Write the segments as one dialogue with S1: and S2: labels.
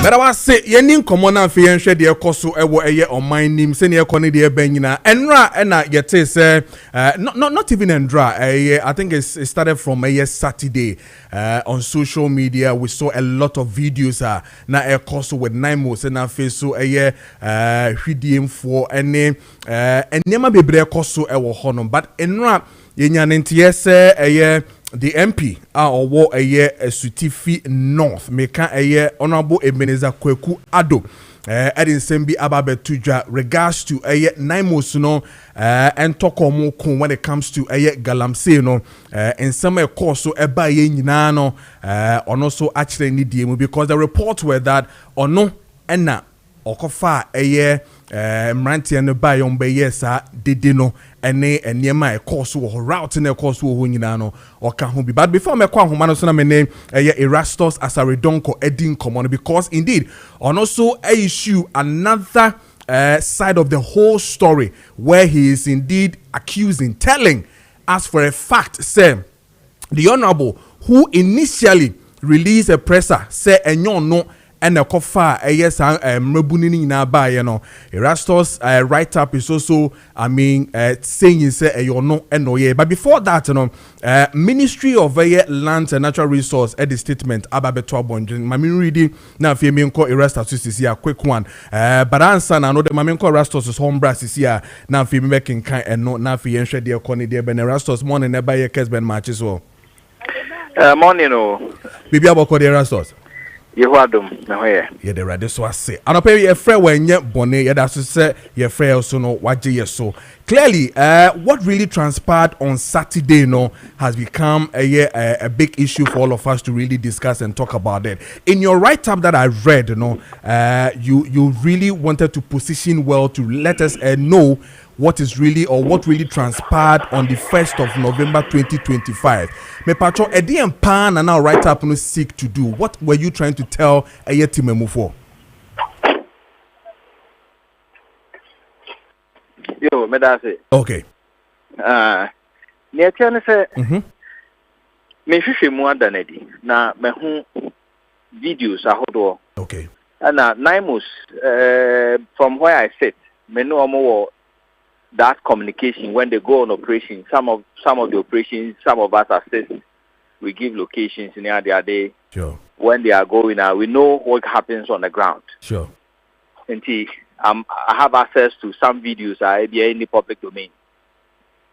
S1: But I say yenin komo na fe yenhwe de ekoso ewo eye oman nim se ne ekone de ebanyina enra na yete say not even endra I think it started from a Saturday on social media. We saw a lot of videos na ekoso with Naimos na face so eye hwidiem for ene enema bebre ekoso ewo hono but enra yenya ntie say eye the MP or a year Sutifi North meka a year Honorable Ebenezer Kweku Ado Edin Sembi Ababe Tuja regards to a year Naimos no and Tokomo kun when it comes to a year Galamsey no in some course so eba ye nyina no on also actually need because the reports were that or no enna okofa a year Mranti and the Bayon Bayesa did no ene eniema e course wo route na course wo nyina no o ka ho bi but before me kwa homa no so na me name Erastus Asaredonko Edin common because indeed on also issue another side of the whole story where he is indeed telling us for a fact say the honorable who initially released a presser say enyo no and a kofa yes mrebunini na ba you know Erastus write up is also saying you say you know and but before that you know Ministry of Land and Natural Resource at the statement ababeto abonjin mami reading na fi me nko Erastus is here quick one but answer na no the mami nko Erastus is home brass is here na fi me making kind and no na fi enhwe de ekoni de ben Erastus morning na ba ye Kessben matches well
S2: morning no
S1: bibi aboko de Erastus
S2: Yehuadum na hoye
S1: ye de rade so ase anope ye frɛ wanye bone ye da so say ye frɛ also no waje ye so clearly what really transpired on Saturday no has become a big issue for all of us to really discuss and talk about it. In your write up that I read you really wanted to position well to let us know what is really or what really transpired on the 1st of November 2025. Me patro edi empan and now write up no seek to do. What were you trying to tell Ayetimemu for?
S2: Yo, me da say.
S1: Okay.
S2: Ne atiane say me hwehwe mu adanadi na me hu videos ahodo.
S1: Okay.
S2: And Naimos from where I sit, me know more that communication when they go on operation. Some of the operations, some of us assist. We give locations in the other day.
S1: Sure.
S2: When they are going we know what happens on the ground.
S1: Sure.
S2: And I have access to some videos in the public domain.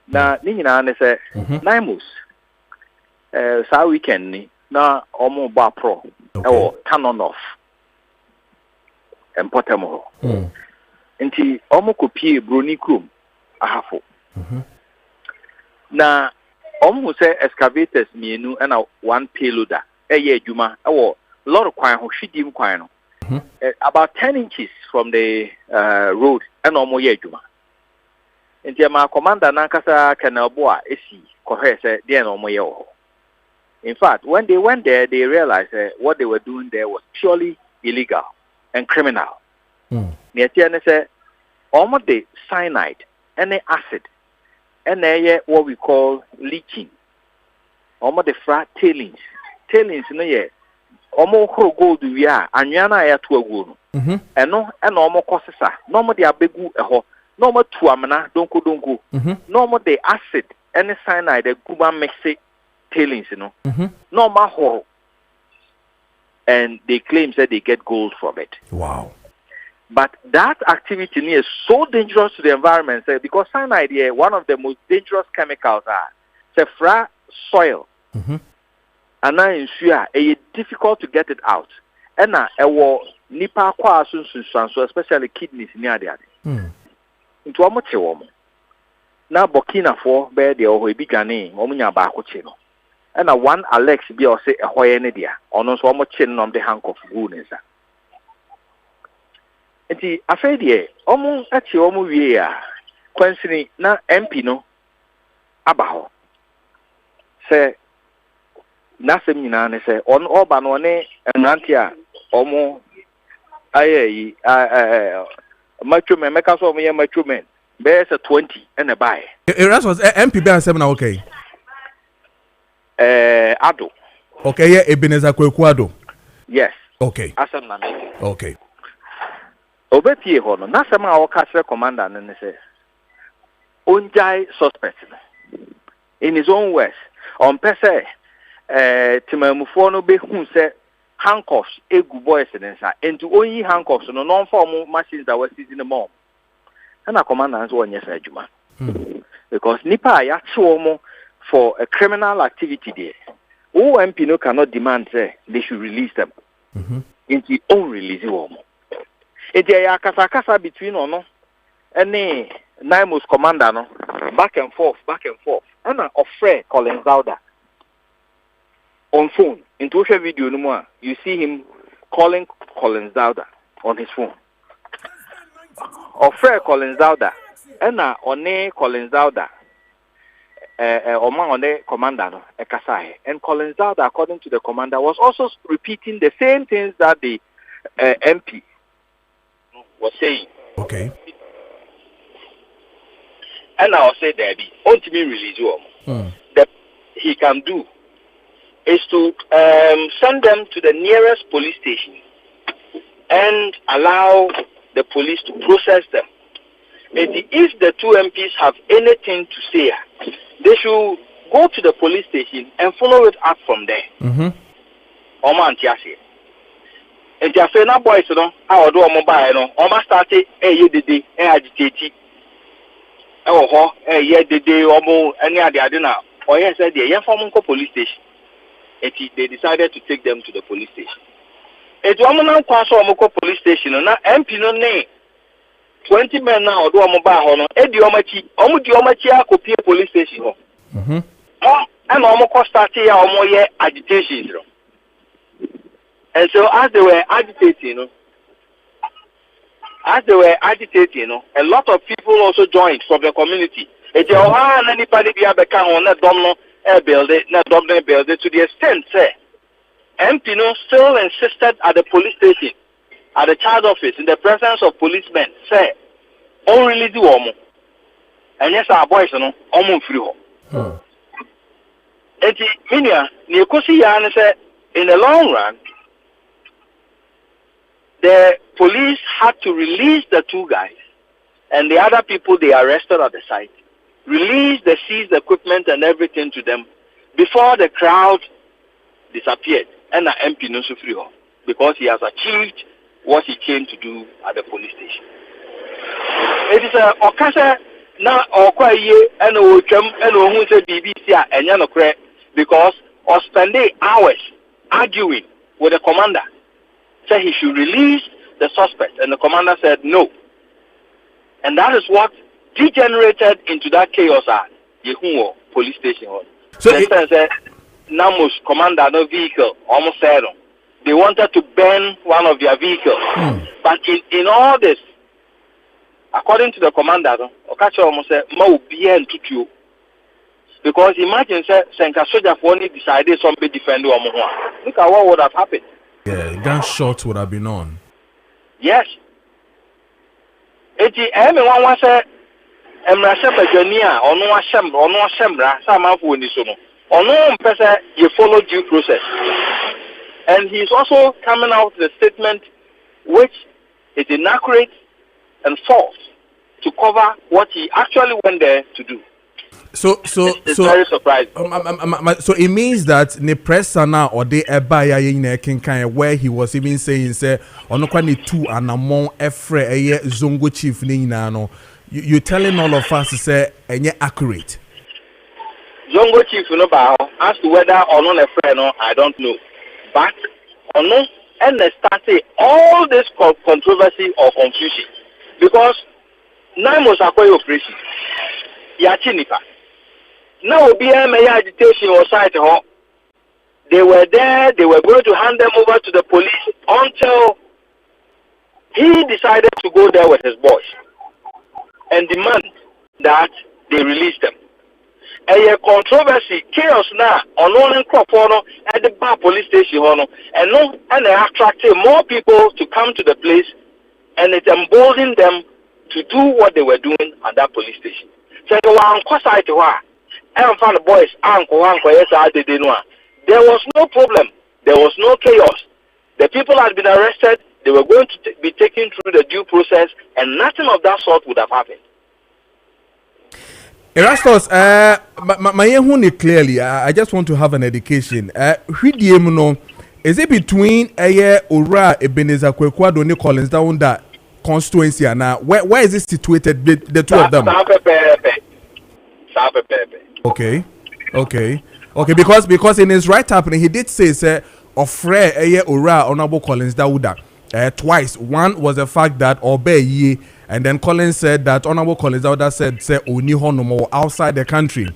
S2: Now, Nina say Naimos sa weekend ni na omo ba pro or turn on off. And potamo. Nti omo kopie broni krum ahafo. Na omo say excavators mienu and one payloader. Eye adwuma e lot of kwan ho hwidim kwan no. About 10 inches from the road and omo ye adwuma. Nti ma commander na kasa kanalbo esi kohwe say dey na omo ye ho. In fact, when they went there they realized what they were doing there was purely illegal and criminal. Niatiane say almost the cyanide and the acid and what we call leaching. Almost the frat tailings no ye almost gold we are anyana ya to gold. And no and almost cosesa. No more the abegu eho. No more to amana donko. No more the acid and the cyanide the Cuba Mexico tailings no more horror. And they claim that they get gold from it.
S1: Wow.
S2: But that activity is so dangerous to the environment because cyanide here, one of the most dangerous chemicals it's fra soil. And now in Syria, it's difficult to get it out. And now nipa kwa so especially kidneys near there. Into a much woman. Now Burkina for bed the or bigane, omunya bakochino. And now one Alex be or say a hoyenedia, or no so much chin on the hank of goodness. Enti afedi omo achi omo wie kwansini na MP no abaho se na sem nyina ne se on oba no ne enranti a omo ayi macho men meka so omo ye macho men be se 20 and a buy
S1: Erasmus MP be ansem na okay
S2: Ado
S1: okay yeah Ebenezer Kweku Ado
S2: yes
S1: Okay.
S2: Asem na make.
S1: Okay.
S2: Obepie ho no. Na asem a wo commander no ne say. Onjai suspect. In his own words, on pese timamufo no be hu say handcuffs egu boys nsa into only handcuffs no non form machines that were seizing them all. And a commander answer one yes adwuma. Because nipa ya mo for a criminal activity there. OMP no cannot demand say they should release them. Into own release them. It ya kasa between or no any Naimos commander no back and forth. And a offer Colin Zauda on phone. In social video no more, you see him calling Colin Zauda on his phone. Offer Colin Zauda and one Colin Zauda on the commander no ekasai. And Colin Zauda, according to the commander, was also repeating the same things that the MP was saying.
S1: Okay.
S2: And I'll say there be ultimately release you. That he can do is to send them to the nearest police station and allow the police to process them. And if the two MPs have anything to say, they should go to the police station and follow it up from there. Oman Tiasi. And Tiafena boys, no, how do a mobile, no, Oma started a day, agitated. Oh, the day almost any other dinner. Or yes, said the young police station. They decided to take them to the police station. It's one man pass Omoko police station, and MP no name 20 men now do a mobile honor, Ediomachi, Omudiomachi, copy police station. And Omoko started our more agitation. And so as they were agitating, a lot of people also joined from the community. It's anybody be able to build it to the extent, say, MP still insisted at the police station, at the child office, in the presence of policemen, say, oh, really do omo. And yes, our boys, omo free ho. And Minia, Nikosi Yan said, in the long run, the police had to release the two guys and the other people they arrested at the site, release the seized equipment and everything to them before the crowd disappeared. And the MP no free because he has achieved what he came to do at the police station. It is a okasa na okwaye and ocham and who say BBC and yanokre because or spending hours arguing with the commander. Said he should release the suspect, and the commander said no. And that is what degenerated into that chaos at Yehuo police station. So said Namus commander no vehicle almost said they wanted to burn one of their vehicles. But in all this, according to the commander, Okacha almost said Mo bien tutu. Because imagine Senka soldier for only decided somebody defend Omohua. Look at what would have happened.
S1: Yeah, gunshots would have been on.
S2: Yes. Everyone was a Emrasha or no Shembra, some of Windisono. Or no person you follow due process. And he's also coming out with a statement which is inaccurate and false to cover what he actually went there to do. It's very surprising.
S1: So it means that the press now or the ebaya in kind where he was even saying say onokwa two and among efre eye zongo chief ni no you telling all of us to say enye accurate.
S2: Zongo chief no ba as to whether or not efre no I don't know, but ono and started all this controversy or confusion because Naimos Akoy operation yachinipa. Now, BMA agitation was side home. They were there, they were going to hand them over to the police until he decided to go there with his boys and demand that they release them. A controversy, chaos now, on only at the bar police station, and they attracted more people to come to the place, and it emboldened them to do what they were doing at that police station. So they were on side to her. And found the boys, uncle, yes, I did. There was no problem. There was no chaos. The people had been arrested. They were going to be taken through the due process, and nothing of that sort would have happened.
S1: Erastus, my clearly, I just want to have an education. Is it between Ura Ebenezer Kwekwado Ni Collins down that constituency and where is it situated, the two of them? Okay, because in his write up he did say ofre Ura Honorable Collins Dauda twice. One was the fact that obey ye, and then Collins said that Honorable Collins Dauda said say oni honomo outside the country.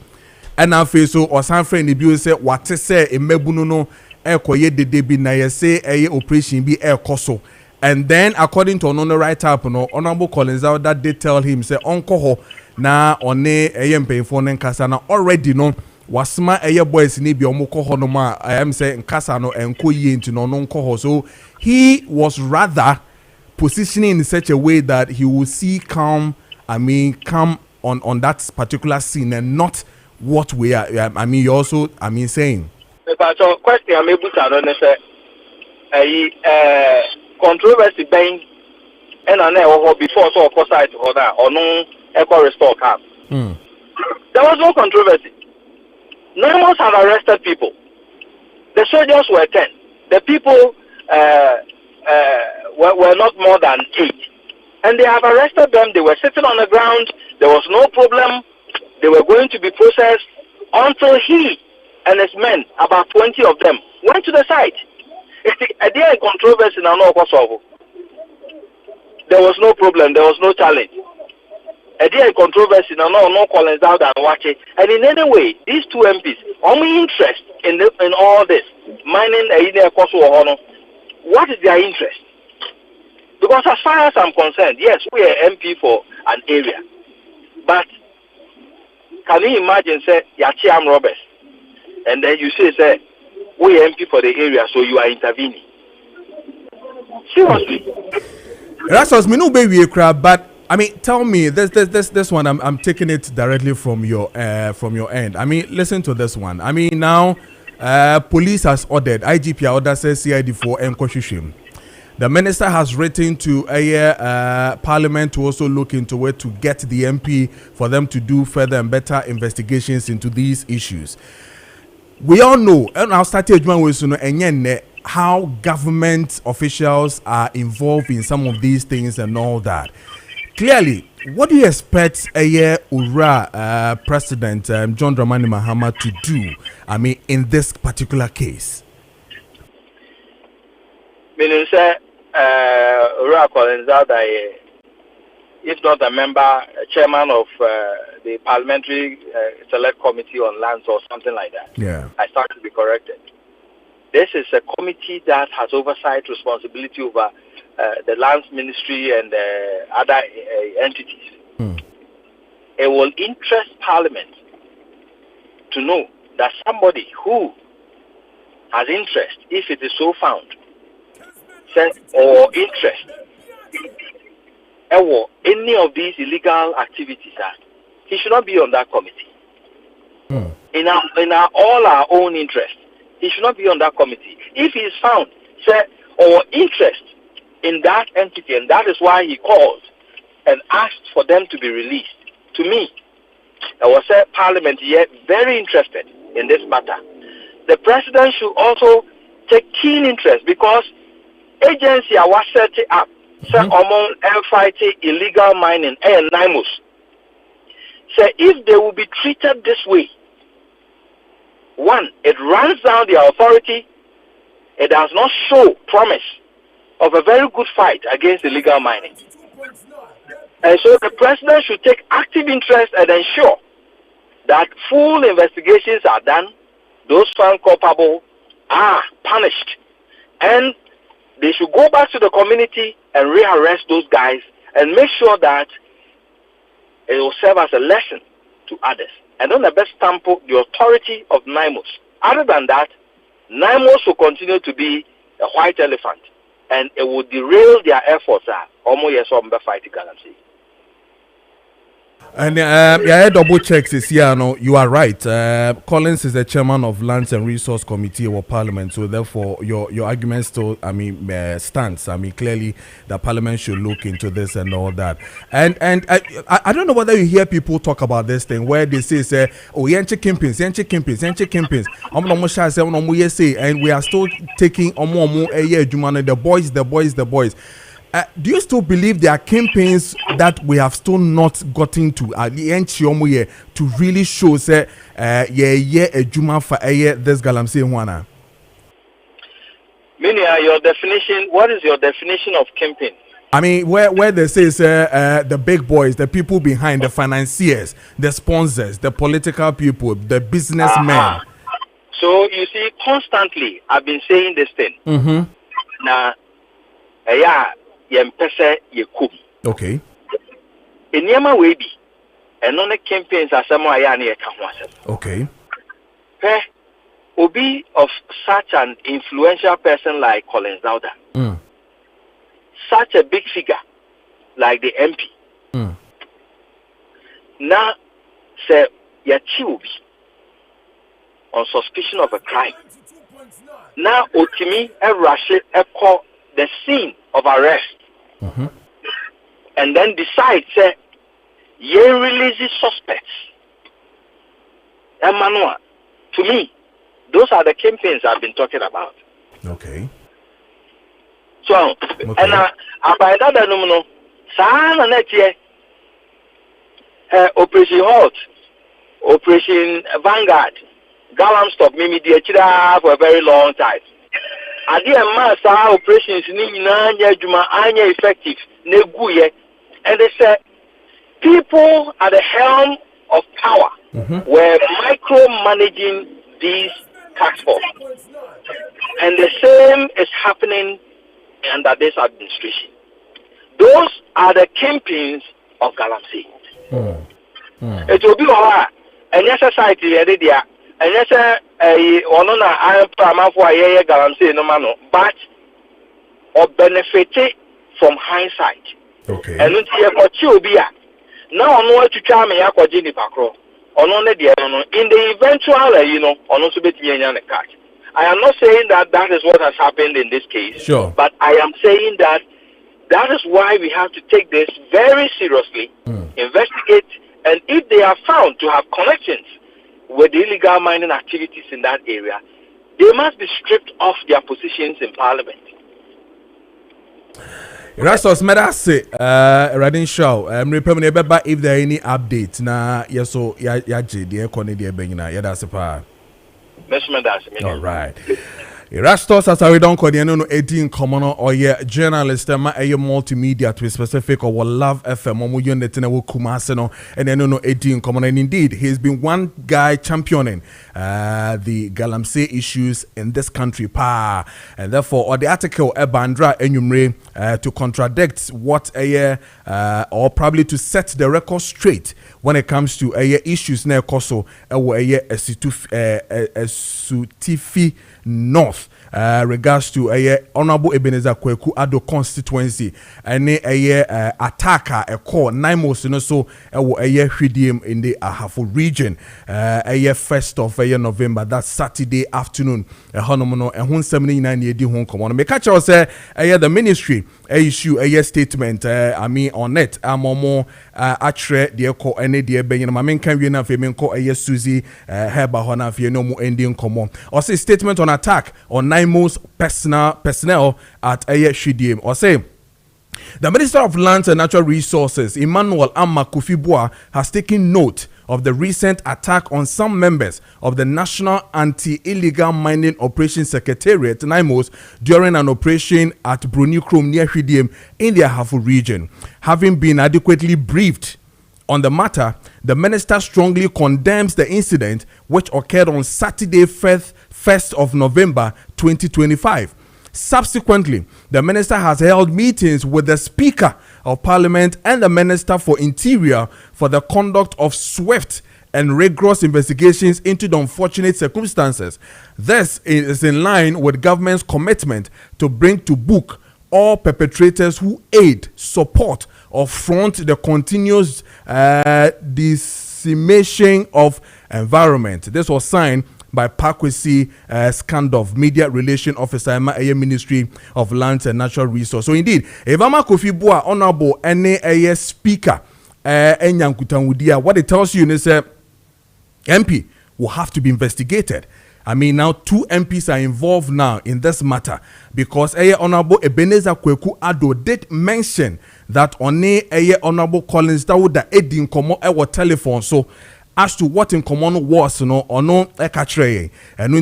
S1: And now so or some friend the say what say emebuno no ekoye de bi na say operation bi ekoso. And then according to another write up no Honorable Collins Dauda did tell him say onko ho na one mpemfo ne nkasa na already no wasma boys ni bi omko ho no ma I am say nkasa no enko yi nti no nko ho. So he was rather positioning in such a way that he will see come on that particular scene and not what we are you also saying.
S2: But question I'm able to say controversy bang and I know before so of side or that or no echo restore camp. There was no controversy. None of us have arrested people. The soldiers were 10. The people were not more than 8. And they have arrested them. They were sitting on the ground. There was no problem. They were going to be processed until he and his men, about 20 of them, went to the site. There controversy now. There was no problem. There was no challenge. A controversy now. No Collins out and watch it. And in any way, these two MPs, only interest in all this mining what is their interest? Because as far as I'm concerned, yes, we are MP for an area, but can you imagine say Yachiam robbers, and then you say we are MP for the area, so you are intervening? Seriously.
S1: That's us. Me no baby crab, but I mean, tell me this one. I'm taking it directly from your end. I mean, listen to this one. I mean, now police has ordered IGP order says CID for Nkoshushim. The minister has written to Parliament to also look into it to get the MP for them to do further and better investigations into these issues. We all know, and I'll start how government officials are involved in some of these things and all that. Clearly, what do you expect Ura President John Dramani Mahama to do? I mean, in this particular case.
S2: Minister Ura Collins Dauda, if not a member, chairman of the Parliamentary Select Committee on Lands or something like that.
S1: Yeah,
S2: I start to be corrected. This is a committee that has oversight responsibility over the Lands Ministry and other entities. It will interest Parliament to know that somebody who has interest, if it is so found, or interest, or any of these illegal activities, he should not be on that committee. In all our own interest, he should not be on that committee. If he is found, or interest in that entity, and that is why he called and asked for them to be released. To me, I was Parliament yet very interested in this matter. The president should also take keen interest because agency was set up among fighting illegal mining and NIMOS. So if they will be treated this way, one, it runs down their authority. It does not show promise of a very good fight against illegal mining. And so the president should take active interest and ensure that full investigations are done, those found culpable are punished, and they should go back to the community and rearrest those guys and make sure that it will serve as a lesson to others. And on the best sample, the authority of NIMOS. Other than that, NIMOS will continue to be a white elephant, and it will derail their efforts.
S1: And double checks is here. No, you are right. Collins is the chairman of Lands and Resource Committee of Parliament, so therefore your argument still, stands. Clearly the Parliament should look into this and all that. And I don't know whether you hear people talk about this thing where they say, oh, yenche kimpins. And we are still taking the boys. Do you still believe there are campaigns that we have still not gotten to to really show say a juma for this galamsey one?
S2: Your definition, what is your definition of campaign?
S1: Where they say the big boys, the people behind, the financiers, the sponsors, the political people, the businessmen.
S2: So you see, constantly I've been saying this thing. Now,
S1: okay.
S2: In Yama Webi, and on the campaigns are some Ayani.
S1: Okay.
S2: Obi of such an influential person like Collins Dowda, such a big figure like the MP. Now, say Yachiubi on suspicion of a crime. Now, Otimi call the scene of arrest. And then decide, say, ye release suspects. Emmanuel, to me, those are the campaigns I've been talking about.
S1: Okay.
S2: So, and by that, no, Sana Netie, Operation Halt, Operation Vanguard, Galam Stop, Mimi Diachida for a very long time. I dear master operations anya effective neguye, and they said people at the helm of power were micromanaging these task force, and the same is happening under this administration. Those are the campaigns of Galamsey. It will be all and yes, society there. And yes, I am proud for a Galamsey no mano, but or benefited from hindsight.
S1: Okay.
S2: And now I know to try me ako Jenny Pakro. On the in the eventual, on also bet me a catch. I am not saying that that is what has happened in this case.
S1: Sure.
S2: But I am saying that is why we have to take this very seriously, investigate, and if they are found to have connections with the illegal mining activities in that area, they must be stripped of their positions in Parliament.
S1: Rastos Medase, Radin Shaw, remember if there are any updates. Na yeso yaji the economy the benina yadasipa. All right. Rastos as I don't call the no 18 common or journalist ma a multimedia to be specific or Love FM omo yonetena wo kumaseno and then no 18 common, and indeed he's been one guy championing the Galamsey issues in this country and therefore or the article Bandra Enyumre to contradict what or probably to set the record straight when it comes to issues na koso Sutifi North regards to Honorable Ebenezer Kweku Ado constituency and attacker a call Naimos no so hwidim in the Ahafo region 1st of November, that's Saturday afternoon honomono and 179 year di hon come me catch us the ministry issue a statement on it amomo atre de ko ene de benyin ma menkan wie na fe menko Suzy heba hona fe no mu ending come or say statement on attack on Naimos personnel at Shidim or say the Minister of Lands and Natural Resources, Emmanuel Amma Kufibua, has taken note of the recent attack on some members of the National Anti-Illegal Mining Operations Secretariat, NIMOS, during an operation at Brunei near Shidim in the Ahafo region. Having been adequately briefed on the matter, the minister strongly condemns the incident which occurred on Saturday, 1st of November 2025. Subsequently, the minister has held meetings with the Speaker of Parliament and the Minister for Interior for the conduct of swift and rigorous investigations into the unfortunate circumstances. This is in line with government's commitment to bring to book all perpetrators who aid, support, or front the continuous decimation of environment. This was signed by Pakwesi Skandov, Media Relation Officer in the Ministry of Lands and Natural Resources. So indeed, Evama Kofi Boa, Honorable NA Speaker, what it tells you is MP will have to be investigated. I mean, now 2 MPs are involved now in this matter because Honorable Ebenezer Kweku Ado did mention that Honorable Collins Dawuda Edin Komo Ewo telephone. So as to what in common was no or no ekatre and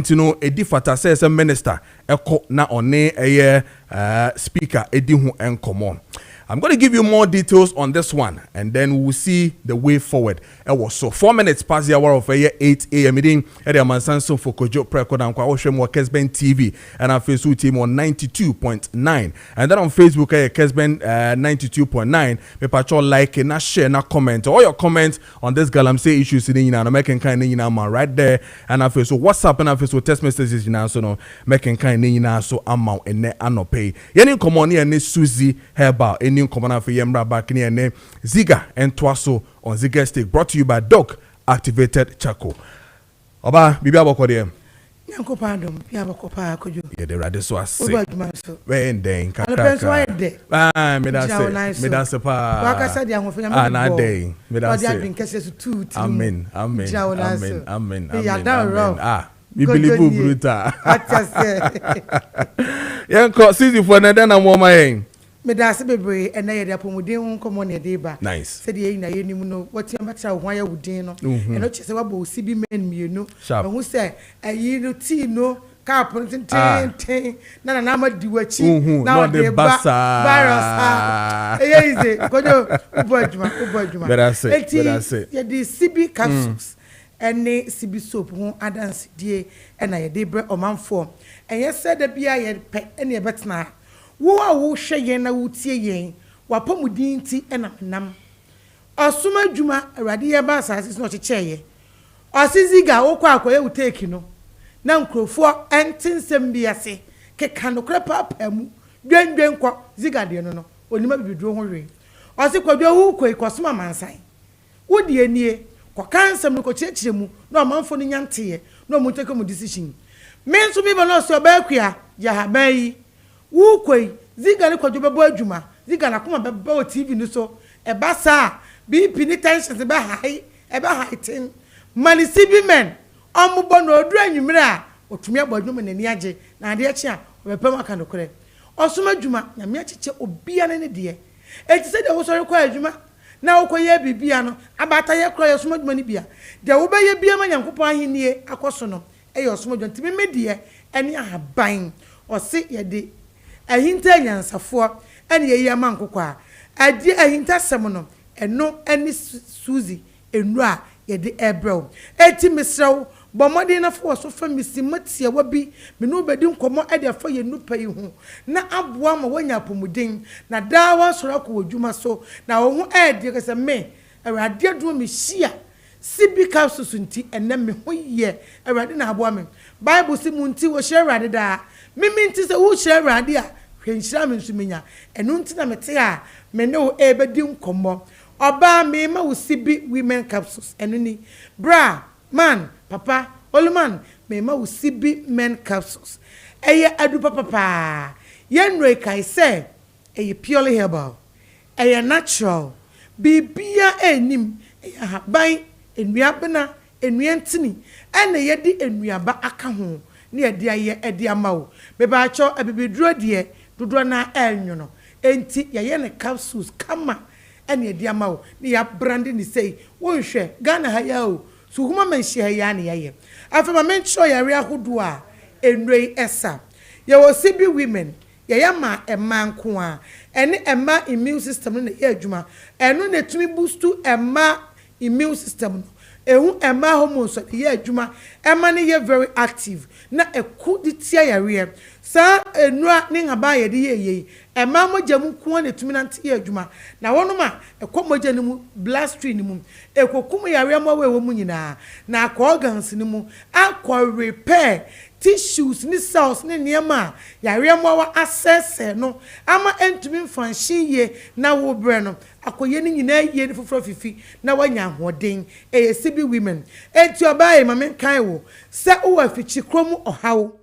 S1: edi fata says a minister eko na speaker edi hu en common. I'm going to give you more details on this one and then we'll see the way forward. It was so 4 minutes past the hour of 8 a.m. meeting at the Mansanso for Kojo Preko Dankwah Oshemo Kessben TV and our Facebook team on 92.9 and then on Facebook Kessben 92.9. Me patrol like na share na comment all your comments on this galamsey issues in na making kind man right there and our Facebook WhatsApp and our Facebook text messages in so no making kind na so amount and ne anope. Yeni komoni and Susie Herbal new commander for Yemra back near name Ziga and Twaso on Ziga Stick, brought to you by Doc Activated Charcoal. Oba, Bibi Abokode.
S3: Yanko pardon, Piabokopa, could you?
S1: Yeah, the radio so I say.
S3: When
S1: then,
S3: Waka said, young of
S1: day.
S3: Amen.
S1: We believe Bruta. Yanko, see for another woman.
S3: Medase bebre ena ye dia pomuden ho komo ne de ba
S1: nice
S3: se de yin na ye nimu no wati amatra ho ya wudin no eno chese wa bo si bi men mienu ho se ayi no ti no cap ten na ma di wachi na de ba eyize kojo ubodjuma
S1: Bedase
S3: ye di CB capsules ene CB soap ho adanse die ena ye de bre omanfo enye se da bia ye pe ene ye betena wo hwe yen na wutie yen wapamudin ti enam osuma djuma awrade ye ba asase no checheye osiziga wo kwa akoye uteki no na nkrofo entinsem biase keka no krepa pamu dwendwen kwa ziga de no onima bibiduro ho hwe osi kwadwo wu koi kosuma mansan wodi anie kwa kansem no kochechire mu na omanfo no nyanteye na omuteke mu decision menso mi ba no so ba akua ya habai wukoi ziga ni kwadwo bebo adwuma ziga na koma bebo TV ni so e ba sa BP ni tensions be high e be high ten mani CB men omubo no odu anwumire a otumi abodwum na ni age na ade achi a obepam aka no kore osoma adwuma na me acheche obia ne de eti se de wo sori kwa adwuma na wo koye bibia no abata ye kro ye soma adwuma ni bia de wo be ye bia ma Nyankopon ahenie akoso no e ye osoma adwuma ntimi medie ene ahaban osi ye de ahinta nyansafo ene ye yama nkokwa adi ahinta sem no eno ene Suzy enu a ye de ebrew eti misrew bomode na fo so fa misimatia wabi me no bedi nkomo ade fa ye nupa yi hu na aboa ma wanya pomuden na dawa soro ko wodwuma so na wo hu ade kese me awrade adu me hia CB capsules nti ene me ho ye awrade na aboa me Bible si mu nti wo hye awrade da mimi nti se wo hye awrade a hwenhyira me nsumenya enu nti na mete a me ne wo ebedi nkomo oba me ma wo CB women capsules enu ni bra man papa Oluman me ma wo CB men capsules eye adu papa yenre kai se eye purely herbal eye natural bibia enim eye haban enuabena enuantini ene ye di enuaba aka ho ne ye di aye edi amawo be ba cho abibiduro de dodo na enwono enti ye ne capsules kama ene edi amawo ne ya brand ni sei wonhwe Ghana ha ya o so huma menhia ya ne ye afema mencho yare ahodo a enrei esa ye wo CB women ye yama ema nko a ene ema immune system na ye adwuma eno na tumi boost ema immune system ehu ema hormones ye adwuma ema ne ye very active na eku di tia yare sa enua ne ngaba ye de ye ema moja mu ko na tumi na nte ye adwuma na wonoma ekomoja ne mu bloodstream ne mu ekokum yare ma we wo mu nyina na ko organs ne mu akọ repair tissues ni cells ni niema yare mwa assess no ama entumi mfanhye ye na wo bre no akoye ni nyina ye ni foforo fifi na wanya hoden sibi women enti obaye mame kan wo se wo afichi krom ohawo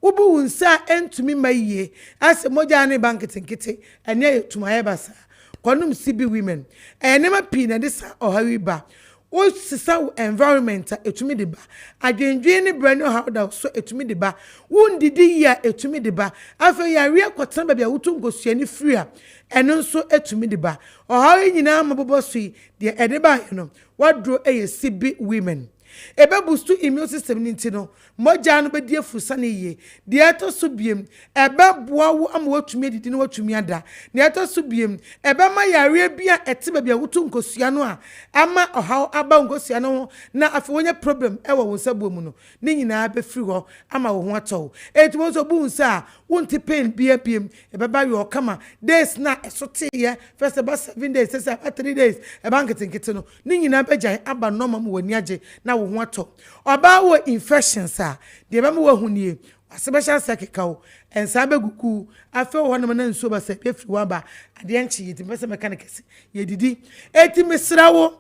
S3: ubu wunsa entumi maye ase moja ne banketenkete ene yetumaye basa konum sibi women enema pi na disa ohawi ba o sisa environment etumi de ba adwendwe ne brand how da so etumi de ba wundidi ya etumi de ba afa ya ria kwatan ba bia wutu nkosua ni free a eno nso etumi de ba ohawi nyina mabobo so de ede ba no wadro sibi women ebe boost immune system ni ntino moja no be die fusa ne ye de to so biem ebe boa wo am watumi adidi ne watumi ada ne to so biem ebe ma yare bia ete ba bia wutu nkosua no a ama ohaw aba nkosua no na afi wonya problem ewo wo nsabuo mu no ne nyina be free ho ama wo ho atɔ etumo so bu nsa wonti pain bia biem ebe ba yo kama days na esote ye first about 7 days say 3 days e ba nketenkete no ne nyina be gyan aba normal mu wani age na wo ho atɔ oba wo infections a de ba mu wo hunie asebesha sekekawo ensa beguku afe wo no na nso ba se efri waba ade enchi yiti pese mechanics yedidi eti misrawo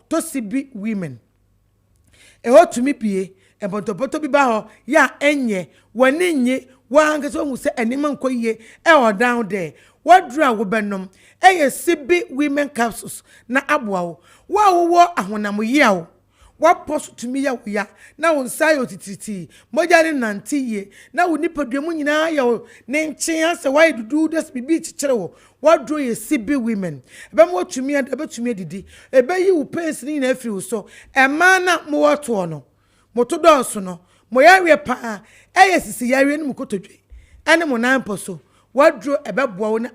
S3: to sibi women ho tumi pie ebotopoto bi ba ho ya enye wani nye wanga so hu se enima nkoyie down there wadra wo benom sibi women capsules na aboawo wo ahonam yiawo waposo tumi ya wuya na won sai otititi mojare nantiye na woni padwemu nyina ya ne nchen ase why do this bibi chichire wo wadro sibi women ebe mo tumi ada betumi adidi ebe yi wo pens ni na afiri wo so ema na mo wato no moto donso no mo yawe pa sisi yawe ni mukotodwe ene mo nan poso wadro ebe boa wo na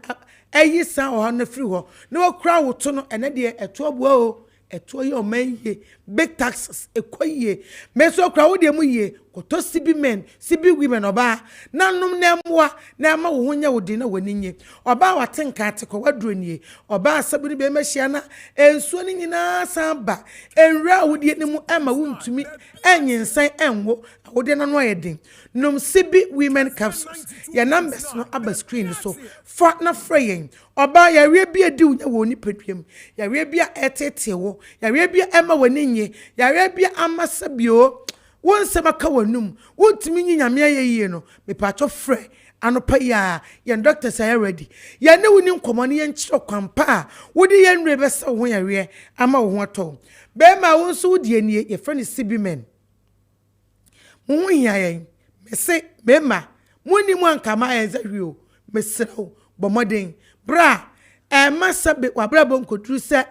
S3: san o ha na afiri ho na wakura wo to no ene de eto boa o eto ye o manye big taxes ekoye meso kra wo de mu ye koto sibi men sibi women oba nanum na emwa na ama wo honya wo de na waninye oba watenka ateko wadro nie oba asabuni be mehia na ensuo ni nyina samba enra wo de ni mu ama wuntumi enyensan enwo wo de na no yedin num sibi women capsules ya numbers no aba screen so fa na frayen oba ya wie bia di unya wo ni padwam ya wie bia etete wo ya wie bia ema waninye ya wie bia amasabio won semaka wanum wontimi nyinyame ayeye no mepacho frɛ anopa ya doctor say ready ya ne woni nkomo ne yenkyerɛ kwampa wodi yenre besa wo ya we ama wo ho atɔ be ma won so wodi anie ye frɛ ne sibi men mu hia yen mese be ma muni mu anka ma yen zahwe o mesrɛw bomoden bra masabe wa bra bonkodru se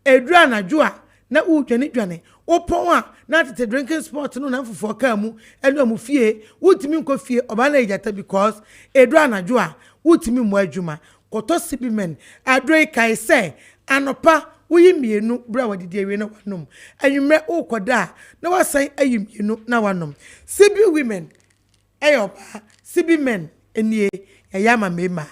S3: edura anadwo a na udwane opon a na tete drinking sport no na fofo ka mu enu amu fie wutimi nko fie oba na ejata because edura anadwo a wutimi mu adwuma koto sibi men adroi kai se anopa wuyi mienu bra wadidi ewe na wanom anwumre ukoda na wasan ayi mienu na wanom sibi women eyoba sibi men enie yama mema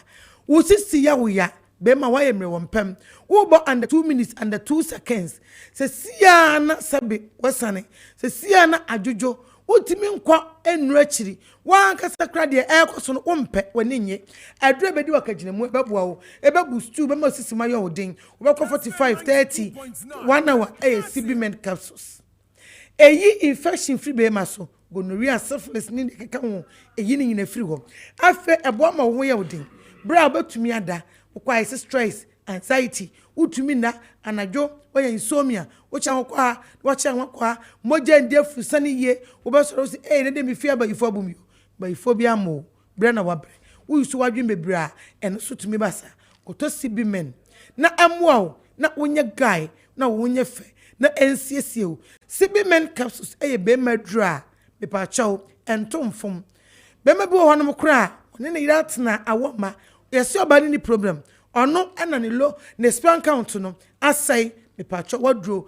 S3: wusisi ya wuya bema waye mre wompem wo bo under 2 minutes under 2 seconds se sia na sabe wasane se sia na adwojo wotimi nkwa enura chiri wan kasa kra de ekoso no wompe waninye adura bedi wakagina mu ebeboa wo ebebu stew bema sisima yo odin wo 45 30 1 hour sibi men capsules eyi infection free bema so gonorrhea syphilis ni keka ho eyi ni nyina free ho afa ebo ma wo ye odin bra betumi ada kwa stress anxiety utumi na anadwo oya insomnia ocha hokwa wacha hokwa moja ndie fusani ye obesoro si ne de mi fia ba ifo abum yo ba ifo bi amo bre na wabre uyisu wadwe mebra eno so tumi basa koto sibi men na amwa na wonye guy na wonye fe na ensiesie sibi men capsules be madra be pa chaw entomfom be mabi wo honom kra ne yira tena awoma yesi obani ni problem ono ena ni low ne sperm count no asai me pacho wadro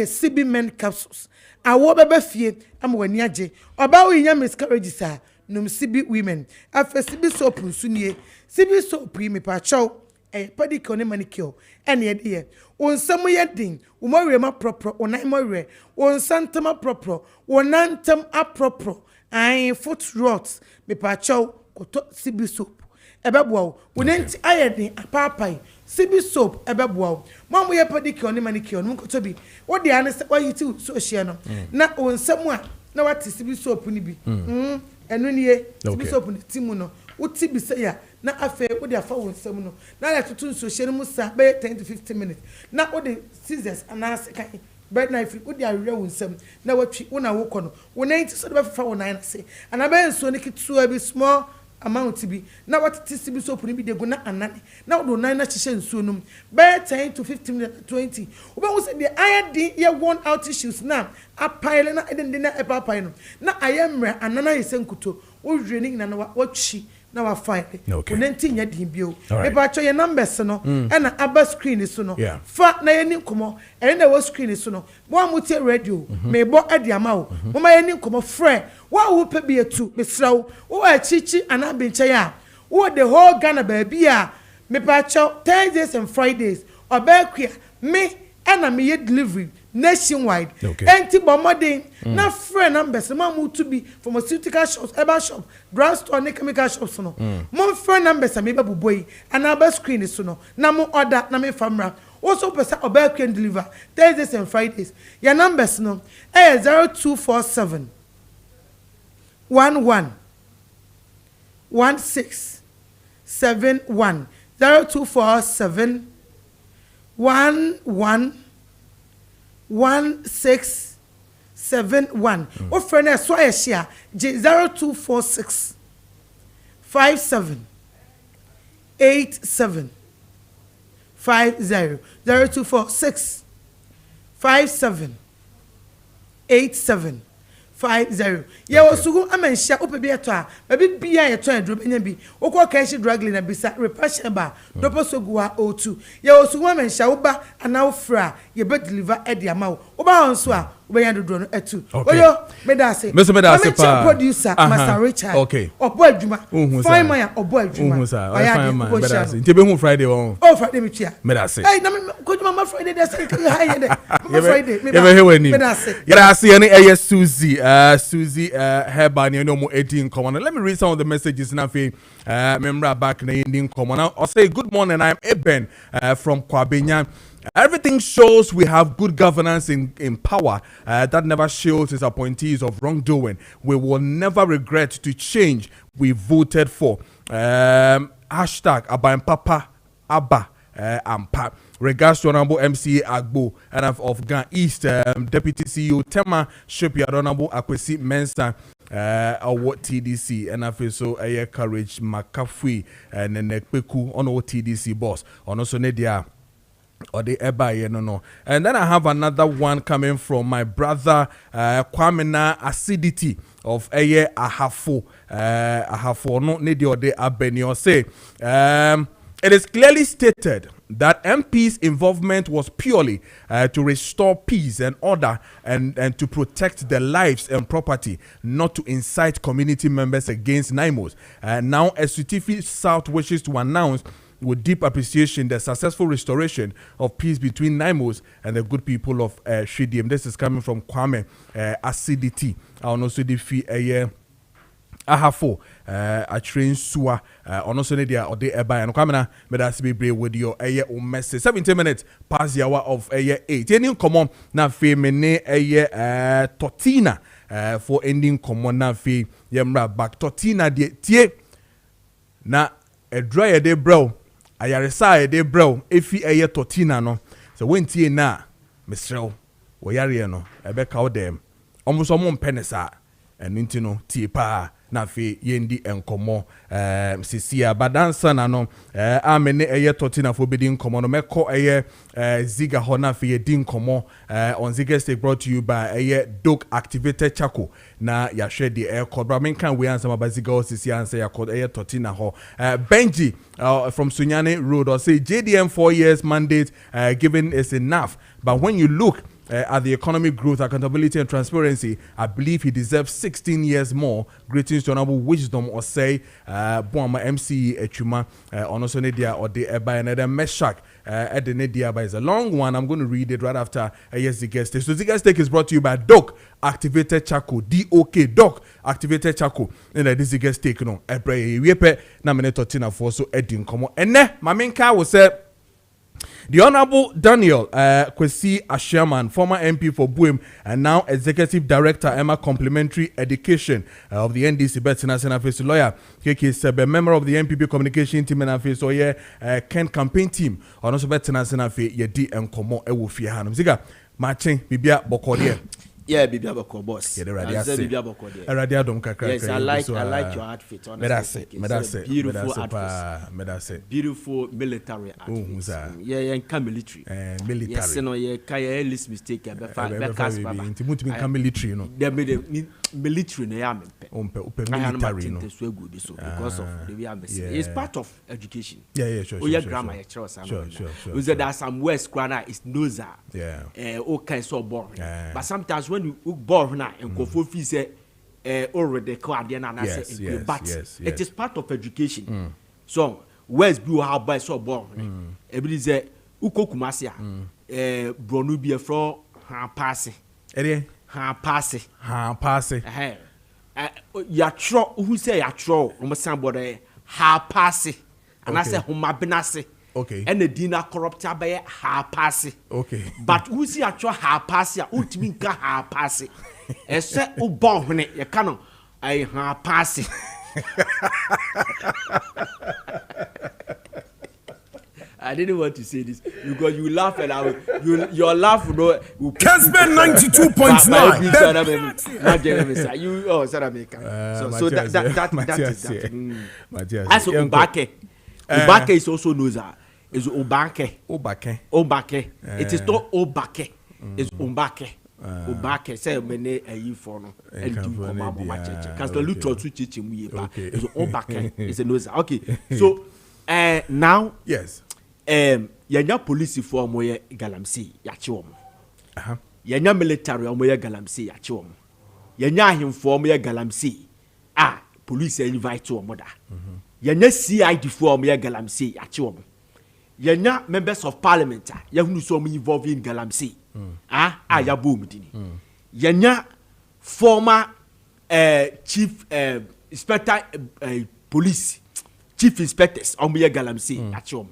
S3: sibi men capsules awo bebe fie am wani age oba wo nya miscarriages a num sibi women afa sibi soap nsunie sibi soap me pacho pedicure ne manicure ene ye de onsam ye din umawe ma propro onan mawe onsantama propro onantam apropro I foot rots me pacho koto sibi soap ebeboa wonenti ayedin apapai sibi soap ebeboa mo mo ye pedicure ni manicure no koto bi wo de ane se wayiti so hye no na onsam a na wati sibi soap ni bi enu nie sibi soap ni timu no wuti bi se ya na afa wo de afa wonsam no na let tutu so hye no musa be 10 to 15 minutes na wo de scissors anase kan bread knife wo de awre wonsam na watwi wo na wo kono wo nanti so de be fa wo nan ase ana be nso ne kitu bi small amount bi na watiti sibi soap ni bi de go na anane na wo do nan na hye nsuo num be 10 to 15 minutes 20 wo be wo se de ayadi ye worn out tissues na apile na eden na epapile no na ayemre anana yesenkuto wo hwere ni na watwi na wa file unenti nya din bio e ba cho ye numbers no e na aba screen so no fa na ye ni nkomo e na wo screen so no mo amutie radio me bo ade ama wo mo ma ye ni nkomo frɛ wa wo pe bi etu be srawo wo achichi ana benche ya wo the whole Ghana baby a me ba cho Thursdays and Fridays obekua me and me ye delivery nationwide enti bomodin na friend numbers ma to be pharmaceutical shops eba shop drugstore ne chemical shops no mo friend numbers me be boy and aba screen so no na mo order na me famra also person oba can deliver Thursdays and Fridays your numbers no 0247 11 1671 0247 11 1671 o friend e so share 0246 57 87 50 0246 57 87 50 ye osugu amensha opebi eto a baby bia ye to adro benya bi okọ kanshi drug na bisa repression ba dopo sogua o2 ye osugu amensha oba ana ofra ye be deliver e dia ma oba onso a obenya dodo no etu oyo me da say
S1: me pa
S3: producer Master Richard obo adwuma fine man obo adwuma
S1: fine man me da say nti be hu Friday won
S3: Friday me tia
S1: me da say
S3: hey na me Kojo ma Friday da say hi de Friday
S1: me da say ye da say any Susie Herba ni no mo edin come on. Let me read some of the messages now for member back na ending come on. I'll say good morning, I'm Eben from Kwabenya. Everything shows we have good governance in power that never shows his appointees of wrongdoing. We will never regret to change we voted for. Hashtag Abampapa Abba Ampa. Regards to Honorable MCA Agbo and of Gan East Deputy CEO Tema Shipyard Honorable Akwesi Mensa what TDC and I feel so courage Makafui and then Ekpeku on TDC boss on also Nedia or the Eba no. And then I have another one coming from my brother Kwamena Acidity of Ahafo no Nedia or the Abenio say it is clearly stated that MP's involvement was purely to restore peace and order and to protect their lives and property, not to incite community members against NIMOs. Now, Esutifi South wishes to announce with deep appreciation the successful restoration of peace between NIMOs and the good people of Shidium. This is coming from Kwame Acidity. I also defeat Ahafo a train sua ono so ne dia ode eba no kwamena me da se bebre with your o message 17 minutes past the hour of 8 any common na fe me ne Tortina for ending common na fe yemra back Tortina de tie na edra de bro ayaresa de bro efi Tortina no so when tie na mesrew wo yare no ebe ka odem omuso mo mpenesa enu no tie pa na fe yendi enkomo sisia badansa na no amene Tortina for bedi enkomo no meko ziga ho na fe yedi enkomo on Ziga Steak brought to you by dog activated charcoal na ya share the air code bra men kan we answer ba Ziga sisia answer ya code Tortina ho Benji from Sunyane Road or say JDM 4 years mandate given is enough, but when you look at the economic growth, accountability, and transparency, I believe he deserves 16 years more. Greetings to Honorable Wisdom or say, Boama MCE Echuma, Onosonedia or the Eba and then Meshak at the Nedia, but it's a long one. I'm going to read it right after the guest take. So the guest take is brought to you by Doc Activated Charcoal, DOK, Doc Activated Charcoal. And this is the guest take, no, we pay na minute 13 for so Edin come on. And then my main car was said. The Honorable Daniel Kwesi Asherman, former MP for Buem and now Executive Director Emma Complementary Education of the NDC Betina Senafe lawyer Kessben, member of the NPP communication team and face Ken campaign team on also Betina Senafe Yedi and Komo Ewofie Hanum Ziga Matching Bibia Bokode.
S4: Yeah, Bibia Boko boss.
S1: Yeah, yes,
S4: I like your outfit. Honestly, beautiful outfit. Beautiful military outfit. Yeah, military.
S1: Military.
S4: Yes, no, yeah, can list mistake.
S1: Military, no.
S4: Military,
S1: military, no.
S4: Because of the way I'm saying, it's part of education.
S1: Yeah, sure.
S4: Grammar, sure.
S1: There's
S4: some words grammar is noza.
S1: Yeah.
S4: All kinds of boring. But sometimes when you born now and go for fees, already called the answer. But it is part of education. So words be how by so boring. Everybody say uko kumasia. Bronu be from ha passe. Ha passe. Ya tro who say ya tro. Somebody ha passe. And I say homa benase.
S1: Okay.
S4: And the dinner corrupt by ha passe.
S1: Okay.
S4: But who see a ha passe, ultimate ha passe. A set of bomb it, a canon, I ha passe. I didn't want to say this because you laugh and I will, your laugh will
S5: Kessben 92.9.
S4: You oh Sarameka. So that is that.
S1: As
S4: Obake. Obake is also knows that. Is Obake. It is not Obake. It's Obake. Obake say many a year for no. And do come up my church. Cause the little to teach him we ba. Is Obake. Is a knows. Okay. So now
S1: yes.
S4: Yanya police for moye galamsey yachiwom. Yanya military moye galamsey yachiwom. Yanya him for moye galamsey. Police invite to omoda. Yanya CID for moye galamsey yachiwom. Yanya members of parliament yahunu so me involved in galamsey. Ya boom dini. Yanya former chief inspector police chief inspectors moye galamsey yachiwom.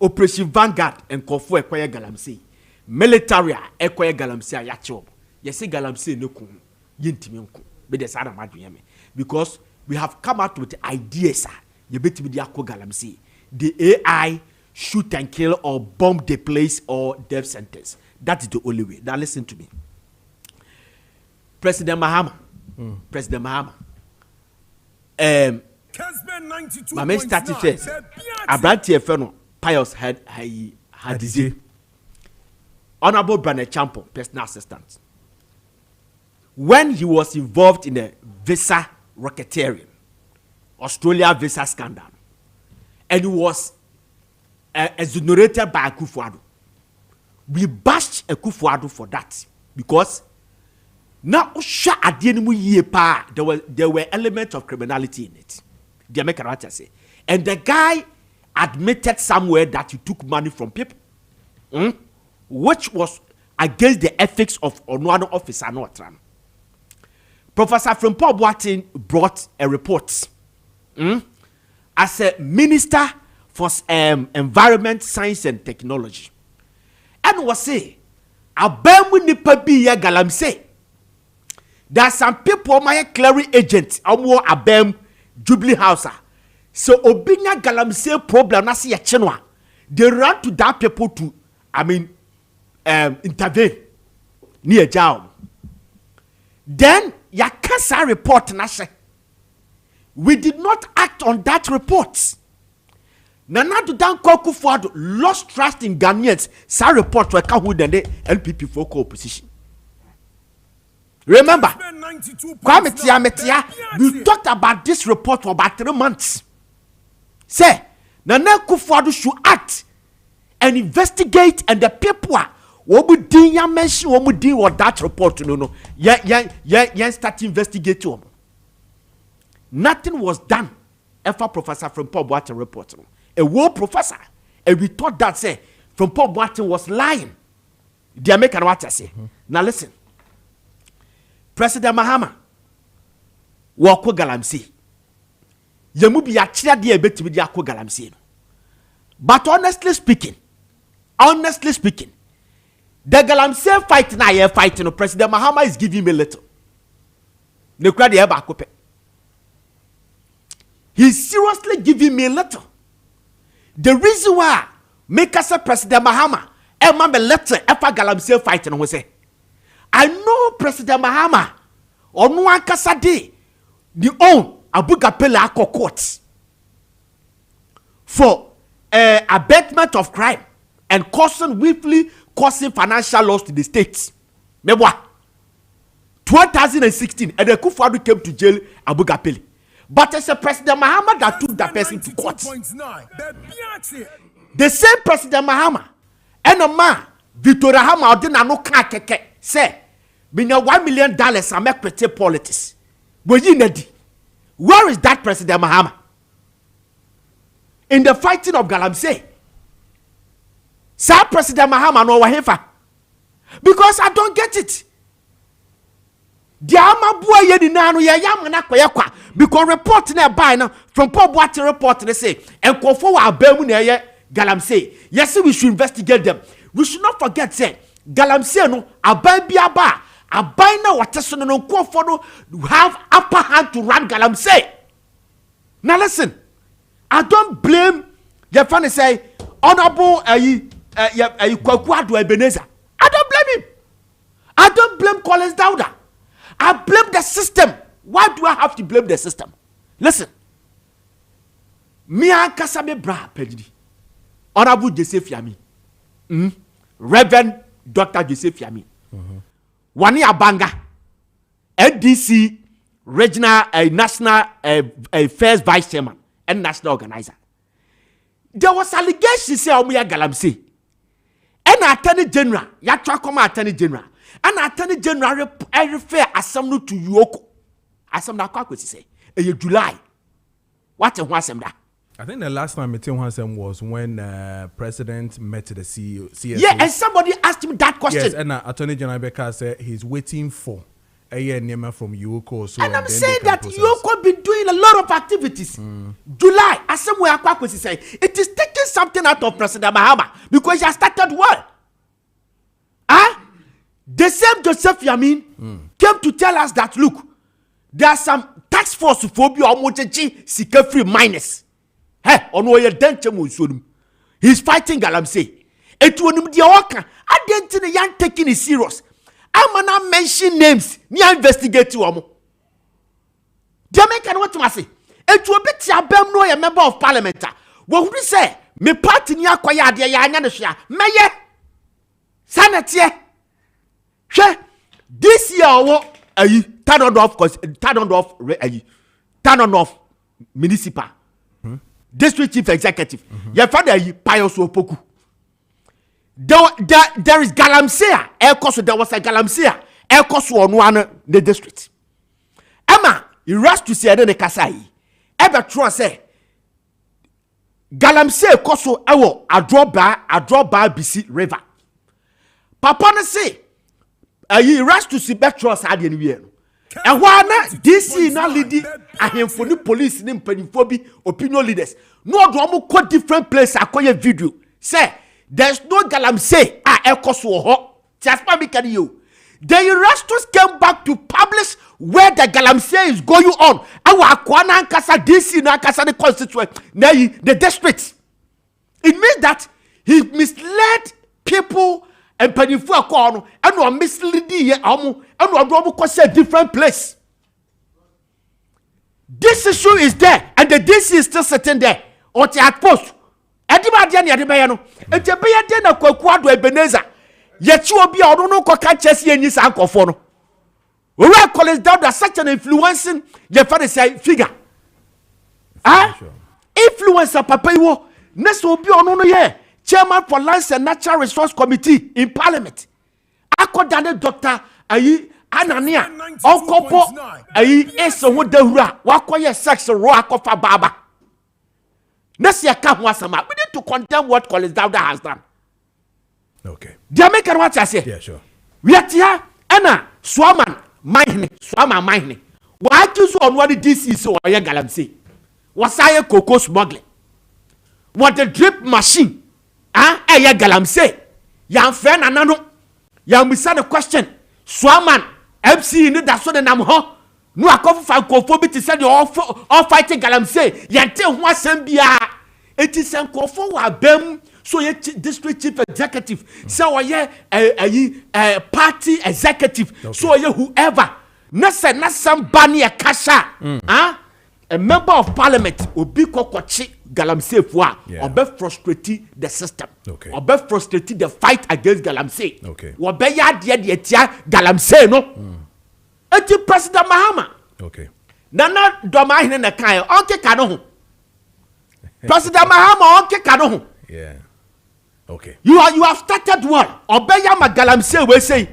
S4: Operation Vanguard and Kofu Ekwaya Galamsey. Military Ekwaya Galamsey Yachob. Yes, Galamsey no kun. Yintiminko. But there's other maduyame. Because we have come out with ideas. You bet me the Akko Galamsey. The AI shoot and kill or bomb the place or death sentence. That is the only way. Now listen to me. President Mahama. President Mahama.
S5: Kessben 92.9.
S4: My main status Abranti Efeno. Pius had disease. Honorable Brandon Champo, personal assistant. When he was involved in the visa racketeering, Australia visa scandal, and he was exonerated by Akufo-Addo, we bashed Akufo-Addo for that because now at the end there were elements of criminality in it. The American say, and the guy admitted somewhere that he took money from people, which was against the ethics of one officer. Professor Frimpong Boateng brought a report as a minister for environment, science and technology, and was say, "Abemu nipa bi ya galamsey." There are some people my clearing agents omo abem Jubilee House. So obinya galamsey problem na se ye chenwa. They run to that people to intervene near jail. Then ya kasa report na se. We did not act on that report. Nana Dankwah Akufo-Addo lost trust in Ghanaians. Sa report to account the NPP for opposition. Remember, we talked about this report for about 3 months. Say, Nana Akufo-Addo should act and investigate, and the people what we did ya mention what we did what that report no start investigating. Nothing was done after Professor Frimpong Boateng report. A war professor, and we thought that say from Paul Boateng was lying. The American what I say. Now listen. President Mahama walk galamsey. Yamu be a chia de bet to be a galamsey. But honestly speaking, the galamsey fight now you're fighting. President Mahama is giving me little. The crowd here back up. He's seriously giving me little. The reason why make us a President Mahama and my letter ever galamsey fighting was say. I know President Mahama or no one kasade the own Abu Gapela court for abatement of crime and causing financial loss to the states. Mebwa 2016 and the Kufuor came to jail Abu Gapele. But it's a President Mahama that took that person to court. The same President Mahama and a man Victoria Hama didn't know keke say binya $1 million I make pretty politics. Where is that President Mahama? In the fighting of Galamsey. Sir President Mahama no wahefa. Because I don't get it. Because report na buy now from Paul Boateng report they say and confirm our bemu na Galamsey. Yes, we should investigate them. We should not forget say Galamsey no aban biaba aban na wateso no confirm no have upper hand to run Galamsey. Now listen, I don't blame your funny say honorable Kwaku Ebenezer. I don't blame him. I don't blame Collins Dauda. I blame the system. Why do I have to blame the system? Listen. Me ankasa me bra pedidi. Honorable Joseph Yami. Reverend Dr. Joseph Yami. Wani Abanga. NDC regional national first vice chairman and national organizer. There was allegations say Omuya Galamsey. And Attorney General, ya try come Attorney General. And Attorney General I refer assembly to Yoko. Assembly kwako say July. What a wasem
S1: I think the last time meeting was when President met the CEO.
S4: Yeah, and somebody asked him that question.
S1: Yes, and Attorney General Becca said he's waiting for a year name from Yoko. So
S4: and I'm saying that Yoko been doing a lot of activities. July, as somewhere kwako say it is taking something out of President Mahama because he has started well. The same Joseph Yamin came to tell us that look, there are some tax force phobia or mojeji sika free minus. Hey, on where he's fighting Galamsey. It won't be a worker. I didn't young taking it serious. I'm not mention names. Me investigate you. Jamaican what to say? It will be Tiabem no a member of parliament. What would you say? Me party near Koya de Yanasha. Maye Sanatier. This year, turn on off municipal district chief executive. Your father Pius Opoku. There is Galamsey. There was a Galamsey. On one the district. Emma, he rushed to see the Kasai. Ever trust say Galamsey koso ewo a draw by BC River. Papa na say. He rushed to see Betros at the end. And why this is not leading a him for the police in Peniphobi opinion leaders. No drama quite different place. I call your video. Say there's no Galamsey. Ekoso just can you. The Erastus came back to publish where the Galamsey is going on. Our Kwana Kasa DC na Kasa the constituent the district. It means that he misled people. And Pennyfu corner and one misleading and one cause a different place. This issue is there, and the DC is still sitting there. Or the outpost. Everybody at the Bayano. And the Bayadena Kwaku Ebenezer. Yet you will be on no coca chessy and his uncle for. We are calling down that such an influencing your father say figure. Influencer Papayo. Next will be on no year. Chairman for Lands and Natural Resource Committee in Parliament. Akodane Dr. Anania. Okopo eso wudehura. Wakoye sex ro akofa baba. Nesi aka ho asama. We need to condemn what Collins Dauda has done.
S1: Okay.
S4: The American what I say.
S1: Yeah, sure.
S4: We are here Anna Swaman mine. Why choose on what this is so I galamsey. Was I a cocoa smuggling? What the drip machine? Aya galamsey. Yan friend anano. Yan we said a question. Swaman MC in that's what I'm ho. No a coffee for conformity said you all fighting galamsey. Yan tell what sambia. It is some conform bem. So ye district chief executive. So ye a party executive. Okay. So ye whoever. Not somebody a kasha. A member of parliament will be kokochi galamsey fwa or be frustrating the system.
S1: Okay.
S4: Or be frustrating the fight against galamsey.
S1: Okay.
S4: Or be ya dia galamsey no. Eti President Mahama.
S1: Okay.
S4: Nana doma hine na kan onke kano. President Mahama onke kano.
S1: Yeah. Okay.
S4: You have started well. Obeya Magalamse will say,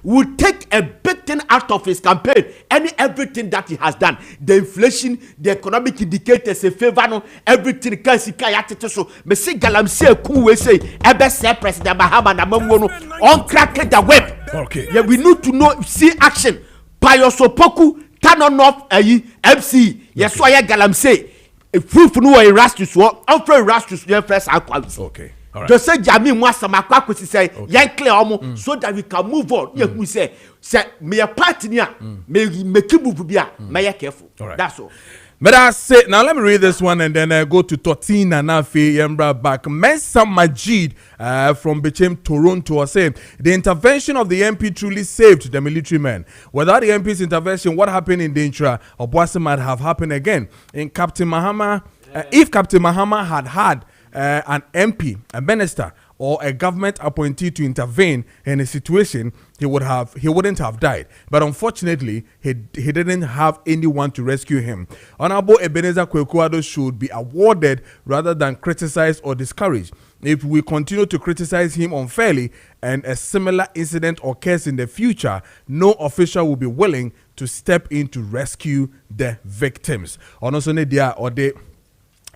S4: will take a big thing out of his campaign. Everything that he has done. The inflation, the economic indicators, in favor no everything can see kayate so. Me say Galamse ku will say, ebe say President Mahama na mamuno on crack the web.
S1: Okay.
S4: Yeah, we need to see action. Payosopoku turn on off MC. Yes, so I Galamse. If proof no Erastus or unfair Erastus first aqua.
S1: Okay. Right.
S4: Just say Jami Mwasama Kwaku say, yan clear almost so that we can move on. Yeah, we say me a partner, me kibu bia, me careful.
S1: Right.
S4: That's all.
S1: But I say now let me read this one and then go to Totina Nafi Yembra back. Mensa Majid from Bechem Toronto was saying the intervention of the MP truly saved the military men. Without the MP's intervention, what happened in Dintra or Boise might have happened again. In Captain Mahama, if Captain Mahama had an MP, a minister, or a government appointee to intervene in a situation, he wouldn't have died. But unfortunately, he didn't have anyone to rescue him. Honorable Ebenezer Kwekuado should be awarded rather than criticized or discouraged. If we continue to criticize him unfairly and a similar incident occurs in the future, no official will be willing to step in to rescue the victims. Onosone dia ode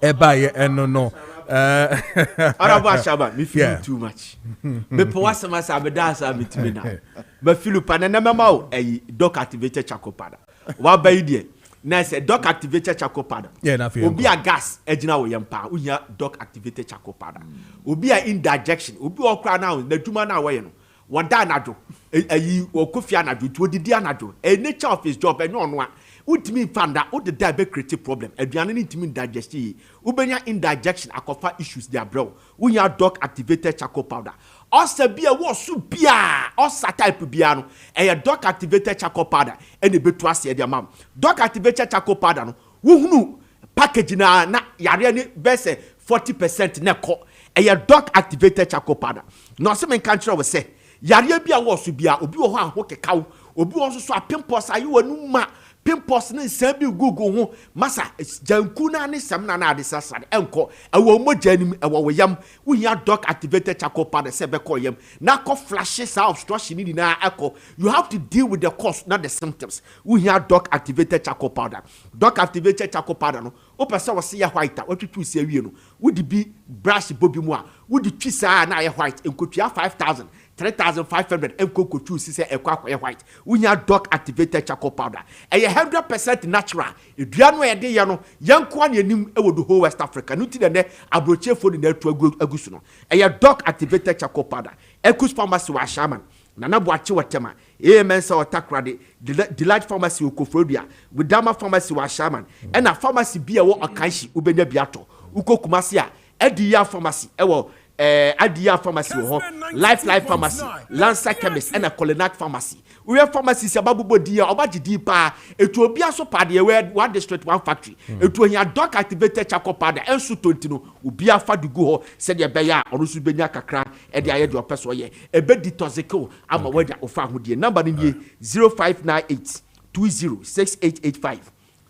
S1: ebaye no.
S4: Araba Shaba, me feel too much. Me powasama sabedasa bitimina. Me feel panana mama a dock activated chakopada. Wa baidie. Na say dock activated chakopada.
S1: Yeah, na feel.
S4: Obi a gas ejina wo yempa. Unya dock activated chakopada. Obi a indigestion. Obi okra na na duma na wo ye no. Wada anadwo. Ayi okofia anadwo to didi anadwo. A nature of his job enyo no a. Ultimate fanda, what the diabetes creative problem. Aduane ni intimi digestion. Ubenya indigestion akofa issues there bro. We ya doc activated charcoal powder. Osa bia wo su bia. Osa type bia no. E ya doc activated charcoal powder. Ene betu ase dia mam. Doc activated charcoal powder no. Wo hunu package na yare ni bese 40% na ko. E ya doc activated charcoal powder. No se men kan kire we say. Yare bia wo su bia obi wo ho an ho kekaw. Obi wo so pimples ayi wanu ma. Pimpos ne nsam bi gugu ho masa janku na ne sam na ade sasade enko ewo mojanim ewo yam wo hia doc activated charcoal powder se be call yam na ko flashes out obstruction ni na echo. You have to deal with the cause, not the symptoms. We hia doc activated charcoal powder. Doc activated charcoal powder no o pese wo se ya white what you see awie no wo di bi brush bobi mu a wo di twisa na ya white enkotua 5000 3,500 enko choose say ekwa white. We nya doc activated charcoal powder. 100% natural. Eduano e de ye no yanko an yanim e wo the whole West Africa. No ti de ne abrochefo ni na atu agusu no. Doc activated charcoal powder. Ekus pharmacy wa shaman. Nana boache watema. Mensa otakrade. Delight pharmacy okofrodua. Widama pharmacy wa shaman. Na pharmacy bia wo akanshi ubenya biato. Uko kumasi a Ediya pharmacy ewo Adia pharmacy ho life pharmacy Lancer chemist and a Colinac pharmacy. We have pharmacies ababubo dia obaji di pa etu obi aso pa de one district one factory etu hia doc activated charcoal powder ensu tontino obi afa dugu ho se de be ya onusu benya kakra e de aye de opeso ye ebe detoxico ama weda ofa ho de number ni 0598 206885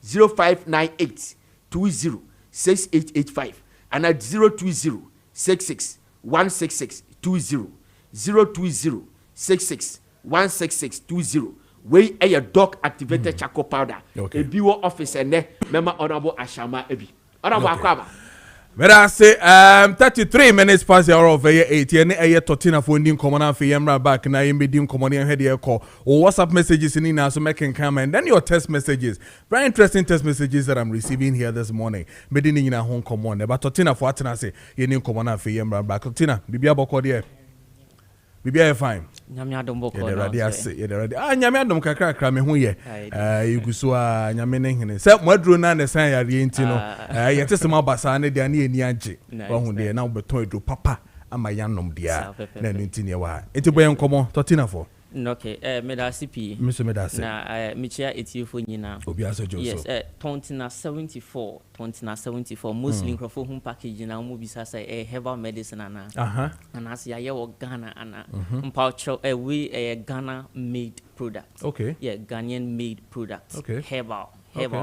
S4: 0598 206885 and at 020 66 166 20 020 66 166 20. We a doc activated charcoal powder.
S1: Okay.
S4: A BO officer ne member honorable Ashama Ebi. Honorable Akwaba.
S1: But I say 33 minutes past the hour of 8 and a totina for Indian common and Fiamra back and I am medium common and head call or WhatsApp messages in now so making come and then your text messages. Very interesting text messages that I'm receiving here this morning. Medin in a home common but totina for Atina say Indian common and Fiamra back. Totina, Bibia Boko dear. Bibia fine.
S6: Nyamiadom boko
S1: na ready ase ye ready nyamiadom kakra me ho ye iguso nyamene hene se modro na ne san yare enti no ye tese ma basa ne dia na eni age wa hu de na obeton edo papa ama yanom dia na enti ne wa enti boye nkomo totina for
S6: okay meda CP
S1: miso meda se
S6: na michia etiefo nyina
S1: obi aso joso
S6: yes tontina 74 muslim crofo home package na mo bisa say herbal medicine ana and as ya wo Ghana ana mpaucho we Ghana made product
S1: okay
S6: yeah Ghanaian made product
S1: okay
S6: herbal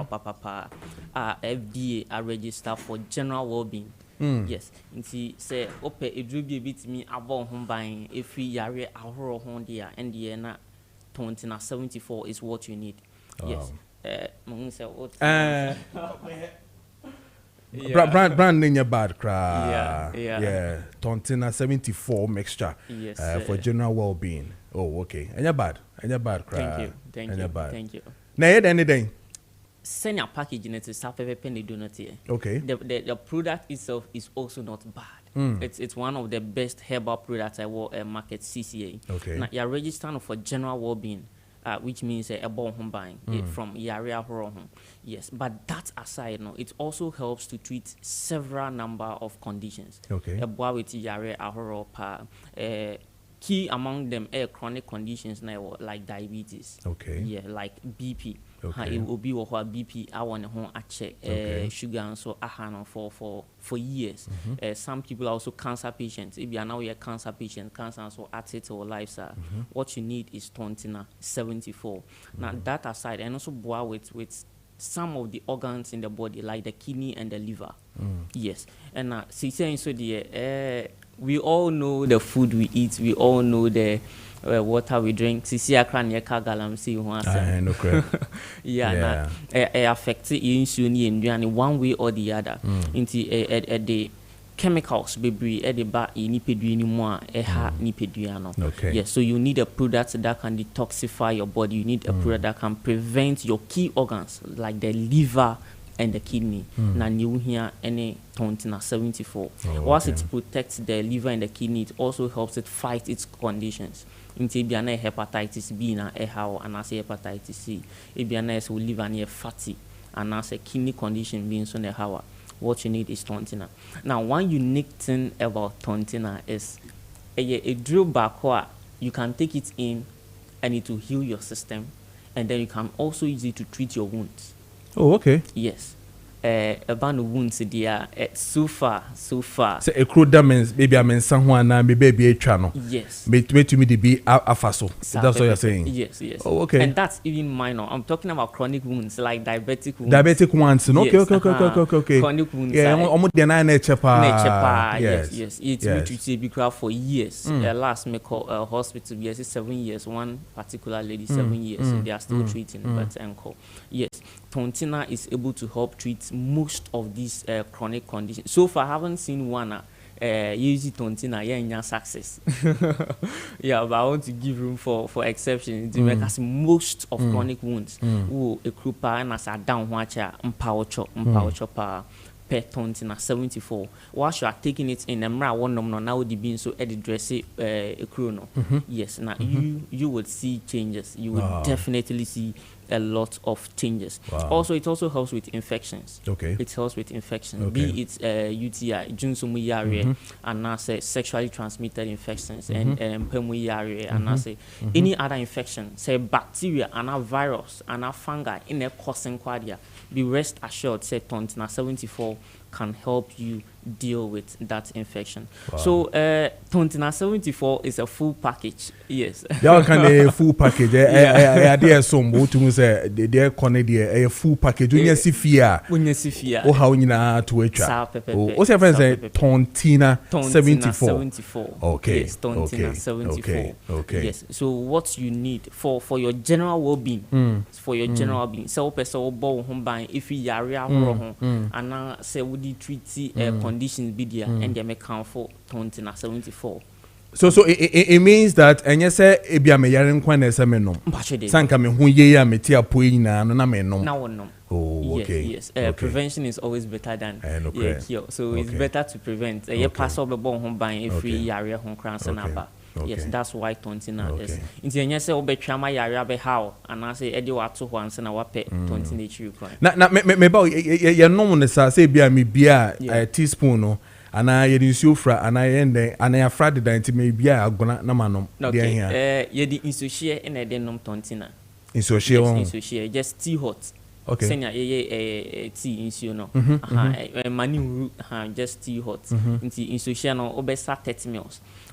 S6: papa FDA are registered for general well-being. Yes, nti say ope edru bi bitimi abon ho ban efi yare ahoro ho dia and the na 74 is what you need. Yes. Mo say what
S1: brand name bad cra
S6: yeah
S1: 74 mixture
S6: yes,
S1: for general well-being. Oh okay and you bad cra
S6: thank you
S1: na anything
S6: senior package in it is penny donut here.
S1: Okay.
S6: The product itself is also not bad. It's one of the best herbal products I will market CCA.
S1: Okay.
S6: Now you're registering for general well-being, which means a born home buying from Yaria Horohom. Yes, but that aside, no, it also helps to treat several number of conditions.
S1: Okay.
S6: A boy with Yaria Ahoro key among them are chronic conditions now like diabetes.
S1: Okay.
S6: Yeah, like BP.
S1: Okay.
S6: It will be what BP I want to check sugar and so for years. Some people are also cancer patients. If you are now a cancer patient, cancer so at it or lifestyle, what you need is tontina 74. Now that aside, and also boil with some of the organs in the body like the kidney and the liver. Yes, and saying so the we all know the food we eat. We all know the water we drink. Sisi akran ye kagalam si
S1: no
S6: yeah. Affects insulin and one way or the other. Into the chemicals baby the ba nipedua ni mo nipedua no.
S1: Okay.
S6: Yes, so you need a product that can detoxify your body. You need a product that can prevent your key organs like the liver and the kidney. Now you hear any tontina 74. Whilst it protects the liver and the kidney, it also helps it fight its conditions. Into biana hepatitis B na how and as hepatitis C. Biana is liver near fatty and as a kidney condition being so how. What you need is tontina. Now one unique thing about tontina is a drill back you can take it in and it will heal your system, and then you can also use it to treat your wounds.
S1: Oh, okay.
S6: Yes. About the wounds there, so far.
S1: Say a crew damage, maybe I mean someone and maybe a channel.
S6: Yes.
S1: Wait to me to be a faso. That's what you're saying.
S6: Yes.
S1: Oh, okay.
S6: And that's even minor. I'm talking about chronic wounds, like diabetic wounds.
S1: Diabetic ones. Okay.
S6: Chronic wounds.
S1: Yeah, almost the nine
S6: chepa. Yes. It's been treated for years. Last me call hospital. Yes, 7 years. One particular lady, 7 years. They are still treating, but encore. Yes. Tontina is able to help treat most of these chronic conditions. So far, I haven't seen one use tontina in success. Yeah, but I want to give room for exceptions to make us most of chronic wounds. Who a krupa and as a down watcher, power per tontina 74. Whilst you are taking it in a one now the being so edit dress a chrono. Yes, now you would see changes. You would definitely see a lot of changes. Also, it also helps with infections. Okay. It helps with infections. Okay. Be it UTI, Junsumuyare, and now say sexually transmitted infections, and Pemuyare, and now say any other infection, say bacteria, and a virus, and a fungi in a causing quadia. Be rest assured, say tontina 74 can help you deal with that infection. So tontina 74 is a full package. Yes. That kind
S1: of full package. Idea some to say they a full package. When you see fear. Oh how you na to each. What's your friend say tontina 74. Okay.
S6: Yes, tontina 74.
S1: Okay.
S6: Yes. So what you need for your general well-being, for your general being. So person ball home by if you are and say would the treaty conditions be there and they may count for 2074.
S1: So it means that enye say ebia me yare nkwa na ese me nom. Sanka me hu ye ya me ti apo nyina no na me nom.
S6: Na won nom.
S1: Oh, okay.
S6: Yes. Prevention is always better than cure. So it's better to prevent. Ye pass up the bon ho ban if we yare ho kranse na ba. Yes, that's why tontina is. Inti enye say obetwa ma yare be how and I say edi wa to ho anse na wa pe tontina chi kran. Na
S1: me ba ye nom ne sa say bia me bia teaspoon no. Ana ye di nsuo fra ana ye ndɛ ana ya fra de dan ti me bia agona na manom de ahia
S6: ye di nsuo hye na de nom tontina
S1: nsuo hye won
S6: nsuo hye just tea hot senya ye tea nsuo no mani just tea hot nti nsuo hye no obesa 30 ml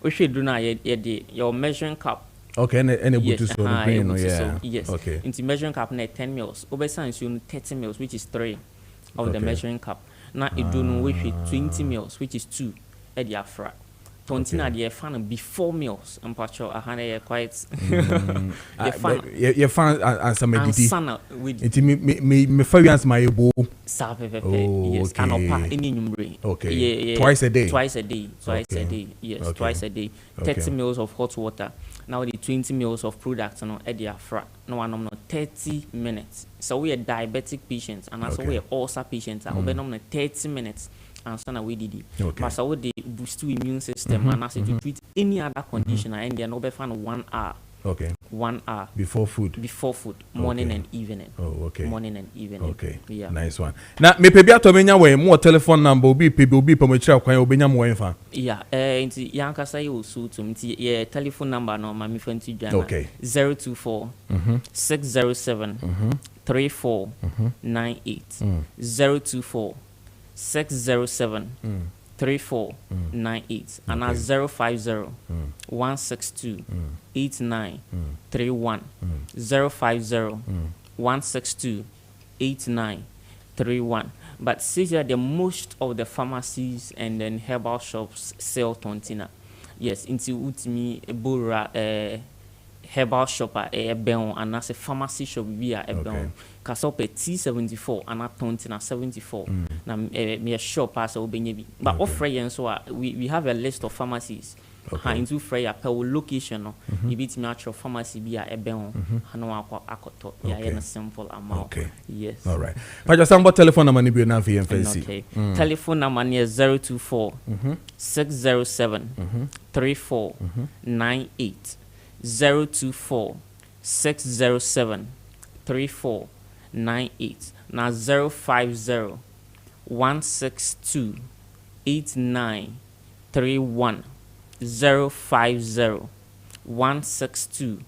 S6: o hwe dru na ye de your measuring cup
S1: and a butu so the brain no
S6: yes nti measuring cup na 10 ml obesa nsuo no 30 ml which is 3 of the measuring cup. Now it do no which 20 meals, which is 2 at the afra. Tontina the fan before meals and pacho a quite
S1: your fan answer me it me fabians my bo
S6: yes and any number
S1: twice a day
S6: yes twice a day 30 mils of hot water. Now the 20 mils of products no at the afra no one no 30 minutes. So we are diabetic patients and also we are ulcer patients and we no 30 minutes and so now we did it. But so we boost the immune system and as to treat any other condition and they no be found 1 hour. 1 hour
S1: before food
S6: morning and evening. Morning and evening.
S1: Nice one. Now me pebi atomenya we more telephone number obi pomochira kwan obenya mo enfa
S6: nti yanka say o so to nti ye telephone number no ma me fanti dwana 024 607 3498 024 607 3498 and 050 162 8931 050 162 8931. But see here the most of the pharmacies and then herbal shops sell tontina. Yes, into utimi bora herbal shop ben and as a pharmacy shop be a ben kasop T74 and a tontina 74 na me shop as obenyebi but offer yen so we have a list of pharmacies into freya per location no e bit me actual pharmacy be a ben no akoto ya simple amount. Yes, all
S1: right. But just some telephone number ni be na fi fancy.
S6: Telephone number is 024 607 3498 024 607 3498 now 050 162 8931 050 162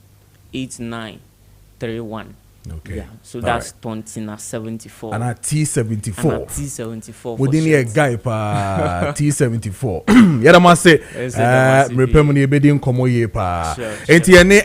S6: 8931. So that's tontina 74
S1: and a T74
S6: T74
S1: within a guy pa T74 yada ma say repemu ni ebedi nkomo ye pa enti ene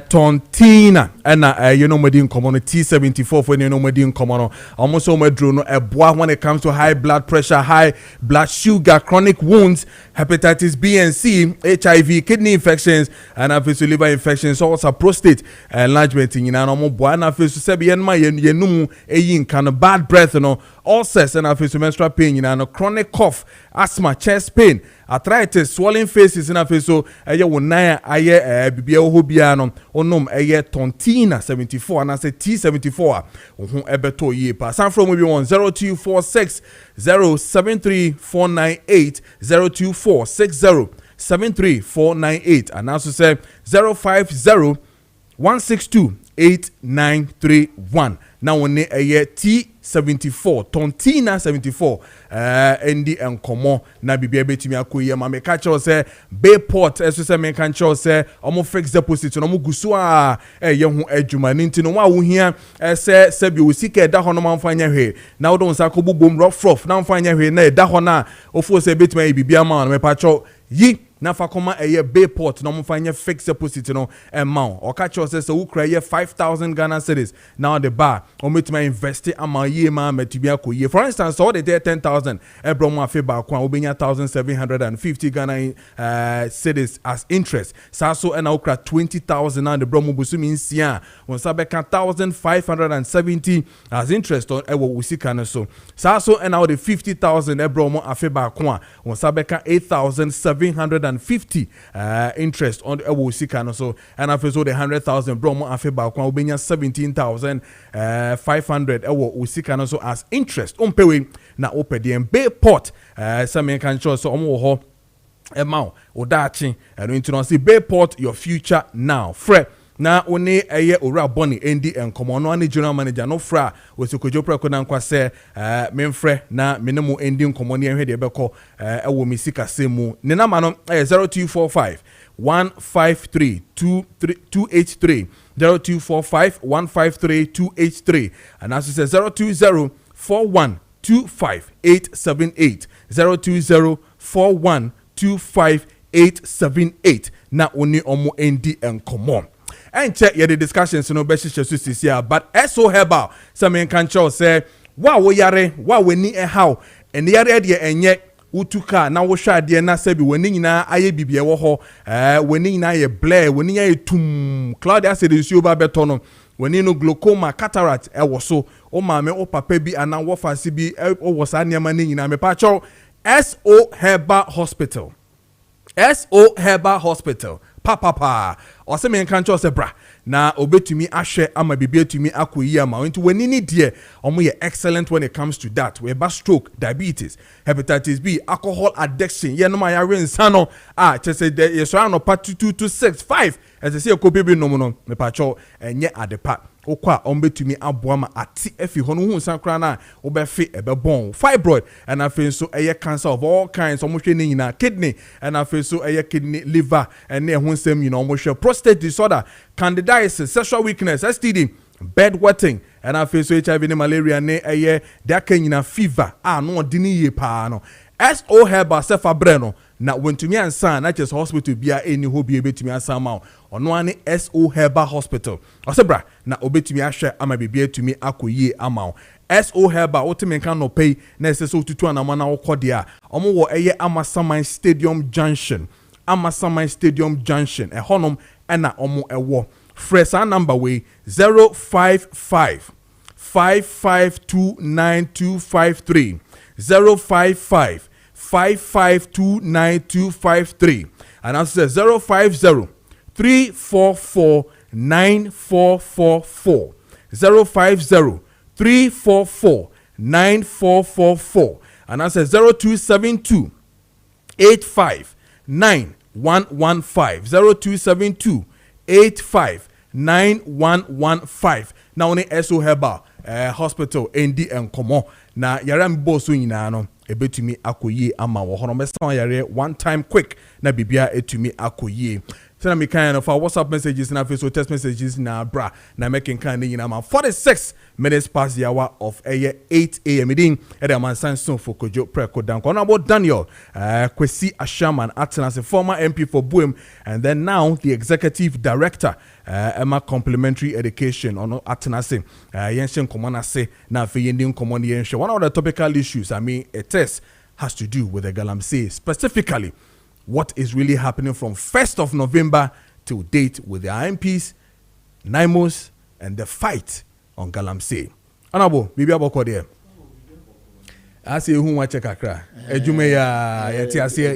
S1: tontina na you know medi nkomo no T74 for you know medi nkomo no almost so medro no eboa when it comes to high blood pressure, high blood sugar, chronic wounds, hepatitis B and C, HIV, kidney infections and obviously liver infections, also prostate enlargement in Buana face to sebi yenma yenumu eyin kind of bad breath ulcers and face to menstrual pain chronic cough, asthma, chest pain, arthritis, swelling faces and face so wonaya aye bibia hobia no onom tontina 74 and I say T74 ohun ebeto ye pa san from maybe 10246 073498 02460 73498 and also say 050 162 8931. Now on T74 tontina 74 endi enkomo na bibia betimi akoye ma me catch us say Bayport eso say me can show say omo fix deposit no mo gusu a ye ho adwuma ninti no wa wo hia say bi osika da ho no manfanya hwe na wo don sa ko bobom rough na manfanya hwe na da ho na ofo say betimi bibia ma no me patcho yi na fa koma Bayport no mo fa nye fixed deposit no amount o ka cho say so ukra 5,000 Ghana cedis now the bar o metima invest ama ye ma metibia koye. For instance, so they 10,000 ebro mo afi ba kwa obenya 1,750 Ghana cedis as interest. So and ukra 20,000 now the bro mo busumi nsia won sa beka 1,570 as interest on ewo usika no so and now the 50,000 ebro mo afi ba kwa won sa beka 8,750 interest on ewo usika no so and after so the 100,000 bro mo afi ba kwa obenya 17,500 ewo usika no so as interest on pewe na opedien Bayport some can show so omo ho emao odachi and into no see Bayport your future now fre na one ora boni endi enkomo no ani general manager no fra we Kojo Preko Dankwah say memfre na menemu endi enkomo ne ehwe de beko ewo misika semu ne na ma no 0245 153 283 0245 153 283 and as says 020 4125 020 4125 na oni omo endi enkomo and check the discussions no be here but so herbal some can show say wa wo yare wa weni how and yare de enye utuka na wo hwa de na sabi weni nyina aye bibie wo ho weni nyina ye blare weni ye tum Claudia said nsuo ba beto no weni no glaucoma cataract e wo so o maame o papa bi ana wo fase bi o wo sa niam ni nyina me pa cho SO Herbal Hospital SO Herbal Hospital papa or se men kan cho se bra na obetumi ahwe ama bibia tumi akoyi ama nti wani ni de omo ye excellent when it comes to that we ba stroke diabetes hepatitis B alcohol addiction ye no ma ya rensa no chese de ye so ano part 2265 as se ko bibi no no me pa cho enye adepa okwa ombetumi aboa ma ati efi ho no hu sankra na obefe ebebon fibroid and afi so eye cancer of all kinds omo hwe ni nyina kidney and afi so eye kidney liver and hu nsem nyina omo hwe prostate disorder candidiasis sexual weakness STD bedwetting and afi so HIV ni malaria ne eye da kanyina fever no odini ye pa no SO Herbal sefa breno na wentumi ansa na just hospital bia eni ho bia betumi ansa ma ono ane SO Herbal Hospital osebra na obetumi ahwe ama bibia etumi akoyie ama SO Herbal otimi kan no pay na ese so tutu anama na wokode a omo wo eye Amasaman Stadium Junction e honom ena omo ewo fresa number we 055 5529253 055 5529253 and also 050 344 9444 050 344 9444 and also 0272 85 9115 0272 85 9115 now on SO Herbal Hospital ND Enkomo na yara mbo so nyina no ebetumi akoyie ama wo hono mesan yare one time quick na bibia etumi akoyie so na me kind of WhatsApp messages na Facebook text messages na bra na making kind nyina ma 46 minutes past the hour of 8 a.m. Edin man sanso for Kojo Preko Dankwah na about Daniel Kwesi Ashaman Atenase former MP for Buem and then now the executive director Emma Complementary Education on Atenase yenshen komana se na fe yendin komoni yenshe. One of the topical issues it has to do with the Galamsey, specifically what is really happening from 1st of November till date with the IMPs, NIMOS, and the fight on Galamsey. Anabo, bibi aboko there. Asi who watch kakra. Ejume ya yeti asie.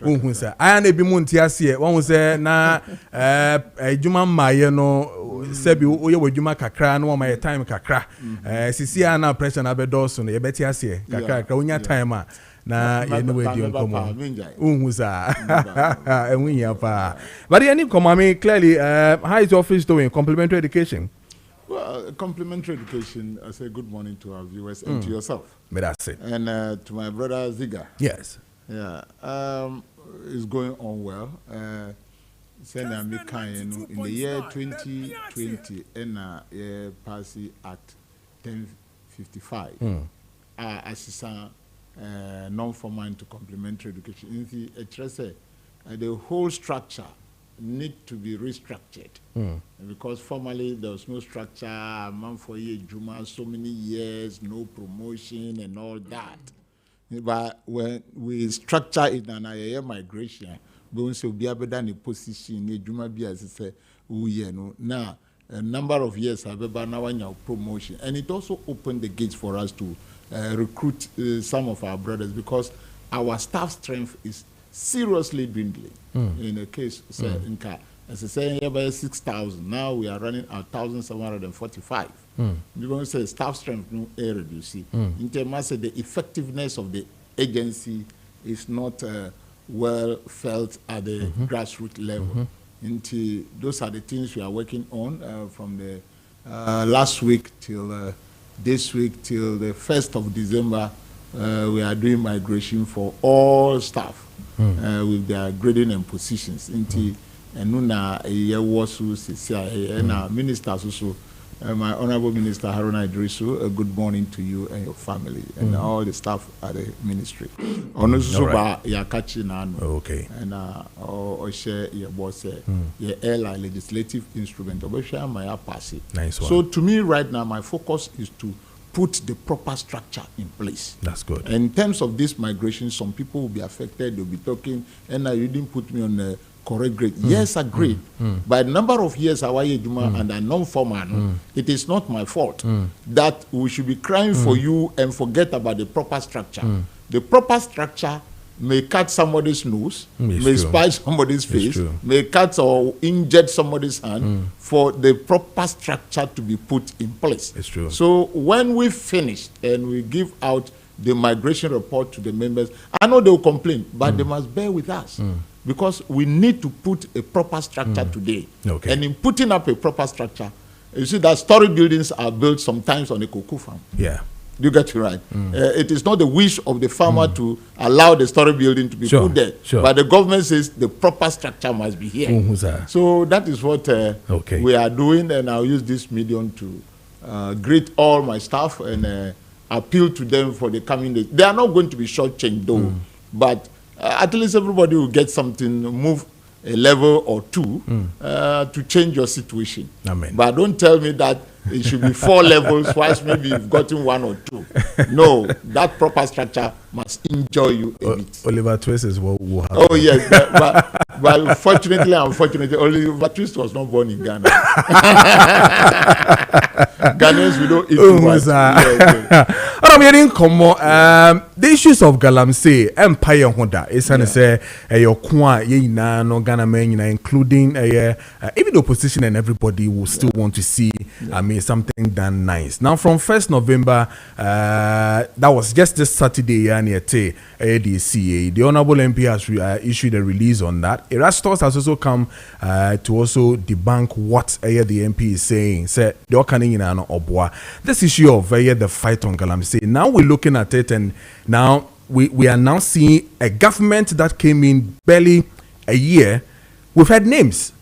S1: Unhu sa. Aya na bi munti asie. Won say na ejuma maye no sebi oye wejuma kakra no ma time kakra. Sisi ana pressure na bedoso no ye beti asie. Kakra onya time a na yenu we di nkomo unhu sa enwinya pa but any come clearly how is your office doing complementary education?
S7: Well, complementary education, I say good morning to our viewers and to yourself.
S1: But that's it.
S7: And to my brother Ziga.
S1: Yes.
S7: Yeah. It's going on well. In the year 2020, and Passy Act 1055. Assistant non-formal into complementary education. The whole structure need to be restructured because formerly there was no structure, man for year, Juma, so many years, no promotion and all that. But when we structure it in an migration, we will be able to a position in Juma be as I say, now a number of years have been now promotion, and it also opened the gates for us to recruit some of our brothers because our staff strength is seriously dwindling. In a case, as I say, about 6,000. Now we are running at 1,745. You want to say staff strength no reduce. In terms of the effectiveness of the agency is not well felt at the grassroots level. Those are the things we are working on from the last week till this week till the 1st of December. We are doing migration for all staff with their grading and positions. And ministers also, my Honorable Minister Haruna Idrisu, a good morning to you and your family and all the staff at the ministry.
S1: Okay.
S7: And share your boss, your airline legislative instrument.
S1: Nice one.
S7: So to me right now, my focus is to put the proper structure in place.
S1: That's good.
S7: And in terms of this migration, some people will be affected. They'll be talking, and you didn't put me on a correct grade. Yes, agreed. By the number of years Hawaii Juma and a non-formal, it is not my fault that we should be crying for you and forget about the proper structure. The proper structure may cut somebody's nose, may spike somebody's face, may cut or injure somebody's hand for the proper structure to be put in place.
S1: It's true.
S7: So when we finish and we give out the migration report to the members, I know they will complain, but they must bear with us because we need to put a proper structure today.
S1: Okay.
S7: And in putting up a proper structure, you see that story buildings are built sometimes on a cocoa farm.
S1: Yeah.
S7: You get it right. It is not the wish of the farmer to allow the story building to be put there. But the government says the proper structure must be here. So that is what we are doing, and I'll use this medium to greet all my staff and appeal to them for the coming days. They are not going to be shortchanged though, but at least everybody will get something, move a level or two to change your situation.
S1: Amen.
S7: But don't tell me that it should be 4 levels, whilst maybe you've gotten 1 or 2. No, that proper structure must enjoy you a bit.
S1: Oliver Twist is what will happen.
S7: Oh, yes. But fortunately, unfortunately, Oliver Twist was not born in Ghana. Ghanaians, we don't eat too much.
S1: I'm hearing the issues of Galamsey Empire Honda is say your Kwa Yina no Ghana men, including even the opposition and everybody will still want to see something done nice. Now from 1st November, that was just this Saturday the ADCA. The Honorable MP has issued a release on that. Erastus has also come to also debunk what the MP is saying. Say this issue of the fight on Galamsey. Now we're looking at it, and now we are now seeing a government that came in barely a year. We've had names.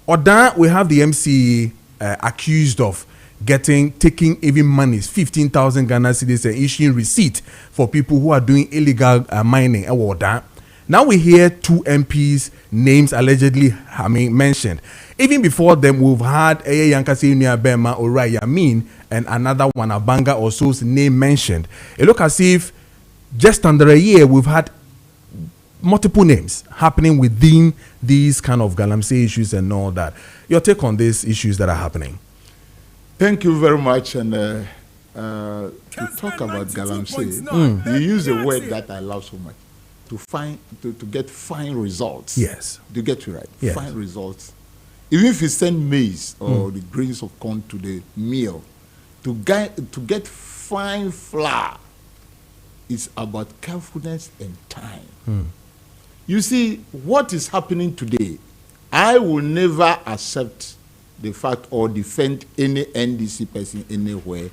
S1: Oda, we have the MC accused of taking even monies, 15,000 Ghana cedis, and issuing receipt for people who are doing illegal mining. Now we hear 2 MPs' names allegedly mentioned. Even before them, we've had Yankasi Bema Ora Yamin and another one, Abanga or so's name mentioned. It looks as if just under a year, we've had multiple names happening within these kind of Galamsey issues and all that. Your take on these issues that are happening?
S7: Thank you very much. And to talk about Galamsey, you use a word that I love so much. To get fine results.
S1: Yes.
S7: To get it right.
S1: Yes.
S7: Fine results. Even if you send maize or the grains of corn to the mill, to get fine flour, it's about carefulness and time. You see, what is happening today, I will never accept the fact or defend any NDC person anywhere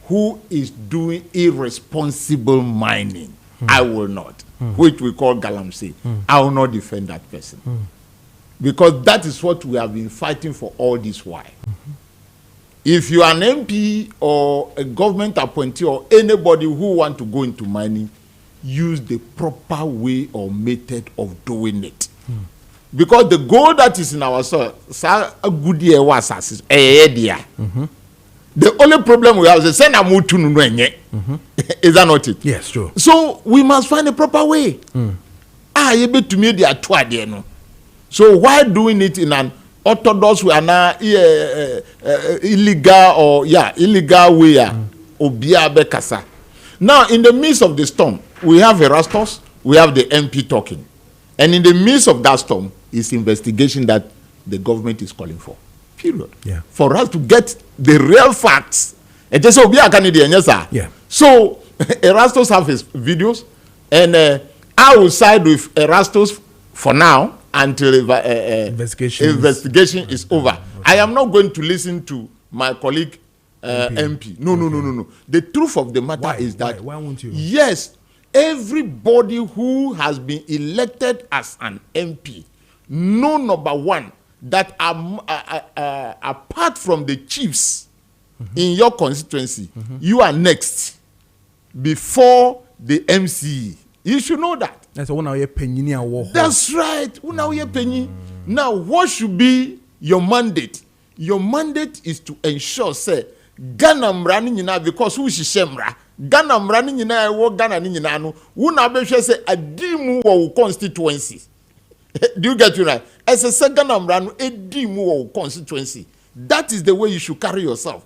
S7: who is doing irresponsible mining. I will not, which we call Galamsey. I will not defend that person. Because that is what we have been fighting for all this while. If you are an MP or a government appointee or anybody who want to go into mining, use the proper way or method of doing it. Because the gold that is in our soil, a good year was as the only problem we have is send a mutu is that not it?
S1: Yes, true.
S7: So we must find a proper way. Able to meet the atwa no. So why doing it in an orthodox way and illegal or illegal way? Obia bekasa. Now in the midst of the storm, we have Erastus, we have the MP talking, and in the midst of that storm is investigation that the government is calling for. Period.
S1: Yeah.
S7: For us to get the real facts. And just Obia Canadian, yes sir.
S1: Yeah.
S7: So Erastus have his videos, and I will side with Erastus for now until investigation is over. Okay. I am not going to listen to my colleague MP. No. The truth of the matter is that
S1: why won't you?
S7: Yes, everybody who has been elected as an MP, no number one that apart from the chiefs in your constituency, you are next before the MCE. You should know that.
S1: That's one of your penny.
S7: That's right. Now, what should be your mandate? Your mandate is to ensure, say, Ghana running in because who is Shemra? Ghana running in Ghana Ninano, who now be say a dimu or constituency. Do you get it right? As a second run, a dimu or constituency. That is the way you should carry yourself.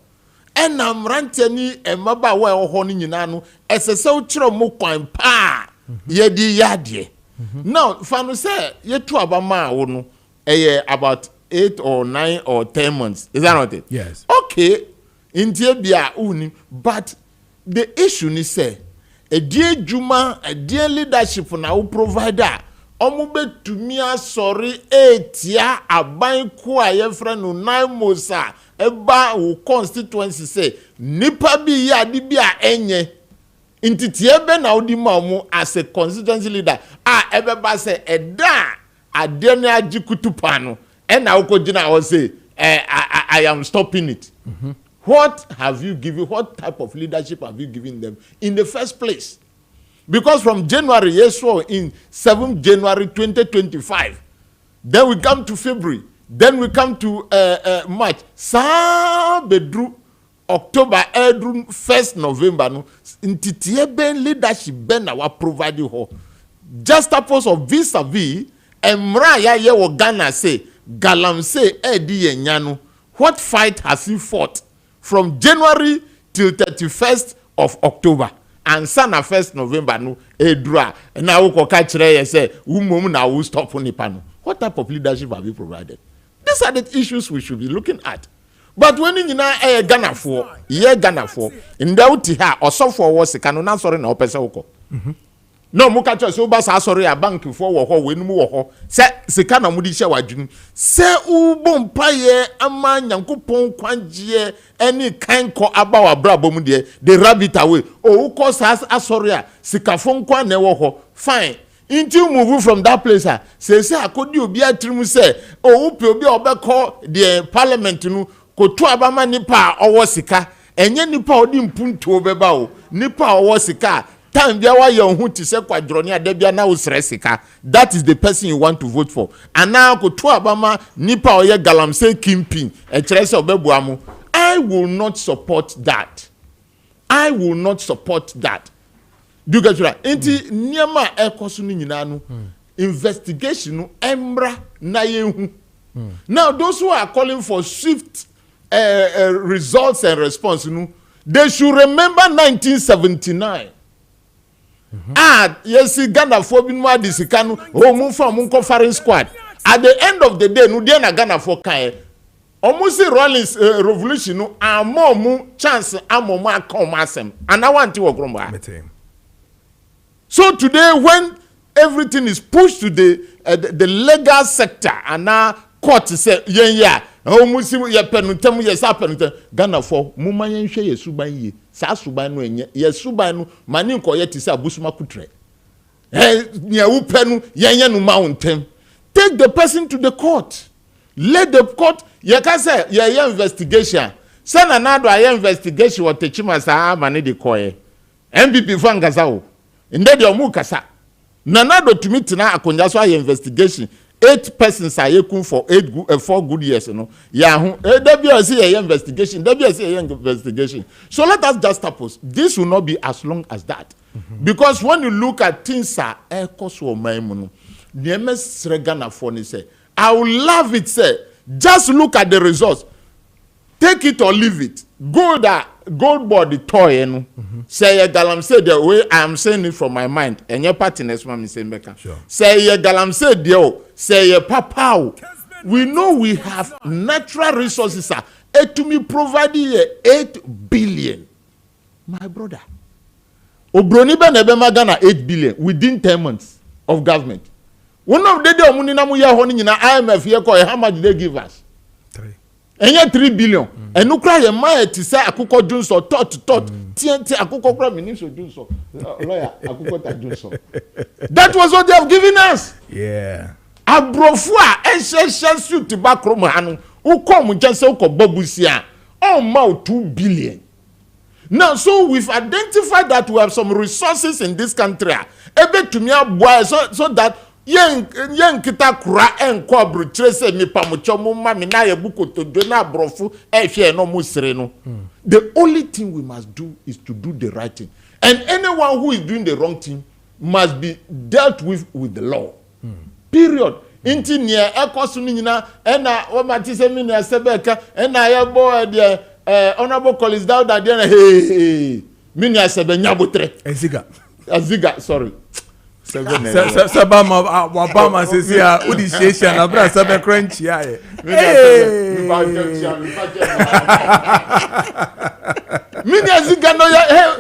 S7: And I'm ranting a maba well honing in anu as a so mo pa yedi yadie. Now, Fanu say ye two abama wono about 8 or 9 or 10 months. Is that not it?
S1: Yes.
S7: Okay. In Bia uni, but the issue is say a dear Juma, a dear leadership now provider. Omube to me sorry tia aban kwa ye friend no 9 mosa eba wo constituency say nipa bi ya di bia enye intitie be na odi ma mu as a constituency leader ebe ba say eda ade na agikutupa no e na wo kogina wo say I am stopping it. What have you given? What type of leadership have you given them in the first place? Because from January, yes, so in 7th January 2025, then we come to February, then we come to March, sa bedru October, 1st November, no, intitie ben leadership ben na wa provide ho. Just suppose of vis-a-vis, emra ya ye wo Ghana say, galamse edi ye nyano. What fight has he fought from January till 31st of October? And sana 1st November no edra na wo koka kire ye say umom na wo stop nipa no. What type of leadership have you provided? These are the issues we should be looking at. But when you na Ghana for ndauti ha osofo wo sika no na sorry na opese wo no mo ka cho so ba sa sorry a bank for wo ho we nu wo ho se sika na mo di hye wadwunu se ubom paye ama nyankopon kwanje any kind ko aba wa brabo mu de the rabbit away o ko sa sorry a sika fon kwa na wo ho fine until move from that place say akodi obi atrim say o pe obi obekọ the parliament nu ko to abama nipa owo sika enye nipa odi mpuntu obeba o nipa owo sika time bia wa ye ohun ti se kwadroni adabia na usre sika. That is the person you want to vote for. And now ko to abama nipa oye galamse kimpin e kire se obebuamu. I will not support that. I will not support that. Do you get it right? Enti niema ekosu ni nyina no investigation no emra na yehu. Now those who are calling for swift results and response no, they should remember 1979. Yes, Ghana for bin wa disikanu o mu from mun foreign squad. At the end of the day no dey na Ghana for kai. Almost Rollins revolution no amomu chance amomu akon masem. And I want to work on. So today when everything is pushed to the legal sector and now court say yeah almost ye penuntem ye sa penuntem Ghana for muma yen hwe ye suban yi sa suban no enye ye suban no mani nko ye ti say abusuma kutre nya wu penu yen no mountem. Take the person to the court. Let the court ye ka say ye investigation say na do ye investigation what techima sa mani de koye MPP fangasa o Inde de omu kasa. Nanado to me tina akonja so investigation. 8 persons are yakun for 4 good years, you know. Yeah, WSC investigation, WSC investigation. So let us just suppose this will not be as long as that. Because when you look at things are so maimuno, Niemes Regana Foni say, I will love it, say, just look at the results. Take it or leave it. Gold board the toy, you know. Say Galamsey the way I am saying it from my mind. And your partners, mammy say Mecca. Say Galamsey the say papa. We know we have natural resources, sir. To me providing 8 billion. My brother. Obroniba nebema Ghana 8 billion within 10 months of government. One of the day money na mu ya honi na IMF here call how much did they give us? 3. And 3 billion. And no cry your mind to say akuko junso tot TNT akuko kra minister junso lawyer akuko ta junso. That was what they have given us.
S1: Yeah.
S7: Abrofua essential suit back room hanu uko just uko babusia almost 2 billion. Now, so we've identified that we have some resources in this country. Ebe to me so that yen kita kura en kwabru trese mi pamucho mu mami na ye buko to do na brofu ehwe no musire no. The only thing we must do is to do the right thing. And anyone who is doing the wrong thing must be dealt with the law. Period. Inti near ekosu nyina ena o matise mi na sebeka ena ye bo de honorable colleagues down that there hey mini asebe nyabotre aziga sorry
S1: Sabama Wabama says here udi shesha na bra sabe crunch ya
S7: mini aziga no ya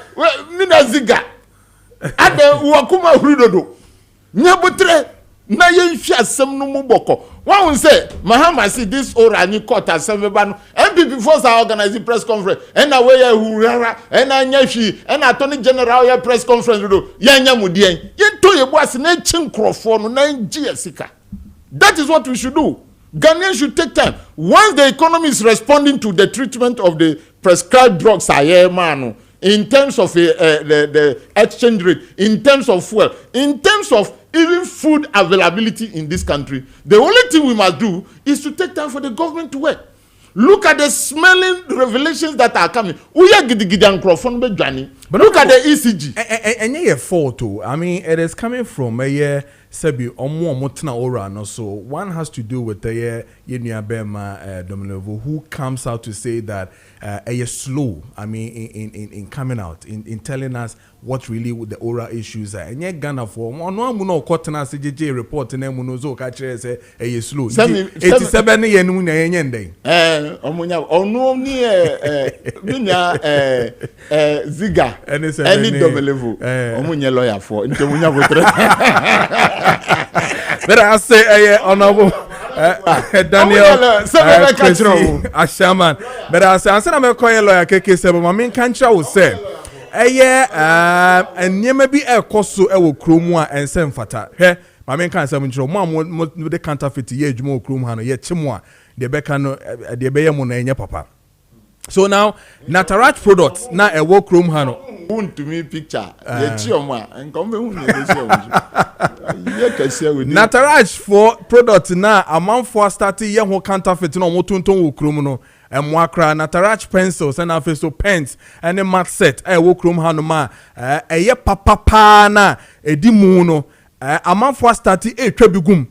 S7: mini aziga ade wakuma huridodo nyabotre na ye hwi asem no mu boko one say Mahama see this orani court asem ba no MPP force are organizing press conference and na we hurara and na nya hwi and attorney general ya press conference do ya nya mudien ye to ye boase na chinkrofo no na ngie sika. That is what we should do. Ghanaians should take time. Once the economy is responding to the treatment of the prescribed drugs in terms of the exchange rate, in terms of fuel, in terms of even food availability in this country, the only thing we must do is to take time for the government to work. Look at the smelling revelations that are coming. But look at the ECG.
S1: And your photo, I mean, it is coming from a Sebi Omo Motna Ora, no, so one has to do with the Yenya Bema Dominovo, who comes out to say that a slow, I mean, in coming out, in telling us what really the oral issues are. And yet Ghana for one no cotton CJJ report and Munozo catcher say a slow 87 yen
S7: Omunya onu ni Ziga any Dominovo Omunya lawyer for Ntemunya votre.
S1: But I say honorable Daniel Ashaman. But I say I'm a lawyer Kessben. My main country will say and near maybe a cost will chroma and send fata. He my main cancer mom the counterfeit ye more chrome hano yet chimwa the becano the bayamona papa. So now Nataraj products now a work room hano.
S7: To me picture
S1: Nataraj for products now a month for starting young counterfeit no motunton criminal and mwakra Nataraj pencils and also pens and a mat set a work room hanoma a ye papa na a dimuno a month for starting a trebugum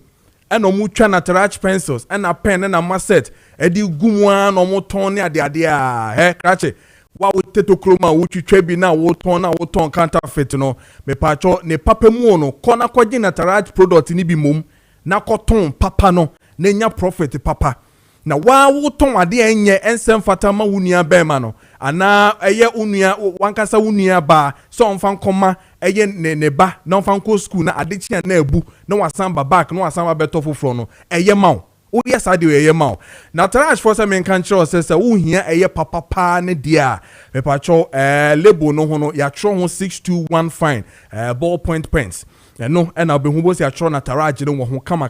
S1: and no mucha Nataraj pencils and a pen and a mat set a di gumwa no motonia de adia he krache wa woteto kroma wuchi twebi na woton counterfeit no me pacho ne papa mu no kona kwaji Nataraj product ni bi mom na koton papa no na nya profit papa na wa woton ade enye ensem fatama wunia bema no ana eye unua wankasa wunia ba so onfan koma eye ne ba na onfan ko school na ade chia na ebu na wasan ba back na wasan ba beto foforo no eye mawo o yes ade eye mawo Nataraj for some country say wo hia eye papa pa ne dia me pacho label no ho no ya tro ho 621 fine ballpoint pens no and I'll be who was ya tro Nataraj no ho kama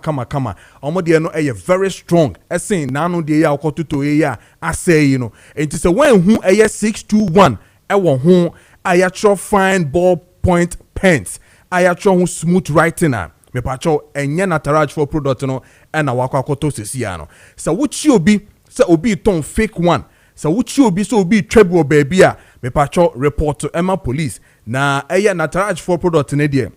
S1: omo de no eye very strong esin na no de ya okototo ya asay you know it is a when who eye 621 e wo ho aya tro fine ballpoint point pens ayatro ho smooth writing a me pacho enye nataraj for product no na wakwakoto sesia no sa wuchi obi sa obi ton fake one sa wuchi obi so obi treble baby a me pacho report to Emma police na eye nataraj for product ne de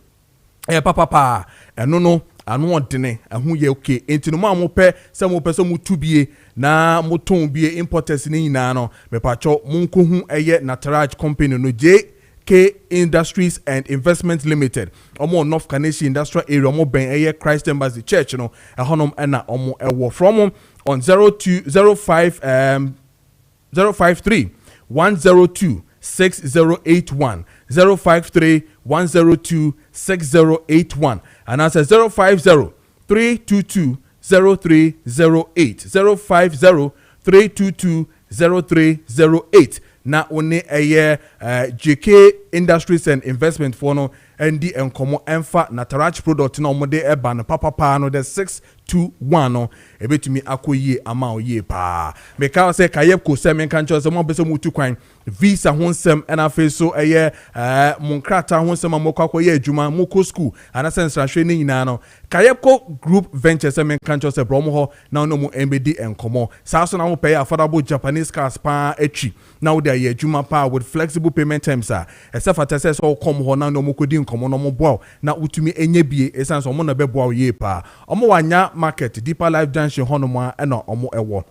S1: papa eno no anu odene ahu ye okay enti no mo pe se mo pe so mo tubie na mo ton bie importers ni nyina no me pacho munko hu eye nataraj company no JK Industries and Investment Limited omo North Kaneshie Industrial Area omo ben eye Christ Embassy Church no ehonom na omo ewo from on 053 102 6081 053 102 6081 and answer 050 322 0308 050 322 0308 na one eye JK Industries and Investment for no ndi enkomo emfa nataraj product na omode eba no papa no the 621 no ebetumi akoyie ama oye pa meka say kayep ko se menka ncho se mo beso mutu kwan visa honsem na fe so eye monkrata honsem amokwa akoye adwuma moko school ana sense ahwe ni nyina no kayep ko group venture se menka ncho se bromo ho na no mu embedi enkomo sa so na mo pay affordable Japanese cars pa etwi na wo dey adwuma pa with flexible payment terms a esafata se so come ho na no mo kodi nkomo no mo boa na utumi enye bie esan so mo na be boa ye pa omo wanya market deeper life junction honoma na omo ewo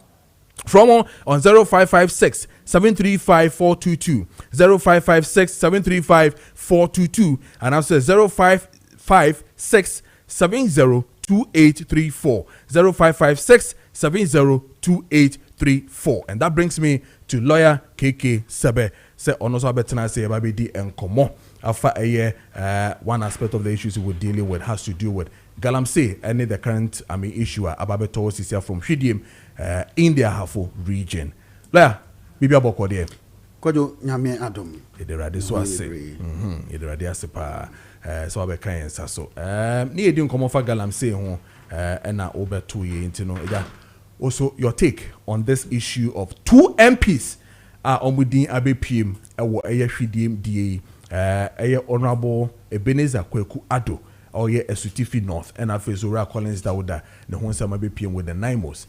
S1: from on 0556 735 422 0556 735 422 and also 0556 702834 0556 702834 and that brings me to lawyer KK Sebe say onoso abetena say babedi enkomo afa one aspect of the issues we're dealing with has to do with Galamsey and the current issue ababeto sisia from Hwidim in the Ahafo region. Lawyer bibi aboko there.
S8: Kojo nyame adom.
S1: Ederade so ase. Ederade ase pa so abeka yensa so. Ni edi nkomo fa Galamsey ho na obeto ye ntino eja. Also your take on this issue of two MPs omudin abepiem ewo Hwidim DA honorable Ebenezer Kweku Ado or Esutifi North and Afezura Collins Dauda the Honsama BPM with the Naimos.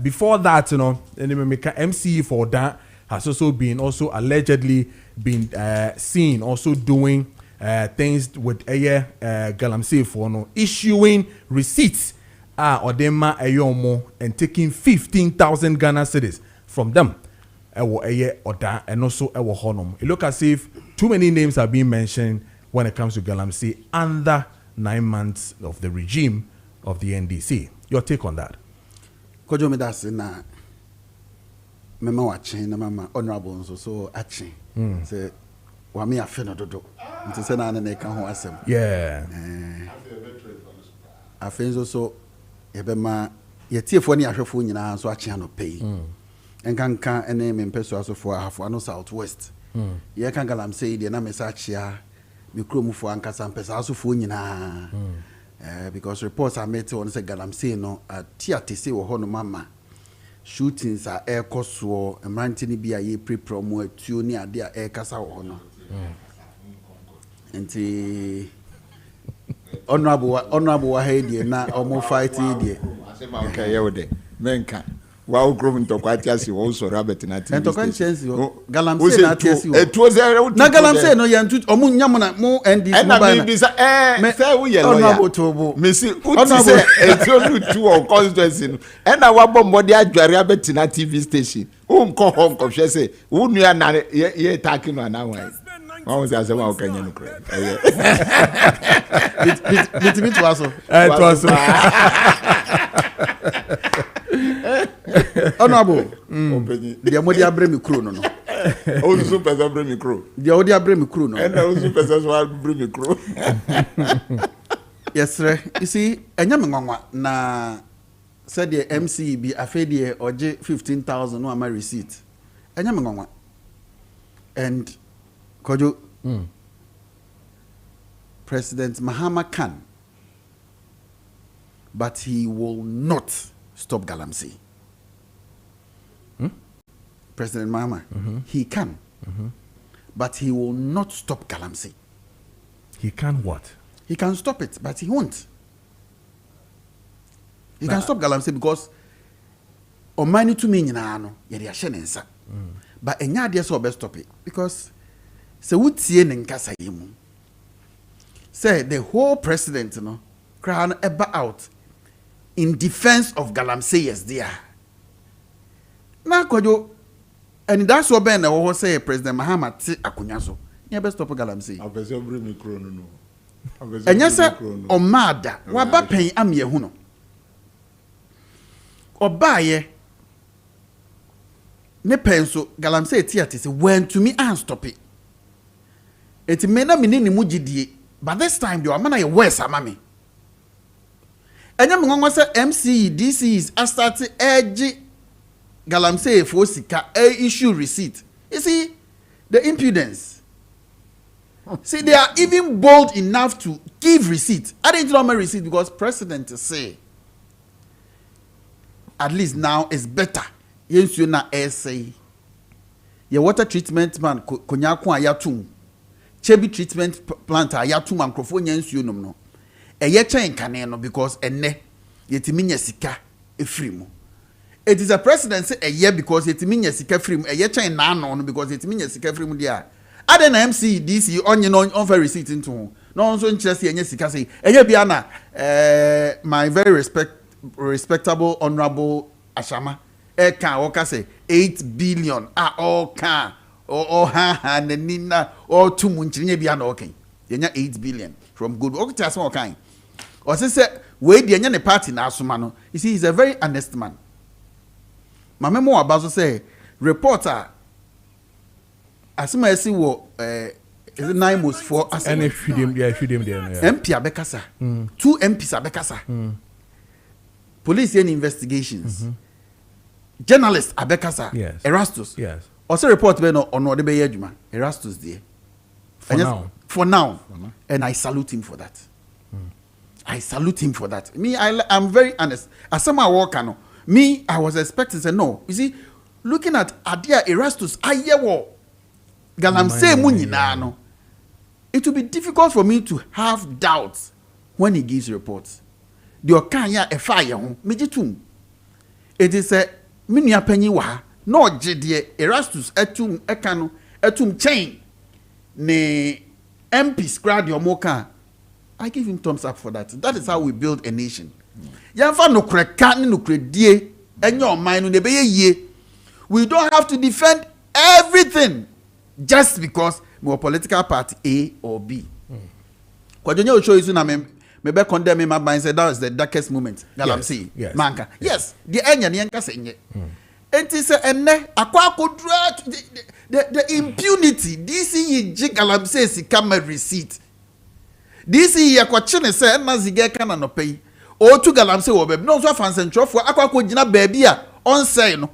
S1: Before that, you know, MC for that has also been allegedly been seen also doing things with Galamsey for no issuing receipts or them ayomo and taking 15,000 Ghana cedis from them. And also honum. It look as if too many names are being mentioned when it comes to Galamsey under 9 months of the regime of the NDC. Your take on that?
S8: Kojo me that's na mema wachen na mama honorable so achen. Say wa me afe no dodo. Nti say na na ka ho asem.
S1: Yeah.
S8: Afe so yebema yetiefo ne ahwefo nyina so achen no pay. Enkanka ene mempeso asofo ahafo ano southwest. Ye kan Galamsey de na mesachia mikromufo ankasa mpesa asofo nyina. Because reports are made on say Galamsey no tiatese wo ho no mama shootings are air coso emrantini bia ye pre-promo atuo ni ade a air kasa wo ho no. Enti honorable wa headie na omo fight die.
S7: Okay, ye wo de menka wa ogro ntokwa asi wo so rabet na TV.
S8: Ntokwa chance Galamsey na tiasi wo. Na Galamsey no yantu omu nyam na mo NDC mobile.
S7: And say we ye lawyer. Me see uti say etuolu tu on constituency no. And na wa bombo de adware abet na TV station. Nko hon ko hwe say wo nua na ye taki no na wan. Wa won say asem wa okanya no kra.
S8: Bit waso.
S1: Twaso.
S8: Honorable, the modi abre mi kro no.
S7: O so person abre mi kro.
S8: The odi abre mi kro no.
S7: And o so person so abre mi kro.
S8: Yes sir. You see, enya me nwanwa na said the MC bi afedie oje 15,000 no ama receipt. Enya me nwanwa. And Kojo President Mahama can, but he will not stop Galamsey. President Mahama, he can, but he will not stop Galamsey.
S1: He can what?
S8: He can stop it, but he won't. He can stop Galamsey because Omani to me no, yɛde ahyɛ ne nsa. But enya ade so best stop it because se wutie ne nkasa yi mu. Say the whole president no crown eba out in defense of Galamsey yes there. Na Kojo and that's what Ben na say President Mahama te akonya so. Nya best stop Galamsey.
S7: Abese obri mikro no.
S8: Enya se omada waba pen amye hu no. Obaye ne pen so Galamsey tiate se when to me and stop it. It may not mean ni mugidie, but this time the amana ye worse amame. Enya mongo se MCE DCs are starting edge Galamsey for sika issue receipt. You see the impudence. See they are even bold enough to give receipt. I didn't know my receipt because president say at least now is better. Yes, you na essay. Your water treatment man konyako ayatum. Chebi treatment plant ayatum and microphone yes you no. E ye chen kaneno because enne yetiminya sika efrimu. It is a president say a year because yetiminya sika efrimu. E ye chen na no because yetiminya sika efrimu dia. Ade na MC DC on very receipt into. No so interest ye sika say e ye bia na my very respectable honorable Ashama Eka Oka say 8 billion all can or ha nina or 2 munchine bia na okay. Yenya 8 billion from good. Okay, that's all kind. Or say we the any party na asoma no. You see he's a very honest man. My memo about say reporter asoma esi wo is it 9 most 4 as
S1: any feed him there
S8: MP abekasa 2 MPs abekasa police and investigations journalists abekasa
S1: yes.
S8: Erastus
S1: yes
S8: also report be no ono de be adwuma Erastus there for now and I salute him for that I salute him for that. Me I'm very honest as some I work no me I was expecting say no you see looking at Adia Erastus ayewo Galamsey mu nyina no it will be difficult for me to have doubts when he gives reports. The okanya e fa ye ho megitum it is a minua panyi wa no gede Erastus etum eka no etum chain ne MPs grad your moka I give him thumbs up for that. That is how we build a nation. Yamfa no kreka ne no kredie enyo oman no ne be ye we don't have to defend everything just because we are political party A or B. Kwajonye o show you na maybe condemn him and say that was the darkest moment. Galamsey,
S1: yes.
S8: Manka. Yes, the enya ni enka senye. It is enne akwa kodra the impunity. This is Galamsey si camera receipt. This is yakwa chine say na zige kana no pay. O tu Galamsey wo be no so fanse ntwofo akwa kodina baabi a on say no.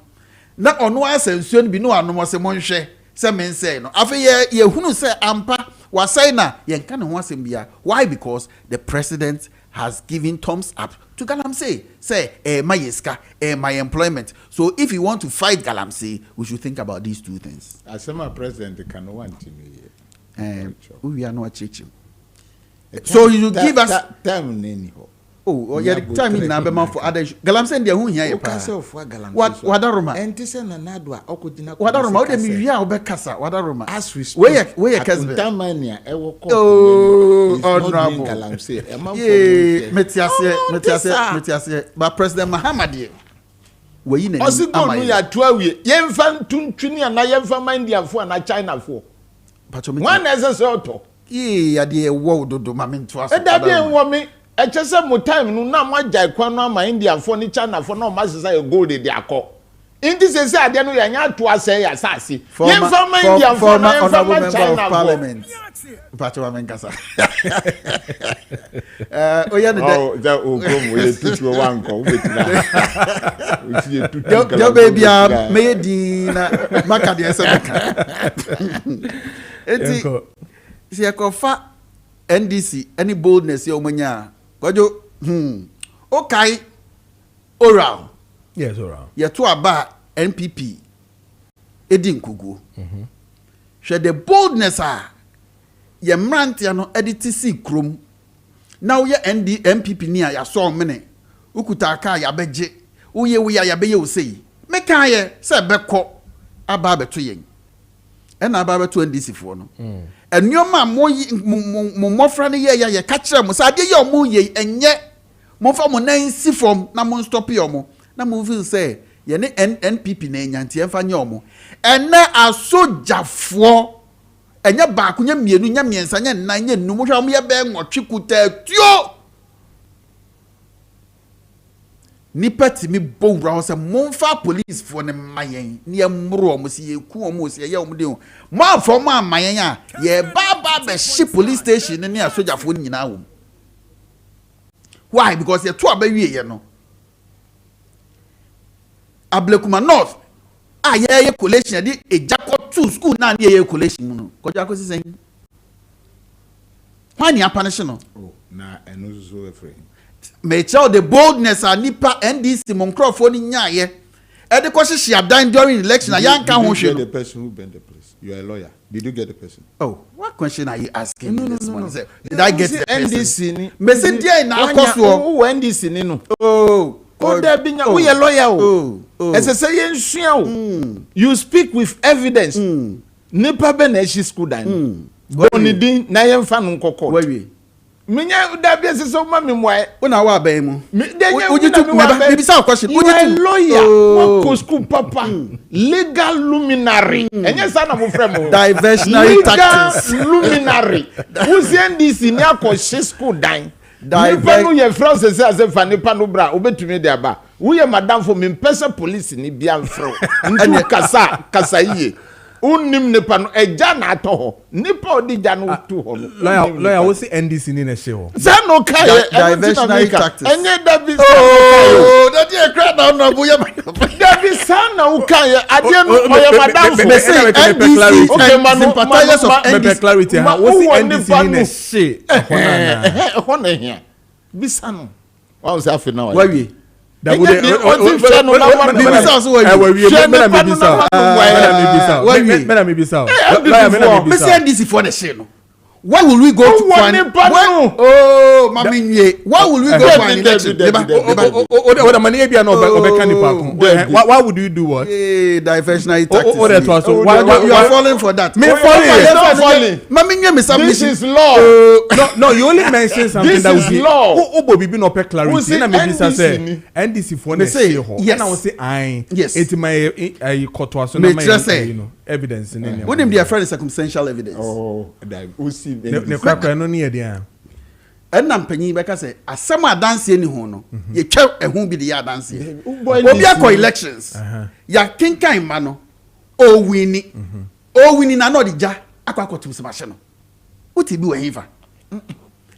S8: Na ono asensuo bi no anom se monhwe se men say no. Afa ye hunu say ampa wasai na yenka ne ho asem bia. Why? Because the president has given thumbs up to Galamsey. Say my yeska, my employment. So if you want to fight Galamsey, we should think about these two things.
S7: As my president can want me.
S8: We are not church. So you give us
S7: time anyhow.
S8: Oh, yeah, the time in Nabema for other Galamsey dia hu hia ye pa. What wadaroma?
S7: Entise na nadwa okodina.
S8: Wadaroma o de mi wi a obekasa wadaroma.
S7: As we speak.
S8: Where Kessben?
S7: Tamania e wo ko.
S8: Oh, honorable
S7: Galamsey.
S8: Yeah, metiase. But President Mahama de we na.
S7: Osigo no ya to awie. Yemfa ntuntwini na yemfa mandiafo na China fo. One necessary to.
S8: Yeah, de wo dodo ma me nto aso.
S7: E da bi enwo me echese mo time no na mo agya kwan no ama India fo ni China fo no ma sesa gold de akọ inti sese ade no ya nya to asɛ ya sase yemfa ma India fo na yemfa ma China
S8: parliament pacho amenkasa oya
S7: de da ogomo ye tutu wanko ubetina utie tutu
S8: yo baby me di na maka de ese maka enti si ekofa NDC any boldness ya omanya Kojo okay oral
S1: yes oral
S8: ye to aba NPP edin kugu the boldness ye mrantia no edit si krom now ye MPP ni ya so mene ukuta aka ya beje uye ya beye o sei meka ye se beko aba beto yen ena aba beto NDC fo no enyoma mo mofra ne ye ka kire mo sa de ye o mo ye enye mo fa mo nan si fom na mo stop ye mo na mo feel say ye ne NPP na enyanti emfa nye o mo ene asojafo enye ba kunya mienu nya miensa nya nan nya num hwa mo ye be nwotwe kutatuo nipa timi bowra ho se momfa police fo ne mayen ne emro mo se yeku mo se ye mo de mo afo mo amayen a ye ba be shi police station ne asojafo nyina wo why because ye to abawie ye no Ablekuma North ye collation di ejako to school na ye collation no Kojo akosi sen why ni apanish no
S7: na eno so afraid
S8: me tell the boldness and nipa NDC Monkrofo ni nyaye e de ko hihia dan during election yanka ho hwe
S7: the person who burned the place. You are a lawyer. Did you get the person?
S8: Oh, what question are you asking?
S7: No.
S8: Did I get the
S7: NDC
S8: ni me say dia na akoso
S7: who NDC ni no.
S8: Oh,
S7: there be we a lawyer. As I say yen you speak with evidence. Nipa be na shi school dan. Boni din na yen fa no kokko.
S8: Wawie.
S7: Minya da bi ese so ma me moe.
S8: Una wa ban mu.
S7: Would you
S8: be some question?
S7: Would you lawyer? What school papa? Legal luminary. Enye sa na mo frem o.
S8: Diversionary tactics.
S7: Legal luminary. Who send this in your school dan? Nipa no ye France say as fa nipa no bra obetumi de aba. Wo ye madam for me person police ni bia mfro. Ntu kasa yie. Unim nipa no eja na ato ho nipa odi ja no tu ho no
S1: lawyer wo si NDC ni na she ho
S7: say no kai
S8: diversionary tactics
S7: enye David
S8: that dey cry down no boya
S7: David sana u kai ade no oya madam for
S8: say NDC
S7: okay manu
S8: sympathizers of NDC
S1: clarity ha wo si NDC ni na she
S7: ho na hia bisano wa say afi na
S8: wa wie
S1: that would
S8: why will we go to find oh mami why will we go for an election
S1: why would you do what
S8: diversionary tactics
S1: so
S8: you are falling for that mami
S7: this is law
S1: no you only mention something that would be
S7: law
S1: be no clarity na maybe say NDC for na say ho na we say ai it my koto so na my evidence in
S8: what them their friend is circumstantial evidence
S1: ne kwakwa no ne dia
S8: enna mpanyin beka say asem adanse ni ho no ye twa ehun bi de ya adanse obi akọ elections ya kinkan ma no o wini na no de ja akọ tum se ma hye no uti bi we hiva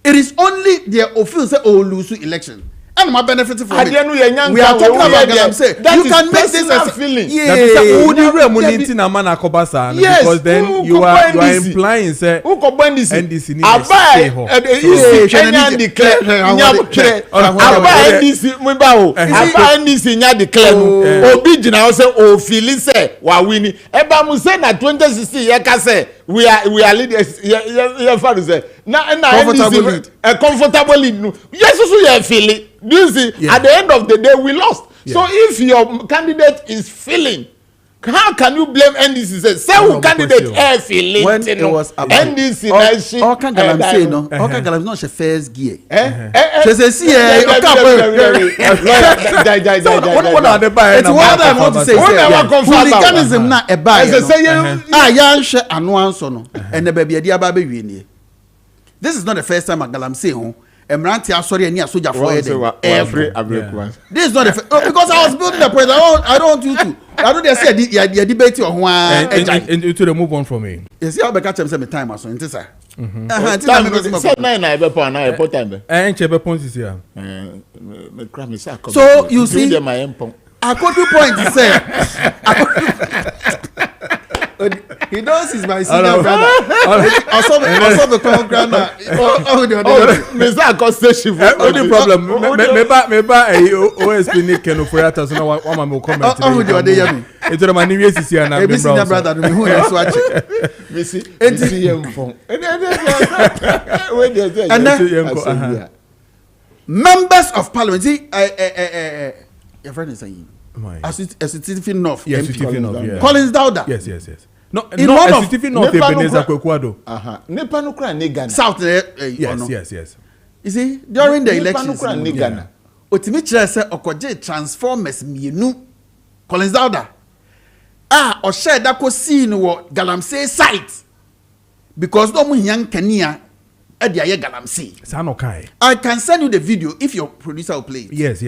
S8: it is only their official say o lose election and my benefit from it. We are talking about them. Say you can make this a feeling.
S1: Yes, because then you are implying say NDC
S7: we are leaders. Yeah, father say. A comfortable lead. Yes, so you are feeling. Do you see? At the end of the day, we lost. So if your candidate is feeling, how can you blame NDC? Say who candidate air feeling
S8: when it was
S7: NDC?
S8: All can say no. All can galam not first gear.
S7: She
S8: see what are the buy? It's what I want to say. Hooliganism na e buy. Yan she anu anso no. And the baby adi aba be wie. This is not the first time Galam say ho. Emranti asori ani asoja for every this is not the because I was building the point. I don't want you to. I don't say the debate on one
S1: and to move on from me.
S8: You see how be catch say me time aso nti sir. So you see I could do point say He knows he's my senior brother. Also the grandma.
S7: Mr. Accostation.
S1: Only problem. Maybe OSP Nick Kenofriata, so now one will comment.
S8: Oh, the other yummy.
S1: It's a man who is here and I'm
S8: senior brother. Who is watching?
S7: Missy,
S8: and members of parliament. See, your friend is saying. As Stephen North,
S1: yes, Stephen North, yeah.
S8: Collins Dowda.
S1: Yes. No, as Stephen North, Ebenezer Kwekwado.
S7: Nepa no kra ne Ghana.
S8: South,
S1: yes.
S8: You see, during the elections, Ghana. Otimi kyerɛ sɛ ɔkɔgye transformers mienu. Collins Dowda. Ɔhyɛ da kɔ see no wɔ Galamsey site because no mu hia nkania. I can send you the video if your producer will play it.
S1: Yes.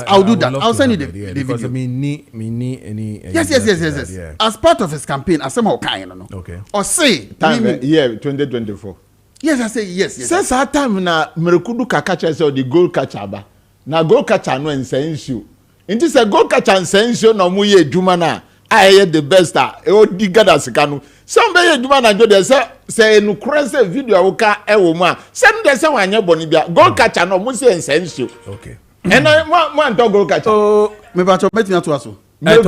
S8: I'll do that. I'll send you the video.
S1: Because me need any.
S8: Yes. Yeah. As part of his campaign, I somehow kind.
S1: Okay.
S8: Or say
S7: time 2024.
S8: Yes, I say yes.
S7: Since that time na Merekudu Kakacha say the goal catcher ba. Na goal catcher no ensensio. Inti say goal catcher ensensio na mu ye adwuma na I the best o digada sikanu. Some be adwuma na jo de say no cross video wo ka e wo mu a some de say wanye boni bia goal catcher no mu say ensensio.
S1: Okay.
S7: And one dog goal catcher.
S8: Oh, me ba cho metina to aso.
S1: Me to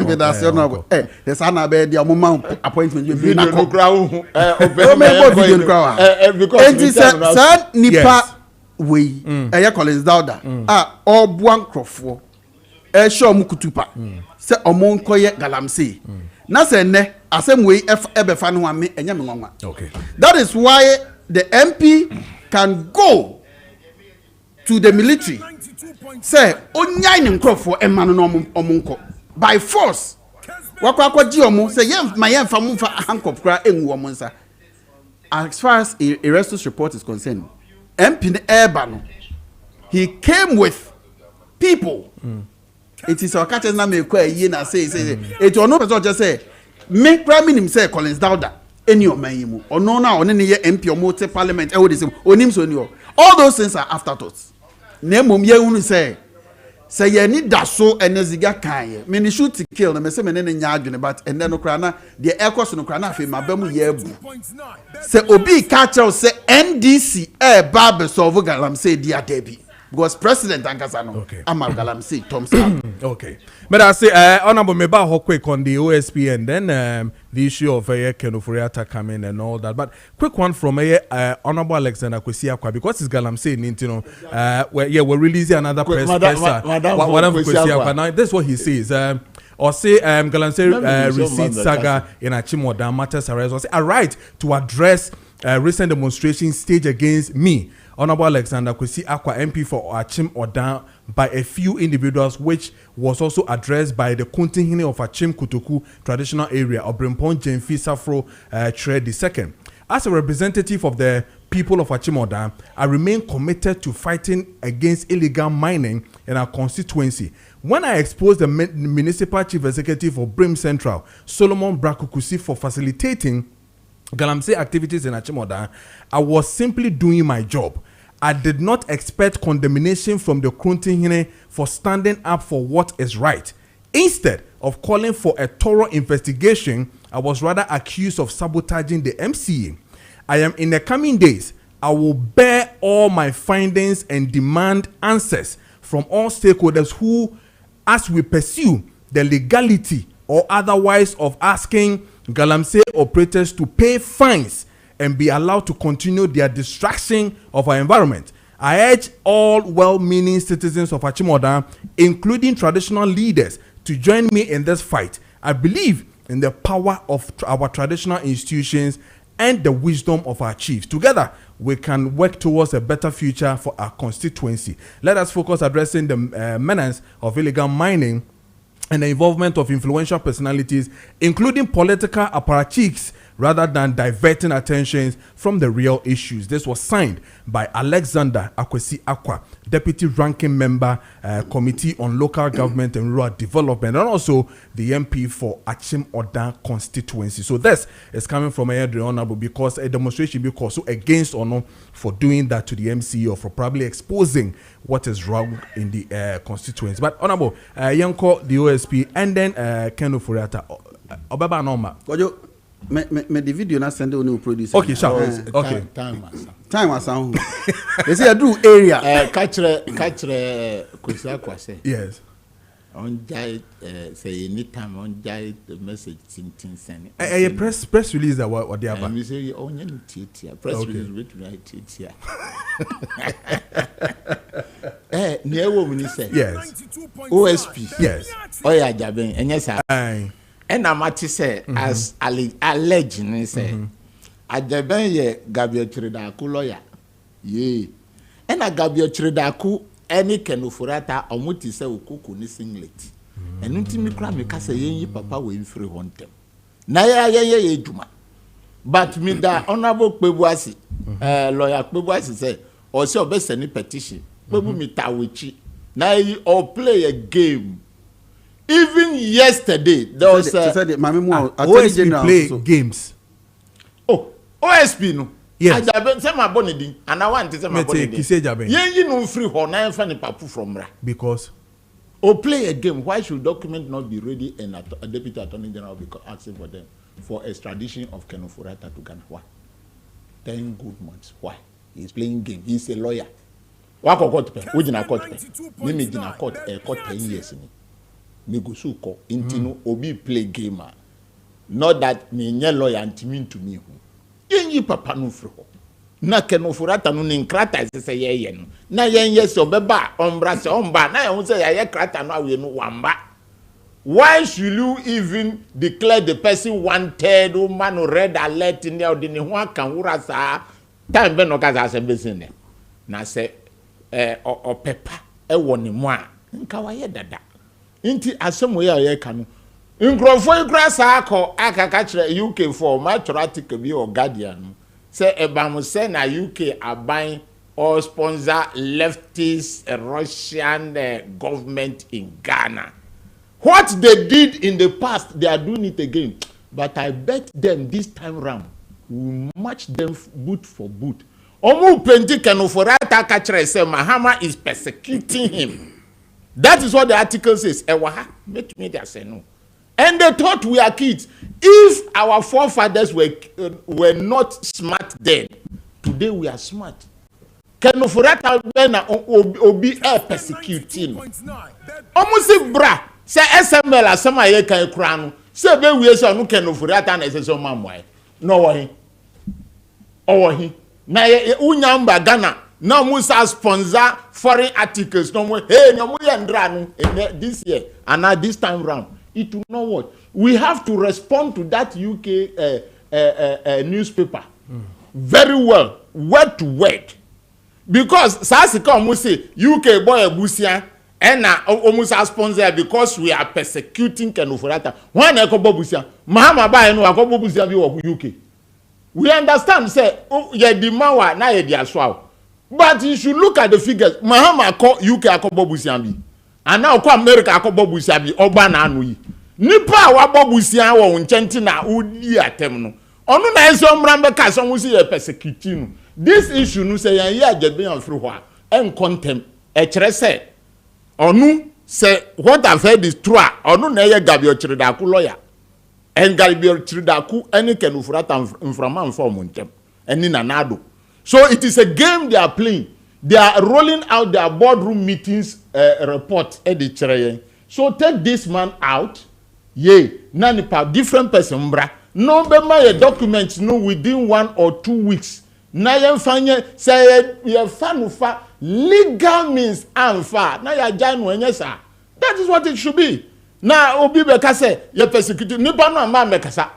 S1: me
S8: there's an abed your mom appointment with
S7: video no crowd
S8: because nipa we Collins Dowda obuan krofo show mu kutupa se omo nkoye Galamsey na se ne asem we ebefa no ame enya me nwanwa.
S1: Okay,
S8: that is why the MP can go to the military say onyai ne nkrofo emanu no omonko by force wakwa gi omo say yem ma yem fa mfa handcuff kra enwu omo nsa. As far as Erastus report is concerned, MP Eba no he came with people. It is our catches na me kwa yi na say it ono person just say me prime minister say Collins Dowda eni oman mu ono na one ne ye MP omo te parliament e wo dey onim so ni all those things are afterthoughts. Na mom ye hunu say ye ni daso eneziga kan me ni shoot to kill na me say me ne nya adwene but enne no kra na the ekos no kra na afi mabamu ye bu say obi catch say NDC ba be solve Galamsey dia debi because president ankasa no Amal Galamsey Thompson.
S1: Okay, but I say honorable me ba quick on the OSP and then the issue of Kenofriata coming and all that, but quick one from honorable Alexander Kwesi Akwa because it's Galamsey we're releasing another press now this is what he says or say Galamsey receipt saga in Achimota matters arrest or say a right to address recent demonstration staged against me, Honorable Alexander Kwesi Akwa MP for Achim Odan, by a few individuals, which was also addressed by the Kuntinhine of Achim Kutuku traditional area of Brimpon Jemfi Safro Trade II. As a representative of the people of Achim Odan, I remain committed to fighting against illegal mining in our constituency. When I exposed the municipal chief executive of Brim Central, Solomon Brakukusi, for facilitating Galamsey activities in Achim Odan, I was simply doing my job. I did not expect condemnation from the Kuntinhine for standing up for what is right. Instead of calling for a thorough investigation, I was rather accused of sabotaging the MCA. In the coming days, I will bear all my findings and demand answers from all stakeholders who, as we pursue the legality or otherwise of asking Galamsey operators to pay fines and be allowed to continue their destruction of our environment. I urge all well-meaning citizens of Achim Odan, including traditional leaders, to join me in this fight. I believe in the power of our traditional institutions and the wisdom of our chiefs. Together, we can work towards a better future for our constituency. Let us focus addressing the menace of illegal mining and the involvement of influential personalities, including political apparatchiks, rather than diverting attention from the real issues. This was signed by Alexander Akwesi Akwa, Deputy Ranking Member, Committee on Local Government and Rural Development, and also the MP for Achim Odan constituency. So this is coming from the Honorable because a demonstration because so against Ono for doing that to the MCE or for probably exposing what is wrong in the constituency. But Honorable, Yanko, the OSP, and then Ken Oforiatta, Obaba Noma.
S8: Kojo, me the video na send you producer.
S1: Okay, sure. Okay.
S8: Time was sound. They say I do area.
S7: Catch Kosia Kwase.
S1: Yes.
S7: On jai say anytime on jai the message tin send.
S1: Press release that what they have.
S7: And we say only no press release with me titia. Near woman say.
S1: Yes.
S7: OSP.
S1: Yes.
S7: Oya Jaben enye sa. And amati say as alleged say. Ajaben ye Gabriel Chiridaku lawyer. Ye. And a Gabriel Chiridaku any Ken Oforiatta omuti se okuku ni singlet. And ntimi kra me kasa yenyi papa we free hontem. Na ye eduma. But me da honorable Kpebuasi lawyer Kpebuasi say or say obese ni petition. Kpebu mi tawichi. Na or play a game. Even yesterday there was
S1: OSP play games.
S7: Oh, OSP no.
S1: Yes.
S7: Ajaben say my bonedi and I want to say my bonedi. Yenyi no free ho na fa ni papu from ra.
S1: Because
S7: or play a game. Why should document not be ready and a deputy attorney general be asking for them for extradition of Ken Oforiatta to Ghana? Why? 10 good months. Why? He's playing game. He's a lawyer. Wako court pe. Ujina court pe. Me jina court 10 years ni. Me go su ko intino obi play game. Not that me nye lawyer antimin to me. Yenyi papa no free ho. Na Ken Oforiatta no ni nkrata se ye no. Na yenye so beba ombra se omba na ye say ye krata no awe no wamba. Why should you even declare the person wanted o man red alert in there the ho kan wura sa time be no ka sa se besin na se o pepa e woni mo a nka wa ye dada. Inti asemo ye ka no nkrofo ikra sa akọ akaka kire UK for mathematic bi or Guardian say ebam say na UK aban or sponsor leftist Russian government in Ghana. What they did in the past they are doing it again, but I bet them this time round will match them boot for boot. Omu plenty Ken Oforiatta ka kire say Mahama is persecuting him. That is what the article says. Ewaha make me they say no. And they thought we are kids. If our forefathers were not smart then, today we are smart. Ken Oforiatta na obi persecuting. Almost bra say SML asama ye kan kura no. Say be we say no Ken Oforiatta na say so mamwai. No wahi. Owahi. Na ye unyamba Ghana. No musa sponsor foreign articles. No more. Hey, no more yandra no this year and now this time round. It will not work. We have to respond to that UK newspaper very well, word to word. Because Sasika almost say UK boy Busia and almost a sponsor because we are persecuting Ken Oforiatta. One Ekobo Busia, Mahama ba no Akobo Busia bi UK. We understand say ye di mawa na ye di aswa. But you should look at the figures. Mahama call UK Akobo Busia bi. And now ko America akobo busia bi oba na anu yi nipa wa bobusia wo nchenti na udi atem no onu na enso mrambe ka so musi ye persecute no this issue no say yan ye agbe yan free ho en contem e kire say onu say what I've heard is true onu na ye Gabriel Chiridaku lawyer en Gabriel Chiridaku any Ken Oforiatta mframa mfom ntem eni na nado. So it is a game they are playing. They are rolling out their boardroom meetings report so take this man out. Nanipa different person bra. No be my documents no within 1 or 2 weeks. Na yen fanye say ye fanufa legal means anfa. Na ya janu enyesa. That is what it should be. Na obi be ka say ye persecute nipa no ma me kasa.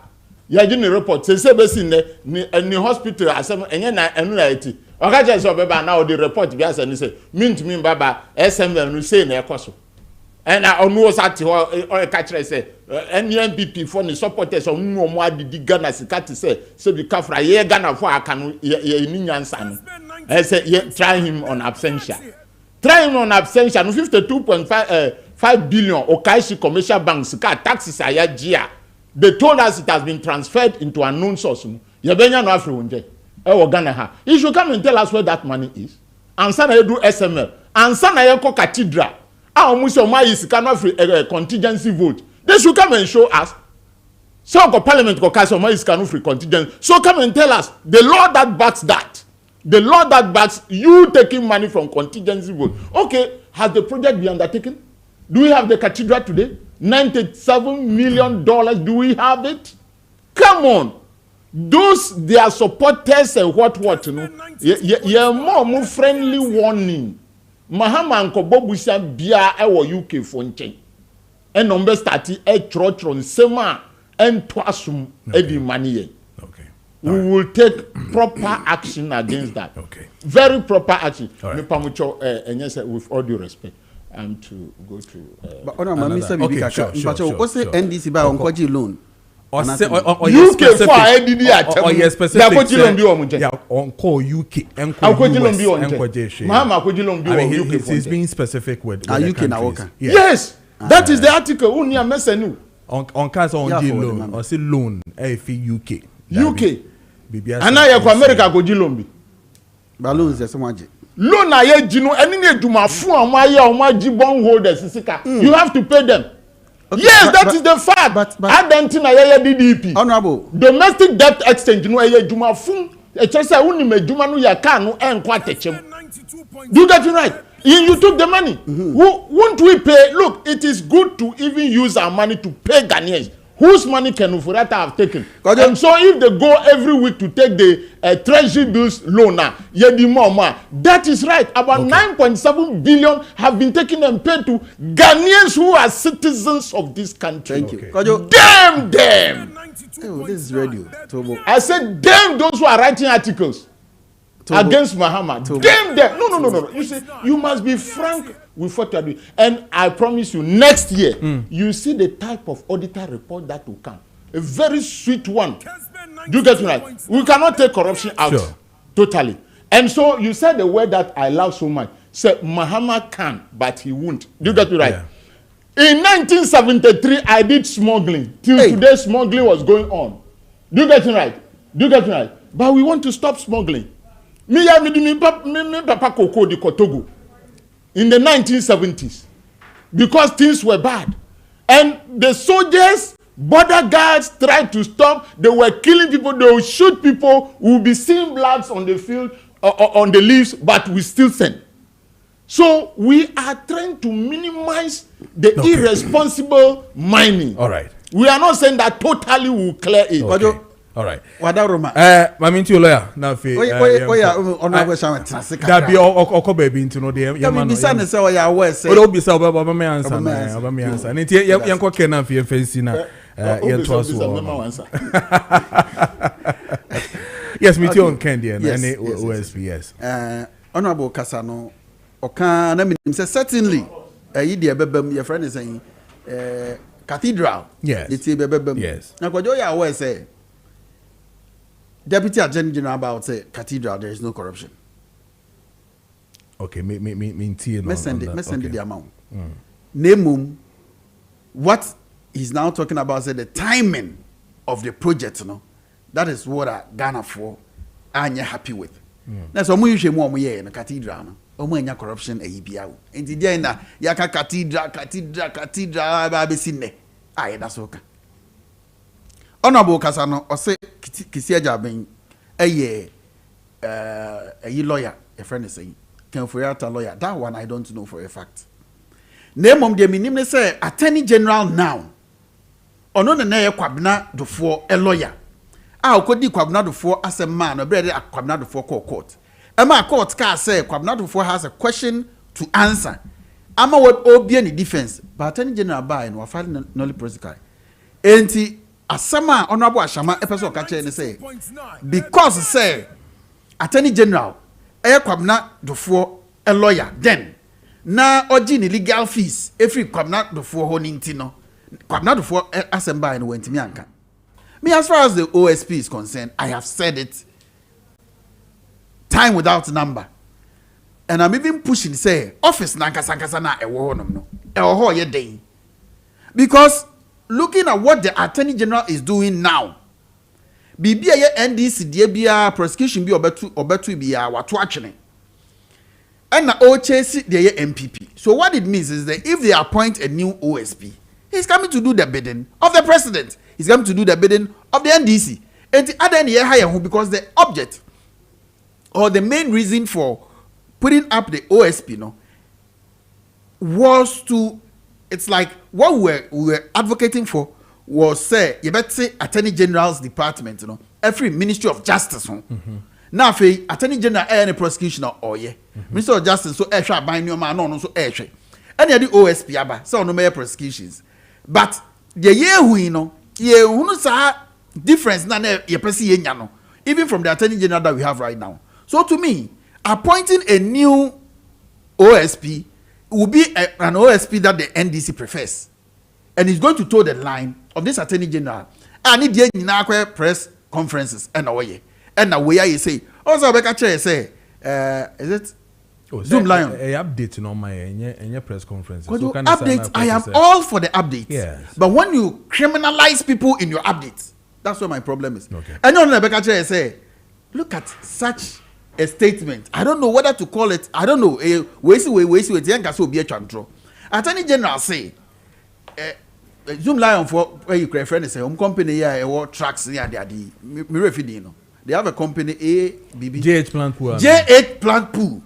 S7: Ya ji ni report say be sin ni hospital asem enye na enu na eti. Okaje so beba na o the report bi asa ni say mint me baba SML no say na ekoso and I almost at or catch say NPP for the supporters of no more did Ghana Sikati say be Kafra ye Ghana for I can ye I say try him on absentia. Try him on absentia 52.5 billion Okaishi commercial banks taxes are they told us it has been transferred into a known source. Yebenya no Afri Ghana ha. You should come and tell us where that money is. Ansa na do SML. Ansa na yeko cathedral. Muso ma is cannot free contingency vote. They should come and show us. So go parliament go cast ma is cannot free contingency. So come and tell us the law that backs that. The law that backs you taking money from contingency vote. Okay, has the project been undertaken? Do we have the cathedral today? $97 million. Do we have it? Come on. Those their supporters and what you know. Yeah, more friendly warning. Mahama anko bobusia bia ewo UK for nchen. En number start e trotron sema en twasum edi money.
S1: Okay.
S7: We will take proper action against that.
S1: Okay.
S7: Very proper action.
S1: Right.
S7: Me pamucho with all due respect. I'm to go to
S8: but Mr.
S1: Okay, sure.
S8: What's the NDC by Onkoji loan?
S1: Or say
S7: UK for ADD at
S1: or yes specific.
S7: Yeah,
S1: on call UK and he's being specific with
S8: UK now.
S7: Yes, that is the article. Only a mesenu.
S1: On case on loan or say loan UK.
S7: And now you America go jilombi.
S8: Balloons there's so much.
S7: Loan na ye jinu eni ne djuma fun awon aye awon jibon holders sika. You have to pay them. Okay, yes, that is the fact. But Adentina yeye DDP.
S8: Honorable.
S7: Domestic debt exchange no yeye juma fun. E che say uni me juma no ya ka no enkwa techem. Do you get it right? You took the money. Won't we pay? Look, it is good to even use our money to pay Ghanaians. Whose money can Ufurata have taken? And so if they go every week to take the treasury bills loan now, that is right. About 9.7 billion have been taken and paid to Ghanaians who are citizens of this country.
S8: Thank you.
S7: Damn them!
S8: Oh, this is radio.
S7: I said, damn those who are writing articles against Muhammad. Damn them! No. You see, you must be frank with what you are doing. And I promise you, next year, you see the type of auditor report that will come. A very sweet one. Do you get me right? We cannot take corruption out totally. And so you said the word that I love so much. Say, Muhammad can, but he won't. Do you get me right? Yeah. In 1973, I did smuggling. Till today, smuggling was going on. Do you get me right? But we want to stop smuggling. Me papa koko di Kotogo. In the 1970s, because things were bad, and the soldiers, border guards tried to stop. They were killing people. They would shoot people. We would be seeing bloods on the field, on the leaves, but we still send. So we are trying to minimize the irresponsible mining.
S1: All right.
S7: We are not saying that totally will clear it.
S1: Okay. All right.
S8: Wadaroma.
S1: Mami to lawyer na fe.
S8: Honorable Shaman.
S1: That be oko baby into no dey.
S8: Ya me bisa ne say o ya we say.
S1: O be say oba me answer na. Oba me answer. Nti yen ko ke na fe fancy na yen to aso. Yes, me too on Candy and OSPS.
S8: Honorable Kasano oka na me say certainly yi de bebam your friend is saying cathedral.
S1: Yes.
S8: It be bebam.
S1: Yes.
S8: Na Kojo ya we say Deputy Attorney General about say cathedral there is no corruption.
S1: Okay, me
S8: send the amount. Name what he's now talking about say the timing of the project, you know. That is what Ghana for and you're happy with. That's what we usually more in the cathedral. No corruption a EBA. And the day na yaka cathedral baby sine. Aye, that's okay. Honorable Kasano or say Kisia Jabin a lawyer, a friend is saying, can for a lawyer. That one I don't know for a fact. Name of the minimum say Attorney General now. Or no na kwabna do for a lawyer. Could di kwabna do for as a man or brother a kwabna do for court. Emma court car say kwabna do for has a question to answer. Ama what obi any defense. But Attorney General by and file no prosecute. Enti asama honorable ashama epeso kache ne say because say Attorney General kwabna do for a lawyer then na oji ni legal fees every kwabna before ho ninti no kwabna before assemble no wentimi anka me as far as the OSP is concerned I have said it time without number and I'm even pushing say office na nkasa na ewo ho no ewo ho ye den because looking at what the Attorney General is doing now bibia ye NDC die bia prosecution bi obetu bia wato atwene and na chase the MPP. So what it means is that if they appoint a new OSP, he's coming to do the bidding of the president. He's coming to do the bidding of the NDC. And the other year higher because the object or the main reason for putting up the OSP was to, it's like what we were advocating for was say you better say Attorney General's department, every Ministry of Justice. Now, if Attorney General any prosecution or Minister of Justice so air bind your man no so air any of the OSP aba so no more prosecutions. But the year who say difference na ye person ye nya no even from the Attorney General that we have right now. So to me, appointing a new OSP will be an OSP that the NDC prefers, and it's going to toe the line of this Attorney General. I need the press conferences and away. And now where you say, also Becca say, is it Zoom Lion?
S1: Update on my press conference. So
S8: updates, I am all for the updates. Yes. But when you criminalize people in your updates, that's what my problem is. Okay. And on Becca say, look at such a statement. I don't know whether to call it. I don't know. Attorney General say, Zoom Lion for where you create friend say home company here tracks near the refidino. They have a company ABB.
S1: J8 Plant Pool.
S8: J8 Plant Pool.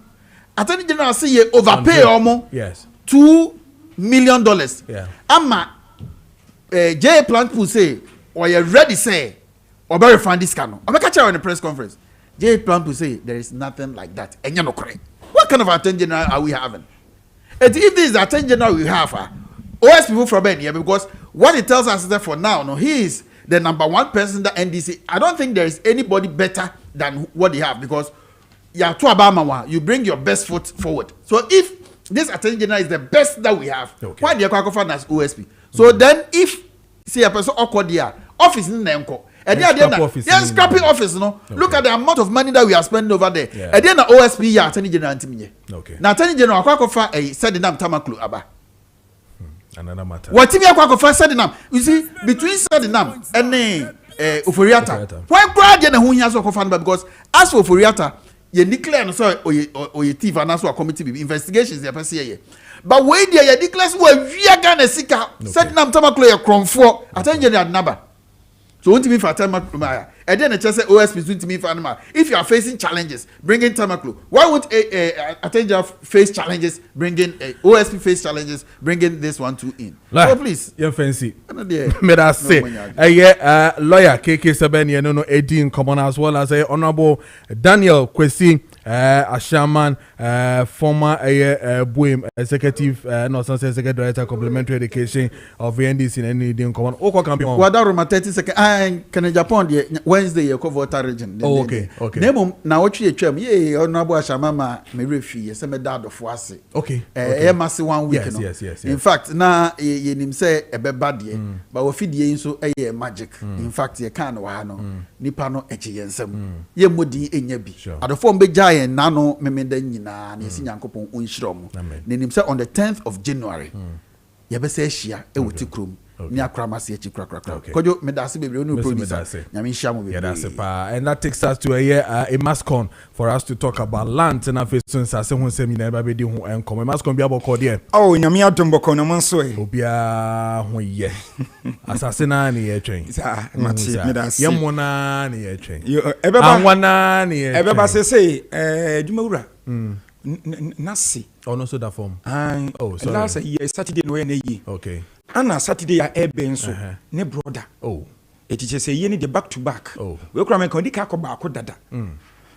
S8: Attorney General say you overpay almost $2 million.
S1: Yeah.
S8: Ama J8 Plant Pool say or you ready say or better refund this cano. I'm catch on the press conference. J8 Plant Pool say there is nothing like that. And you're not correct. What kind of Attorney General are we having? And if this is the Attorney General we have, OS people from here because what it tells us is that for now, he is the number one person that NDC. I don't think there is anybody better than what they have because you bring your best foot forward. So if this Attorney General is the best that we have, why do you find as OSP? So then if see a person awkward here, office in Nenko. And then scrappy office, Look at the amount of money that we are spending over there. And then the OSP Attorney General
S1: okay.
S8: Now Attorney General said the name Tamaklu Aba.
S1: Another matter.
S8: What Timmy Aquaco said them? You see, between Sadinam and Ufuriata, why brad and who has a fan because as for Ufuriata, you declare no so or you thief and also a committee investigations they pass here. But wait there, you declare we are gonna seek out Sadinam Tamaklo Crom 4 Attorney General number. So won't be for Tamaklu. And then it just say OSP is to me for animal. If you are facing challenges, bring in Tamaklu. Why would Attorney General face challenges, bring in OSP face challenges, bring in this one too in? So please.
S1: You fancy. Me that say. Lawyer Kessben no Edin common as well as Honorable Daniel Kwesi Ashaman, former Buim executive no secretary director complementary education of NDC and Edin common. Oko can be on.
S8: What that 30 seconds. Can Japan Wednesday you cover water region.
S1: Oh, okay.
S8: Name na what you chem. Ye Honorable Ashamama me refi. Say me dad of Wase.
S1: Okay.
S8: Masi 1 week.
S1: Yes.
S8: In fact, na ye nim say e be bad ye, but we feed ye so e magic. In fact, ye kan wa no. Nipa no eche ye nsam. Ye modi enya bi. Adofo mbe jaye na no memeda nyina na esi Nyankopon onhiro mo. Ne nim say on the 10th of January. Ye be say ehia e woti krom. Ni akramasi echi kra. Kojo medase bebre onu producer. Nyame hia mo bebre.
S1: That's pa. And that takes us to a mascon for us to talk about land na face so say hu sem na ba be di hu enkom. Mascon bi aboko de.
S9: Oh, nyame adomboko no monso e.
S1: Obia hu ye. Asase na na ye twen.
S9: Sa mati medase.
S1: Ye mo na ye twen.
S9: Yo ebeba.
S1: Anwana na ye.
S9: Ebeba say Jumawura. Nasi.
S1: Oh no so that form.
S9: Oh, sorry. Last year Saturday no na yi.
S1: Okay.
S9: Ana Saturday ya ebe nso ne brother.
S1: Oh.
S9: Etiche say ye ni the back to back.
S1: Oh.
S9: We kura me kan di ka ko ba ko dada.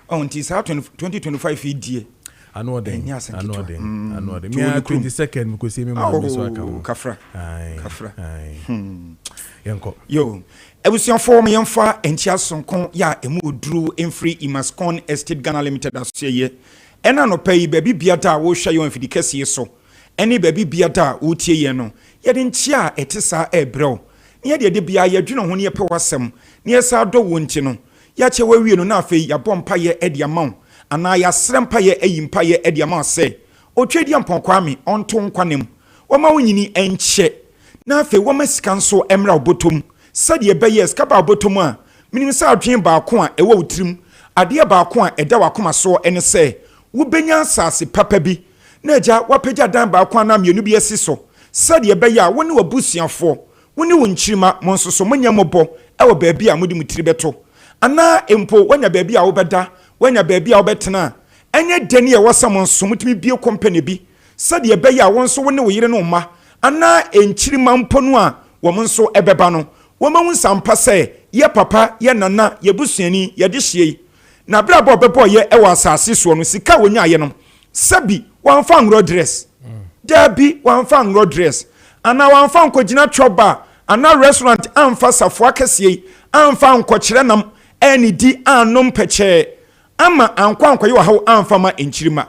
S9: Until 2025 die.
S1: Ano den. Me 22nd me ko see me mo so aka.
S9: Kafra. Kafra.
S1: Yanko.
S9: Yo. Ebusian form yemfa entia sonkon ya emu oduru emfree Imascon Estate Ghana Limited asye. ɛna no pɛ yi baabi biada a wohwɛ yɛn mfidi kɛseɛ so ɛne baabi biada a wotie yɛn no yɛde nkyia a ɛte saa ɛbrɛw ne yɛde de bia yɛdwene ho ne yɛpɛ wasɛm ne yɛsa dɔ wo nti no yɛakyɛ wawie no na afei yɛabɔ mpayɛ ɛde ama wo anaa yɛasrɛ mpayɛ ayi mpayɛ ɛde ama wo sɛ ɔtwa di ampɔnkwame ɔnto nkwanem wɔma wo nyini ɛnkyɛ na afei wɔma sika nso ɛmmra wo bɔtɔm sɛdeɛ ɛbɛyɛ sika ba wo bɔtɔm a menim sɛ adwene baako a ɛwɔ wo tirim adeɛ baako a ɛda wakoma so ɛne sɛ wobɛnya asase papa bi na agya wapagya dan baako anaa mmienu bi asi so sɛdeɛ ɛbɛyɛ a wo ne w'abusuafoɔ wo ne wo nkyirima mo nso so monyɛ mmɔbɔ ɛwɔ baabi a mode mo tiri bɛto anaa mpo wanya baabi a wobɛda wanya baabi a wobɛtena ɛnyɛ dani a ɛwɔ sɛ mo nso motumi bie company bi sɛdeɛ ɛbɛyɛ a wo nso wo ne wo yere no mma anaa nkyirima mpo no a wɔn nso ɛbɛba no wɔmahu sampa sɛ yɛ papa yɛ nana yɛ busuani yɛde hyie na bra bɔ bɛbɔ yɛ ɛwɔ asase soɔ no sika wonya yɛ no sabi wɔmfa ngro dress dabi wɔmfa ngro dress ana wɔmfa nkɔgyina choba ana restaurant amfa safoa kɛseɛ amfa nkɔkyerɛ nam ɛne di anom pɛkyɛ ama ankɔ yɛ wɔ haw amfa ma enkyirima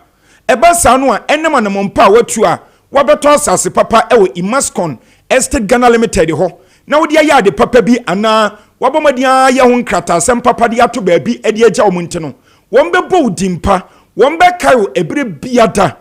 S9: ɛba saa no a ɛnam anamompa a watu a wɔbɛtɔ asase papa ɛwɔ Imascon Estate Ghana Limited hɔ na wodi ayɛ ade papa bi ana wabɔmɔden ayɛ ho nkratasɛm papa de ato baabi ɛde agya wɔn nti no wɔn bɛbɔ wo dimpa wɔn bɛkae wo ebire biada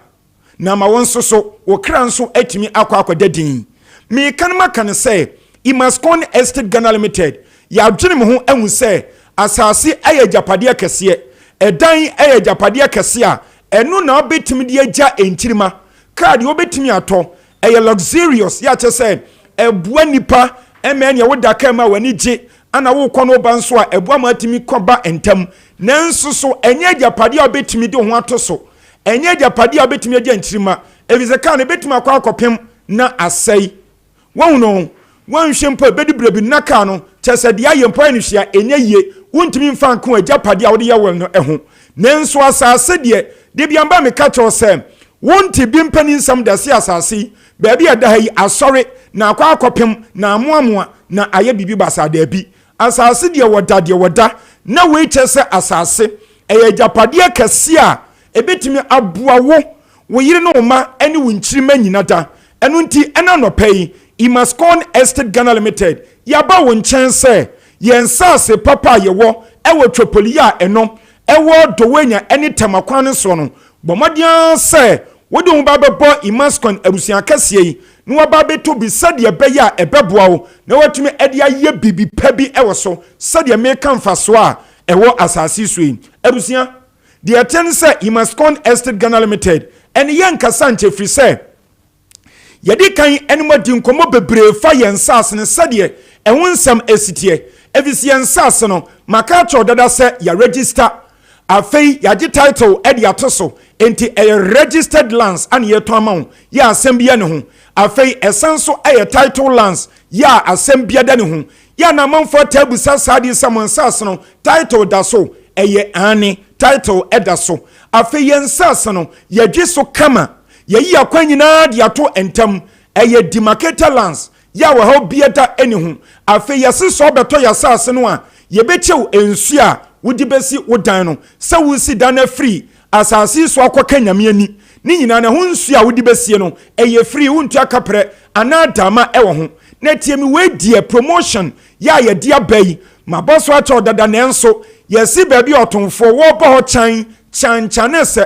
S9: na ma wɔn nso so wɔkra nso atumi akɔ din me kanma kan sɛ Imascon Estate Ghana Limited yɛadwene mo ho ahu sɛ asase ɛyɛ japadeɛ kɛseɛ ɛdan ɛyɛ japadeɛ kɛseɛ a ɛno na obetumi de agya enkyirima card obetumi atɔ ɛyɛ luxurious yɛakyɛ sɛ ɛboa nipa ɛmɛ ne woda ka ma wani gye ana wo kɔ no ba nso a ɛboa ma atumi kɔba entam nanso so ɛnyɛ japadeɛ a obetumi de ho ato so ɛnyɛ japadeɛ a obetumi agya enkyirima ebize ka no betumi akɔ akɔpem na asɛe wɔn no wɔnhwɛ mpo ebedi brebi naka no kyɛsɛ de ayɛ mpo anhwia ɛnyɛ yie wontumi mfa nko ajapadeɛ a wode yɛ wɔn no ɛho nanso asase deɛ de biamba me ka kyɛw sɛ wonti bi mpani nsɛm da se asase baabi ɛda ha yi asɔre na akɔ akɔpem na amoamoa na ayɛ bibi basa da bi asase deɛ wɔda na wei kyɛ sɛ asase ɛyɛ japadeɛ kɛse a ebetumi aboa wo yire no ma ɛne wo nkyirima nyina da ɛno nti ɛna nɔpɛ yi Imascon Estate Ghana Limited yaba wo nkyɛn sɛ yɛn sase papa yɛwɔ ɛwɔ twopoli a ɛno ɛwɔ dowenya ɛne tamakwan no so no bɔmɔden sɛ wode wo ba bɛbɔ Imascon abusua kɛseɛ yi na waba bɛto bi sɛdeɛ ɛbɛyɛ a ɛbɛboa wo na watumi ɛde ayɛ bibi pa bi ɛwɔ so sɛdeɛ meka mfa so a ɛwɔ asase so yi abusua deɛ ɛtɛ ne sɛ Imascon Estate Ghana Limited ɛne yɛn kasa nkyɛfiri sɛ yɛde kan ɛnumadi nkɔmɔ bebree fa yɛn sase ne sɛdeɛ ɛho nsɛm esiteɛ efisi yɛn sase no maka kyerɛ dada sɛ yɛ register afei yɛagye title ɛde ato so enti ɛyɛ registered lands ane yɛtɔ ama wo yɛ asɛm bia ne ho afei ɛsan so ɛyɛ title lands yɛ asɛm bia da ne ho yɛ na amanfoɔ tabu saa de sɛ sase no title da so ɛyɛ ane title ɛda so afei yɛn sase no yɛgye so kama yɛyi akwan nyinaa de ato entam ɛyɛ demarcated lands yɛ wɔ ha biada ɛne ho afei yɛse sɛ ɔbɛtɔ yɛ sase no a yɛbɛkyɛw ensu a wodi bɛsi wodan no sɛ wosi dan afiri asase so akɔka nyame ani ne nyinaa na ho nsu a wodi bɛsie no ɛyɛ free wontu akaprɛ anaa dama ɛwɔ ho na tie mi we die promotion ya ye dia bai ma boso acho dada nenso yesi baabi otonfo wo bo ho chan se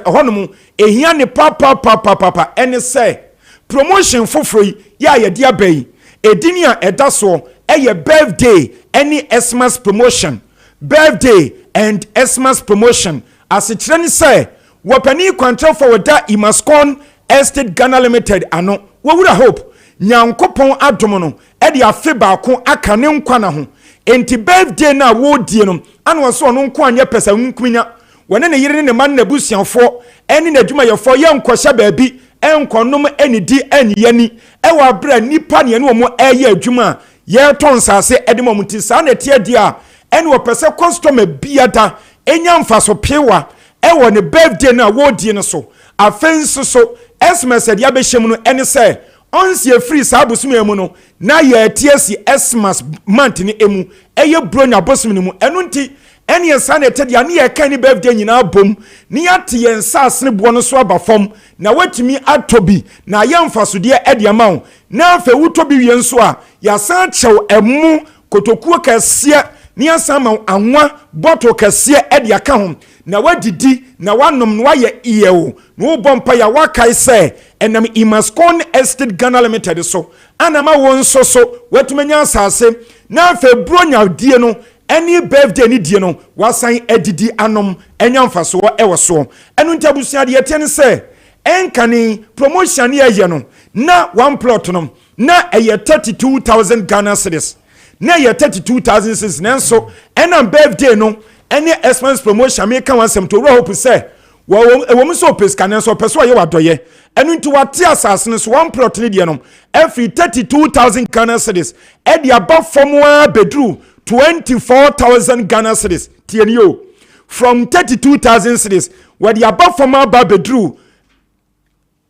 S9: honom ehia ne papa ene se promotion foforo ya ye dia bai edini a edaso eye birthday any Xmas promotion birthday and Xmas promotion asikire ni se wopani kwantra for da Imascon Estate Ghana Limited ano wowura hope nyankopon adom no e de afe baako aka ne nkwa na ho enti birthday na wo die no ana so no nkwa anya pesa nkunya wone ne yire ne man na busianfo eni na adwuma yefo ye nkɔhya baabi enkonom eni di eni yani e wa bra nipa ne ne omo eye adwuma ye ton sase e de momuti sa na tie dia eni wo pese customer biada enya mfaso pewa e wo ne birthday na wo die no so afenso so Xmas de abɛhyem no ene se onsi free sabusum emu no na ye tiesi Xmas month ni emu eye bronya bosum ni mu enu nti ɛne yɛsa na ɛtɛ deɛ ne yɛka ne birthday nyinaa bom ne yɛate yɛn nsase ne boɔ no so aba fam na watumi atɔ bi na ayɛ mfasodeɛ ɛde ama wo na afei wotɔ bi wie nso a yɛasan kyɛw ɛmo kotokuo kɛseɛ ne yɛsan ma anwa bɔtɔ kɛseɛ ɛde aka ho na wadidi na wanom na wayɛ iyewo na wobɔ mpa ya wakae sɛ ɛnam Imascon Estate Ghana Limited so anama wɔn nso so watumanya asase na afei bronya die no any birthday ni die no wasan adidi anom enya mfaso ɛwɔ so ɛno ntabusua de yɛte ne sɛ ɛnkane promotion ne ɛyɛ no na one plot no na ɛyɛ 32,000 Ghana cedis na ɛyɛ 32,000 cedis nanso ɛna birthday no any expense promotion me kan wansem to hope say wo so peska ne so peso ye wadoye enu nti wate asase ne so one plot ne de no every 32,000 Ghana cedis e de aba formwa bedru 24,000 Ghana cedis tieni yo from 32,000 cedis we de aba formwa ba bedru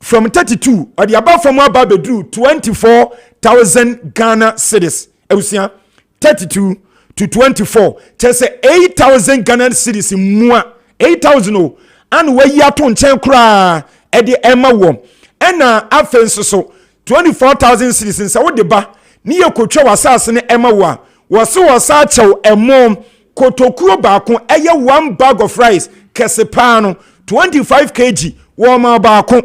S9: from 32 or the above formwa ba bedru 24,000 Ghana cedis eusia 32 to 24 say 8,000 Ghana cedis mua 8,000 o and we ya to nchen kra e de ema wo ena afenso so 24,000 cedis nsa wo de ba ni ye kotwa wasase ne ema wo wo so wasa chew emom kotokuo baako eye 1 bag of rice Kessben no 25 kg wo ma baako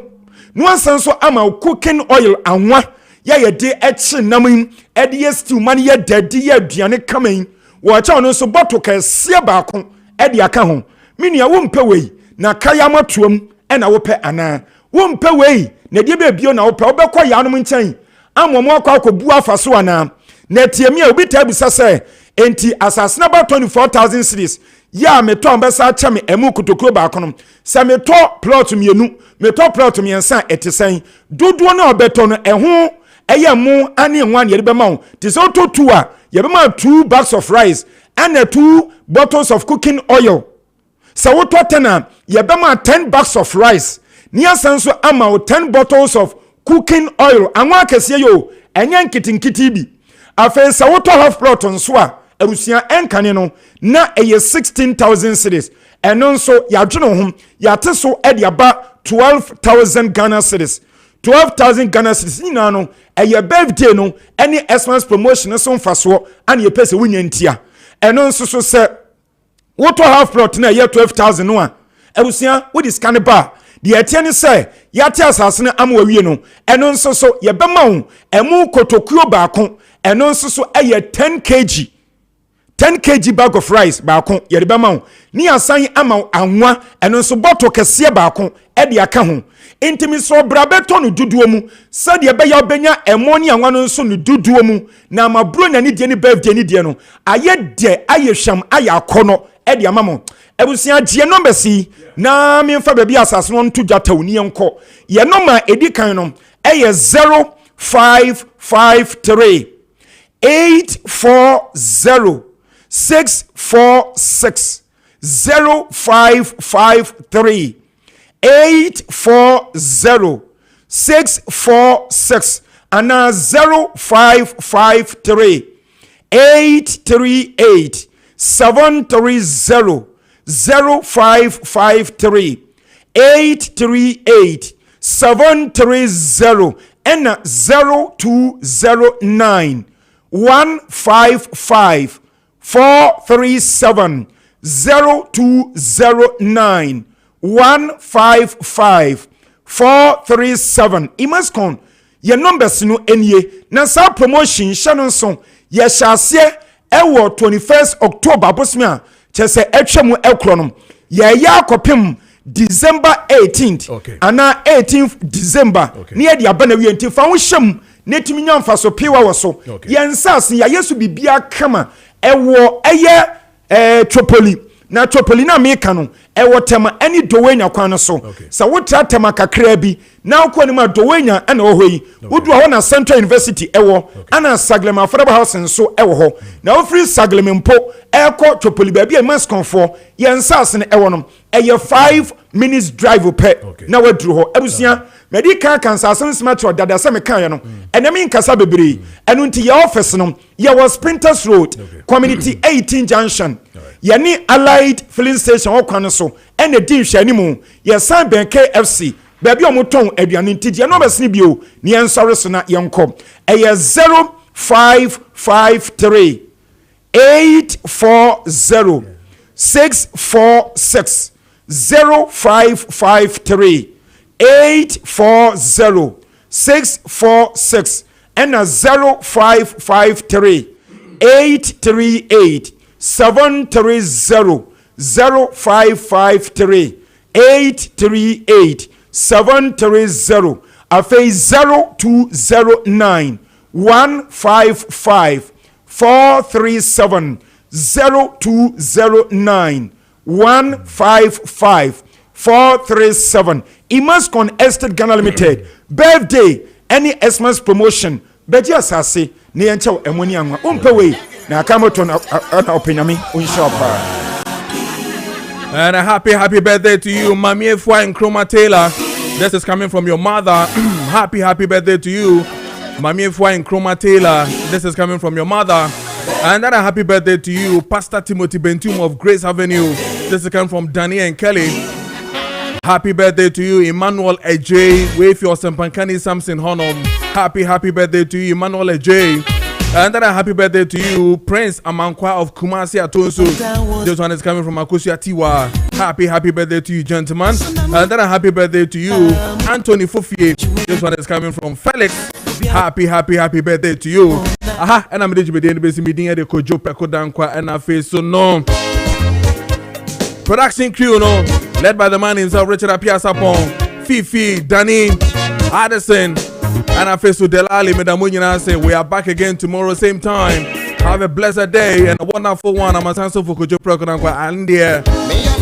S9: no asanso ama cooking oil anwa ya ye de echi namin e de stew man ye dadi ye aduane kaman wo cha no so bottle kɛseɛ baako e de aka ho menua wo mpɛ wei na kaya matuom e na wo pɛ ana wo mpɛ wei na de bebio na wo pɛ wo bɛkɔ yanom nkyɛn amomo akɔ akɔbu afaso ana na tiemi a obi tabisa sɛ enti asase na ba 24,000 cedis ya meton bɛsa kyɛ me emu kotokuro baako no sɛ metɔ plot mienu metɔ plot miensa etesen dodoɔ na obeto no ɛho ɛyɛ mu ane nwan yɛde bɛma wo te sɛ to 2 a yɛbɛma 2 bags of rice and 2 bottles of cooking oil sɛ wotɔ 10 a yɛbɛma 10 bags of rice ni asanso ama 10 bottles of cooking oil anwa akɛseɛ yo ɛnyɛ nkitinkiti bi afei sɛ wotɔ half plot nso a arusia enkane no na ɛyɛ 16,000 cedis ɛno nso yɛadwene ho yɛate so ɛde aba 12,000 Ghana cedis 12,000 Ghana cedis nyina no ɛyɛ birthday no ɛne Xmas promotion so mfasoɔ ane yɛpɛ sɛ wonya ntia ɛno nso so sɛ wotɔ half plot na ɛyɛ 12,000 no a arusia wodi scan ba de ɛtie ne sɛ yɛate asase no ama wawie no ɛno nso so yɛbɛma wo ɛmu kotokuo baako ɛno nso so ɛyɛ 10 kg 10 kg bag of rice baako yɛde bɛma wo ni asan ama anwa ɛno nso bottle kɛseɛ baako ɛde aka ho intimi so brabeto no duduo mu sɛ de ɛbɛya obenya ɛmo ni anwa no nso no duduo mu na mabro na ne die ne birthday ne die no ayɛ de ayɛ hwam ayɛ akɔnɔ ɛde ama mo ebusia die number si na me mfa baabi asase no nto dwata oni enko ye number edi kan no ɛyɛ 0553 840 646 0553 840 646 and 0553 838 730 0553 838 730 and 0209 155 437 0209 155 437 Imascon ye numbers no enie na sa promotion shanon son ye hyase ewo 21st October bosmia chese etwemu ekronom ye ya kopem December 18th ana 18th December ne ye dia bana wi enti fa wo hyem netimi nyamfa so piwa wo so ye nsase ya yesu bibia kama ewo eye Tripoli na Tripoli na meka no ewo tema any dowenya kwan so sa wotra tema kakra bi na ukọ ni ma dowenya ana wo hoyi wodu ho na Central University ewo ana Saglema Affordable Housing so ewo ho na wo free Saglema mpo ekọ Tripoli ba bia masconfo ye nsase ne ewo no eye 5 minutes drive pe na wadru ho abusia medical cancer asem metro dada se me kan ye no enemi nkasa bebre enu nti your office no ye was Sprinters Road community 18 junction ye ni Allied filling station okwan so ene di nhwani mu ye san ben KFC baby omoton aduane nti ye no besni bio ni ensore so na ye nkom eye 0553 840 646 0553 840 646 and 0553 838 730 0553 838 730 afi 0209 155 437 0209 155 437 Imascon Estate Ghana Limited birthday any Xmas promotion beji asase ne yenchew emoni anwa umpewe na akamoto na openyami unshapa.
S1: And a happy birthday to you, Maakye and Chroma Taylor. This is coming from your mother. happy birthday to you, Maakye and Chroma Taylor. This is coming from your mother. And then a happy birthday to you, Pastor Timothy Bentum of Grace Avenue. This is coming from Danny and Kelly. Happy birthday to you, Emmanuel Ej. With your Sempankani Samson Honor. Happy birthday to you, Emmanuel Ej. And then a happy birthday to you, Prince Amankwa of Kumasi Atonsu. This one is coming from Akusia Tiwa. Happy birthday to you, gentlemen. And then a happy birthday to you, Anthony Fufie. This one is coming from Felix. Happy birthday to you. Aha, and I'm ready to be the meeting at the Kojo Preko Dankwah and I face so no. Production crew, no, led by the man himself, Richard Apiasapon, Fifi, Danny, Addison, and I face to Delali, Medamunyana say we are back again tomorrow, same time. Have a blessed day and a wonderful one. I'm a sanso for Kojo Preko Dankwah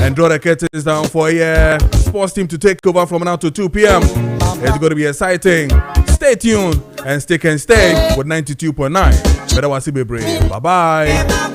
S1: and draw the curtains down for a sports team to take over from now to 2 p.m. It's going to be exciting. Stay tuned and stay with 92.9. Better was brave. Bye bye.